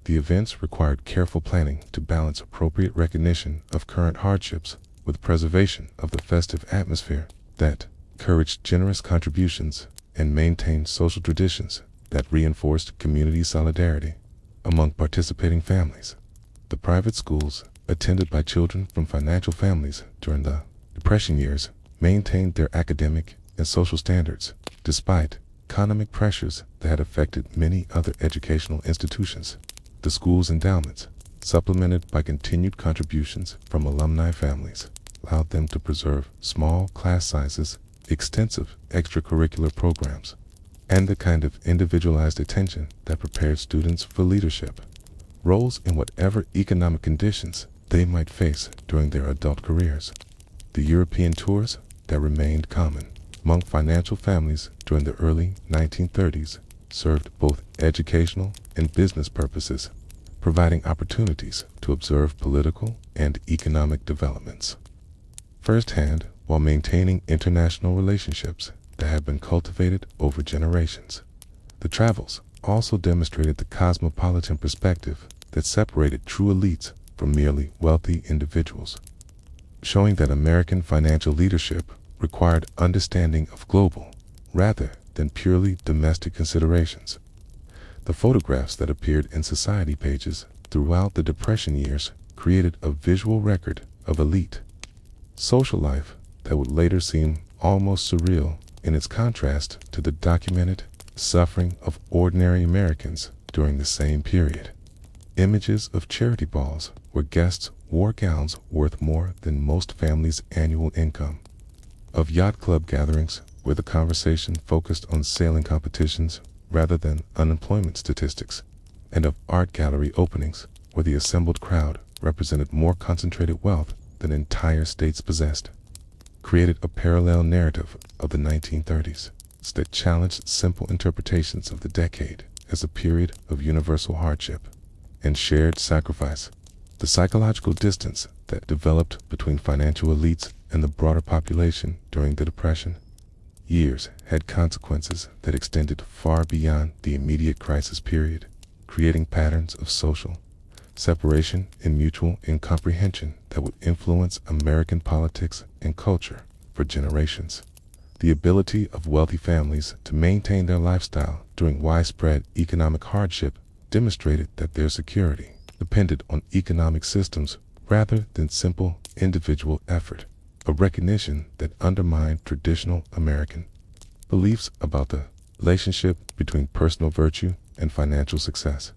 The events required careful planning to balance appropriate recognition of current hardships with preservation of the festive atmosphere that encouraged generous contributions and maintained social traditions that reinforced community solidarity among participating families. The private schools attended by children from financial families during the Depression years maintained their academic and social standards despite economic pressures that had affected many other educational institutions. The school's endowments, supplemented by continued contributions from alumni families, allowed them to preserve small class sizes, extensive extracurricular programs, and the kind of individualized attention that prepared students for leadership roles in whatever economic conditions they might face during their adult careers. The European tours that remained common among financial families during the early 1930s served both educational and business purposes, providing opportunities to observe political and economic developments firsthand while maintaining international relationships that have been cultivated over generations. The travels also demonstrated the cosmopolitan perspective that separated true elites from merely wealthy individuals, showing that American financial leadership required understanding of global rather than purely domestic considerations. The photographs that appeared in society pages throughout the Depression years created a visual record of elite social life that would later seem almost surreal in its contrast to the documented suffering of ordinary Americans during the same period. Images of charity balls where guests wore gowns worth more than most families' annual income, of yacht club gatherings where the conversation focused on sailing competitions rather than unemployment statistics, and of art gallery openings where the assembled crowd represented more concentrated wealth than entire states possessed. created a parallel narrative of the 1930s that challenged simple interpretations of the decade as a period of universal hardship and shared sacrifice. The psychological distance that developed between financial elites and the broader population during the Depression years had consequences that extended far beyond the immediate crisis period, creating patterns of social separation and mutual incomprehension that would influence American politics and culture for generations. The ability of wealthy families to maintain their lifestyle during widespread economic hardship demonstrated that their security depended on economic systems rather than simple individual effort, a recognition that undermined traditional American beliefs about the relationship between personal virtue and financial success.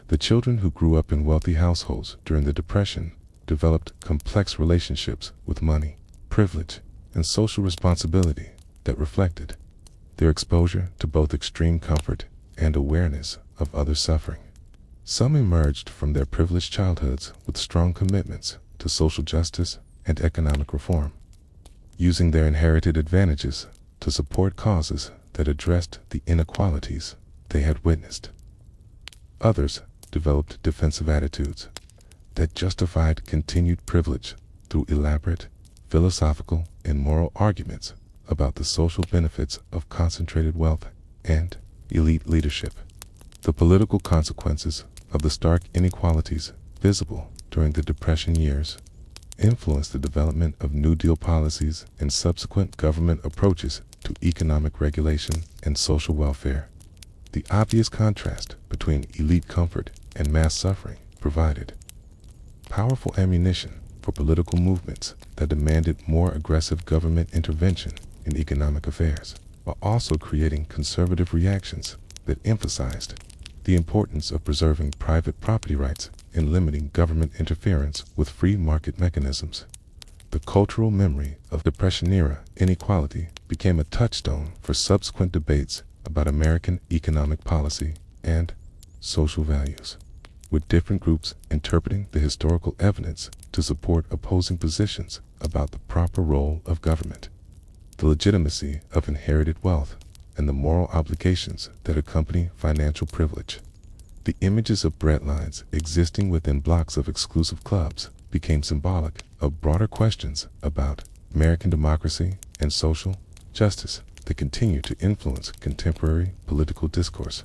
The children who grew up in wealthy households during the Depression developed complex relationships with money, privilege, and social responsibility that reflected their exposure to both extreme comfort and awareness of others' suffering. Some emerged from their privileged childhoods with strong commitments to social justice and economic reform, using their inherited advantages to support causes that addressed the inequalities they had witnessed. Others developed defensive attitudes that justified continued privilege through elaborate philosophical and moral arguments about the social benefits of concentrated wealth and elite leadership. The political consequences of the stark inequalities visible during the Depression years influenced the development of New Deal policies and subsequent government approaches to economic regulation and social welfare. The obvious contrast between elite comfort and mass suffering provided powerful ammunition for political movements that demanded more aggressive government intervention in economic affairs, while also creating conservative reactions that emphasized the importance of preserving private property rights and limiting government interference with free market mechanisms. The cultural memory of Depression-era inequality became a touchstone for subsequent debates about American economic policy and social values, with different groups interpreting the historical evidence to support opposing positions about the proper role of government, the legitimacy of inherited wealth, and the moral obligations that accompany financial privilege. The images of breadlines existing within blocks of exclusive clubs became symbolic of broader questions about American democracy and social justice that continue to influence contemporary political discourse.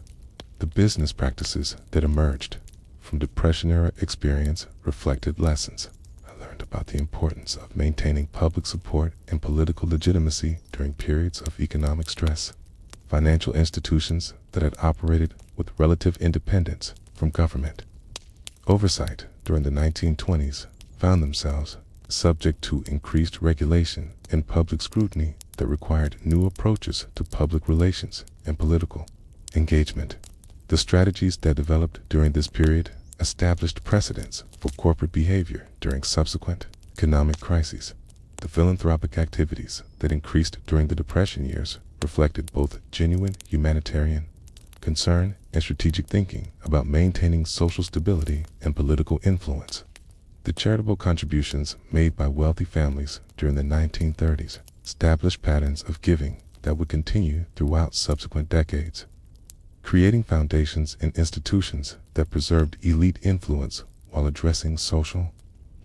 The business practices that emerged from Depression-era experience reflected lessons. I learned about the importance of maintaining public support and political legitimacy during periods of economic stress. Financial institutions that had operated with relative independence from government oversight during the 1920s found themselves subject to increased regulation and public scrutiny that required new approaches to public relations and political engagement. The strategies that developed during this period established precedents for corporate behavior during subsequent economic crises. The philanthropic activities that increased during the Depression years reflected both genuine humanitarian concern and strategic thinking about maintaining social stability and political influence. The charitable contributions made by wealthy families during the 1930s established patterns of giving that would continue throughout subsequent decades, creating foundations and institutions that preserved elite influence while addressing social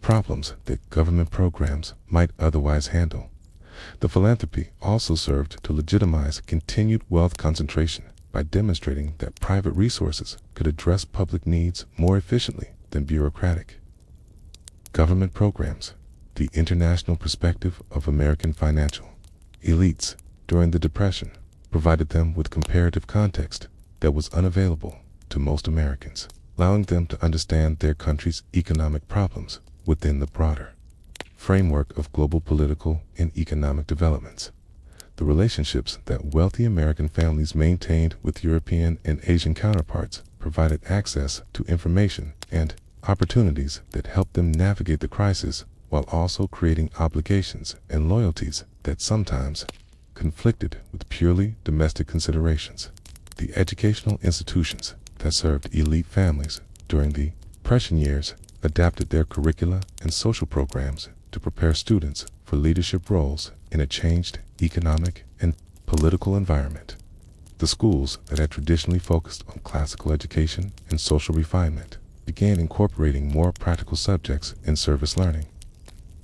problems that government programs might otherwise handle. The philanthropy also served to legitimize continued wealth concentration by demonstrating that private resources could address public needs more efficiently than bureaucratic government programs. The international perspective of American financial elites during the Depression provided them with comparative context that was unavailable to most Americans, allowing them to understand their country's economic problems within the broader framework of global political and economic developments. The relationships that wealthy American families maintained with European and Asian counterparts provided access to information and opportunities that helped them navigate the crisis while also creating obligations and loyalties that sometimes conflicted with purely domestic considerations. The educational institutions that served elite families during the Depression years adapted their curricula and social programs to prepare students for leadership roles in a changed economic and political environment. The schools that had traditionally focused on classical education and social refinement began incorporating more practical subjects in service learning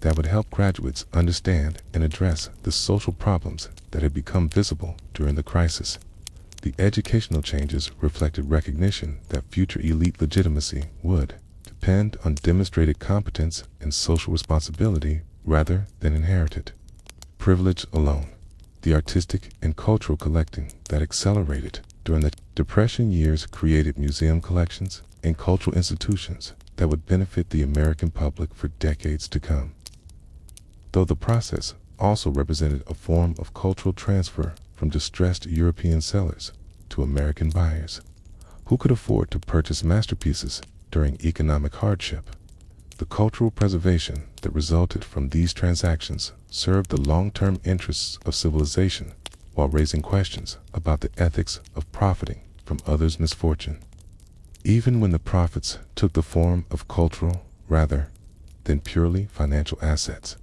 that would help graduates understand and address the social problems that had become visible during the crisis. The educational changes reflected recognition that future elite legitimacy would depend on demonstrated competence and social responsibility rather than inherited privilege alone. The artistic and cultural collecting that accelerated during the Depression years created museum collections and cultural institutions that would benefit the American public for decades to come. Though the process also represented a form of cultural transfer from distressed European sellers to American buyers, who could afford to purchase masterpieces during economic hardship. The cultural preservation that resulted from these transactions served the long-term interests of civilization while raising questions about the ethics of profiting from others' misfortune. Even when the profits took the form of cultural rather than purely financial assets,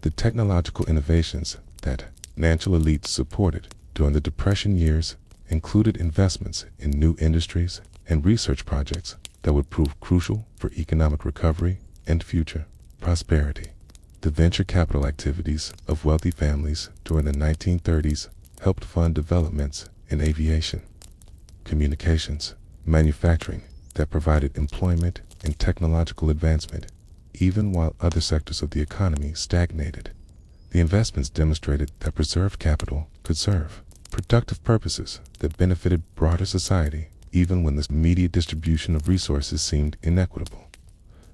the technological innovations that financial elites supported during the Depression years included investments in new industries and research projects that would prove crucial for economic recovery and future prosperity. The venture capital activities of wealthy families during the 1930s helped fund developments in aviation, communications, manufacturing that provided employment and technological advancement even while other sectors of the economy stagnated. The investments demonstrated that preserved capital could serve productive purposes that benefited broader society even when the immediate distribution of resources seemed inequitable.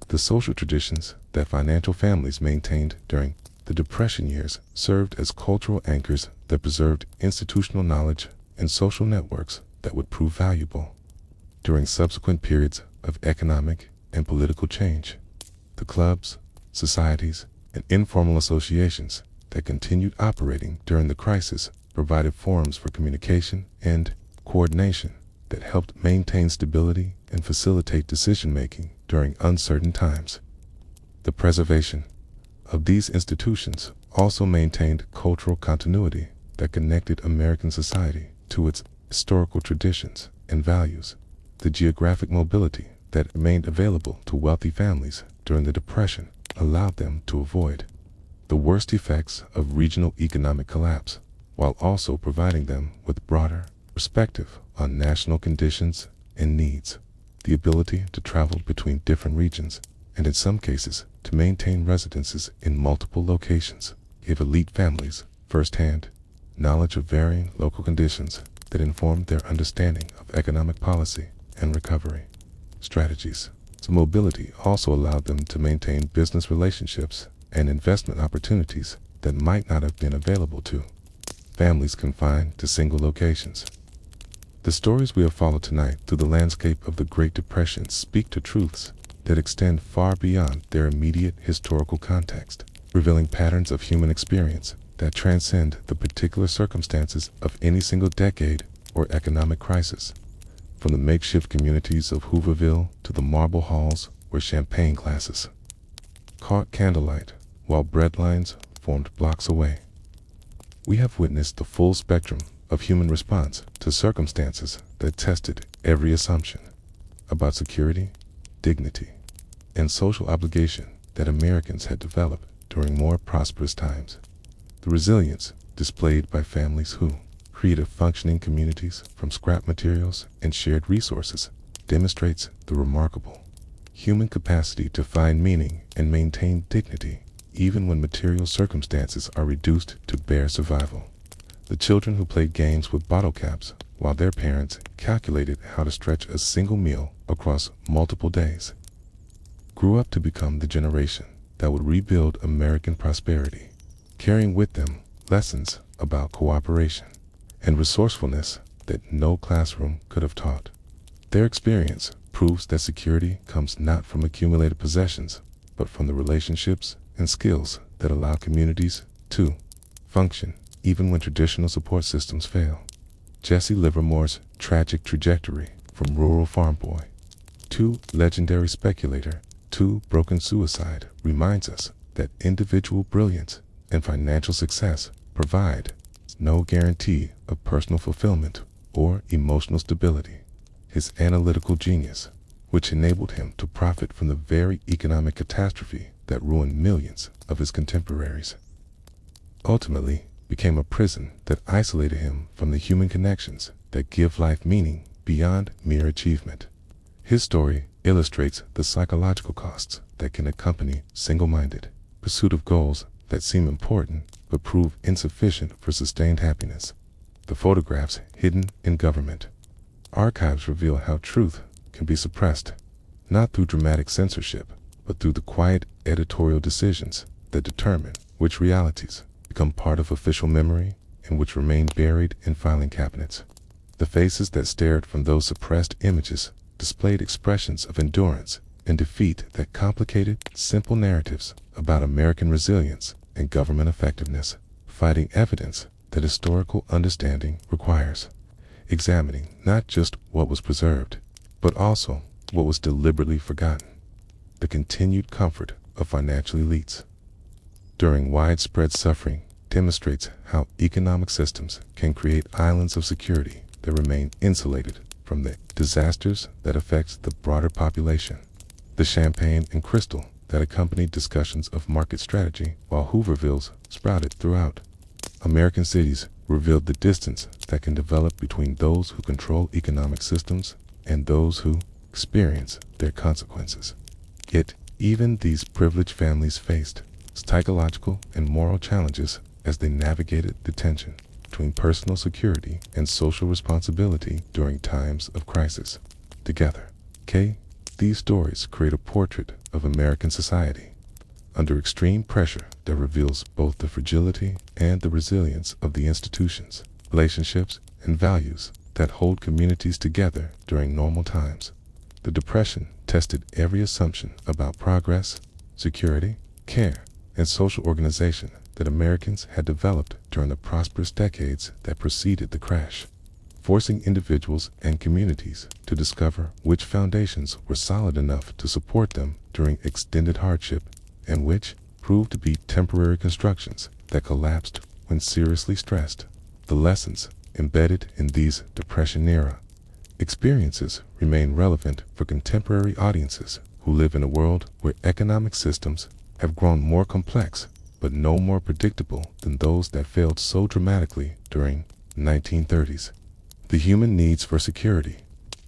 The social traditions that financial families maintained during the Depression years served as cultural anchors that preserved institutional knowledge and social networks that would prove valuable during subsequent periods of economic and political change. The clubs, societies, and informal associations that continued operating during the crisis provided forums for communication and coordination that helped maintain stability and facilitate decision-making during uncertain times. The preservation of these institutions also maintained cultural continuity that connected American society to its historical traditions and values. The geographic mobility that remained available to wealthy families during the Depression allowed them to avoid the worst effects of regional economic collapse, while also providing them with broader perspective on national conditions and needs. The ability to travel between different regions, and in some cases to maintain residences in multiple locations, gave elite families first-hand knowledge of varying local conditions that informed their understanding of economic policy and recovery strategies. So mobility also allowed them to maintain business relationships and investment opportunities that might not have been available to families confined to single locations. The stories we have followed tonight through the landscape of the Great Depression speak to truths that extend far beyond their immediate historical context, revealing patterns of human experience that transcend the particular circumstances of any single decade or economic crisis. From the makeshift communities of Hooverville to the marble halls where champagne glasses caught candlelight while bread lines formed blocks away, we have witnessed the full spectrum of human response to circumstances that tested every assumption about security, dignity, and social obligation that Americans had developed during more prosperous times. The resilience displayed by families who created functioning communities from scrap materials and shared resources demonstrates the remarkable human capacity to find meaning and maintain dignity even when material circumstances are reduced to bare survival. The children who played games with bottle caps while their parents calculated how to stretch a single meal across multiple days grew up to become the generation that would rebuild American prosperity, carrying with them lessons about cooperation and resourcefulness that no classroom could have taught. Their experience proves that security comes not from accumulated possessions, but from the relationships and skills that allow communities to function even when traditional support systems fail. Jesse Livermore's tragic trajectory from rural farm boy to legendary speculator to broken suicide reminds us that individual brilliance and financial success provide no guarantee of personal fulfillment or emotional stability. His analytical genius, which enabled him to profit from the very economic catastrophe that ruined millions of his contemporaries, ultimately became a prison that isolated him from the human connections that give life meaning beyond mere achievement. His story illustrates the psychological costs that can accompany single-minded pursuit of goals that seem important but prove insufficient for sustained happiness. The photographs hidden in government archives reveal how truth can be suppressed, not through dramatic censorship, but through the quiet editorial decisions that determine which realities become part of official memory and which remain buried in filing cabinets. The faces that stared from those suppressed images displayed expressions of endurance and defeat that complicated simple narratives about American resilience and government effectiveness, fighting evidence that historical understanding requires, examining not just what was preserved, but also what was deliberately forgotten. The continued comfort of financial elites during widespread suffering demonstrates how economic systems can create islands of security that remain insulated from the disasters that affect the broader population. The champagne and crystal that accompanied discussions of market strategy while Hoovervilles sprouted throughout American cities revealed the distance that can develop between those who control economic systems and those who experience their consequences. Yet, even these privileged families faced psychological and moral challenges as they navigated the tension between personal security and social responsibility during times of crisis. Together, these stories create a portrait of American society under extreme pressure that reveals both the fragility and the resilience of the institutions, relationships, and values that hold communities together during normal times. The Depression tested every assumption about progress, security, care, and social organization that Americans had developed during the prosperous decades that preceded the crash, forcing individuals and communities to discover which foundations were solid enough to support them during extended hardship and which proved to be temporary constructions that collapsed when seriously stressed. The lessons embedded in these Depression-era experiences remain relevant for contemporary audiences who live in a world where economic systems have grown more complex but no more predictable than those that failed so dramatically during the 1930s. The human needs for security,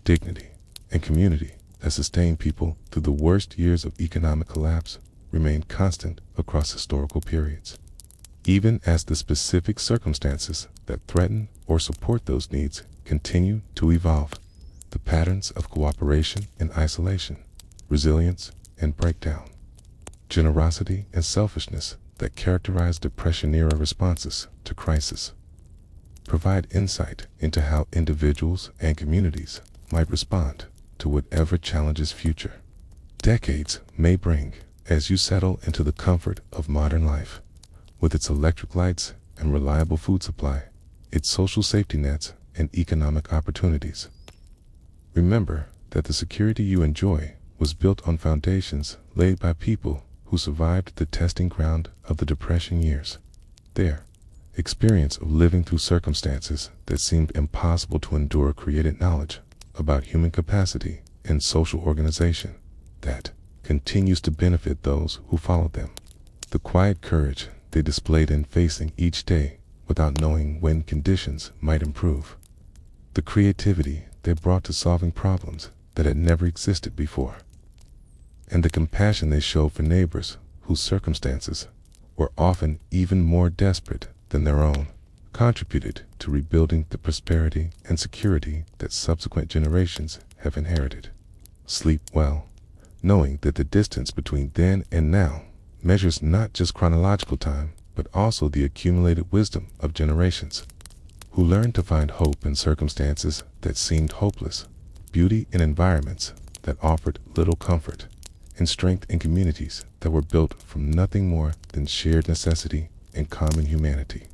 dignity, and community that sustained people through the worst years of economic collapse remain constant across historical periods. Even as the specific circumstances that threaten or support those needs continue to evolve, the patterns of cooperation and isolation, resilience and breakdown, generosity and selfishness that characterize Depression-era responses to crisis provide insight into how individuals and communities might respond to whatever challenges future decades may bring. As you settle into the comfort of modern life, with its electric lights and reliable food supply, its social safety nets and economic opportunities, remember that the security you enjoy was built on foundations laid by people who survived the testing ground of the Depression years. Their experience of living through circumstances that seemed impossible to endure created knowledge about human capacity and social organization that continues to benefit those who followed them. The quiet courage they displayed in facing each day without knowing when conditions might improve. The creativity they brought to solving problems that had never existed before. And the compassion they showed for neighbors whose circumstances were often even more desperate than their own, contributed to rebuilding the prosperity and security that subsequent generations have inherited. Sleep well, knowing that the distance between then and now measures not just chronological time, but also the accumulated wisdom of generations who learned to find hope in circumstances that seemed hopeless, beauty in environments that offered little comfort, and strength in communities that were built from nothing more than shared necessity and common humanity.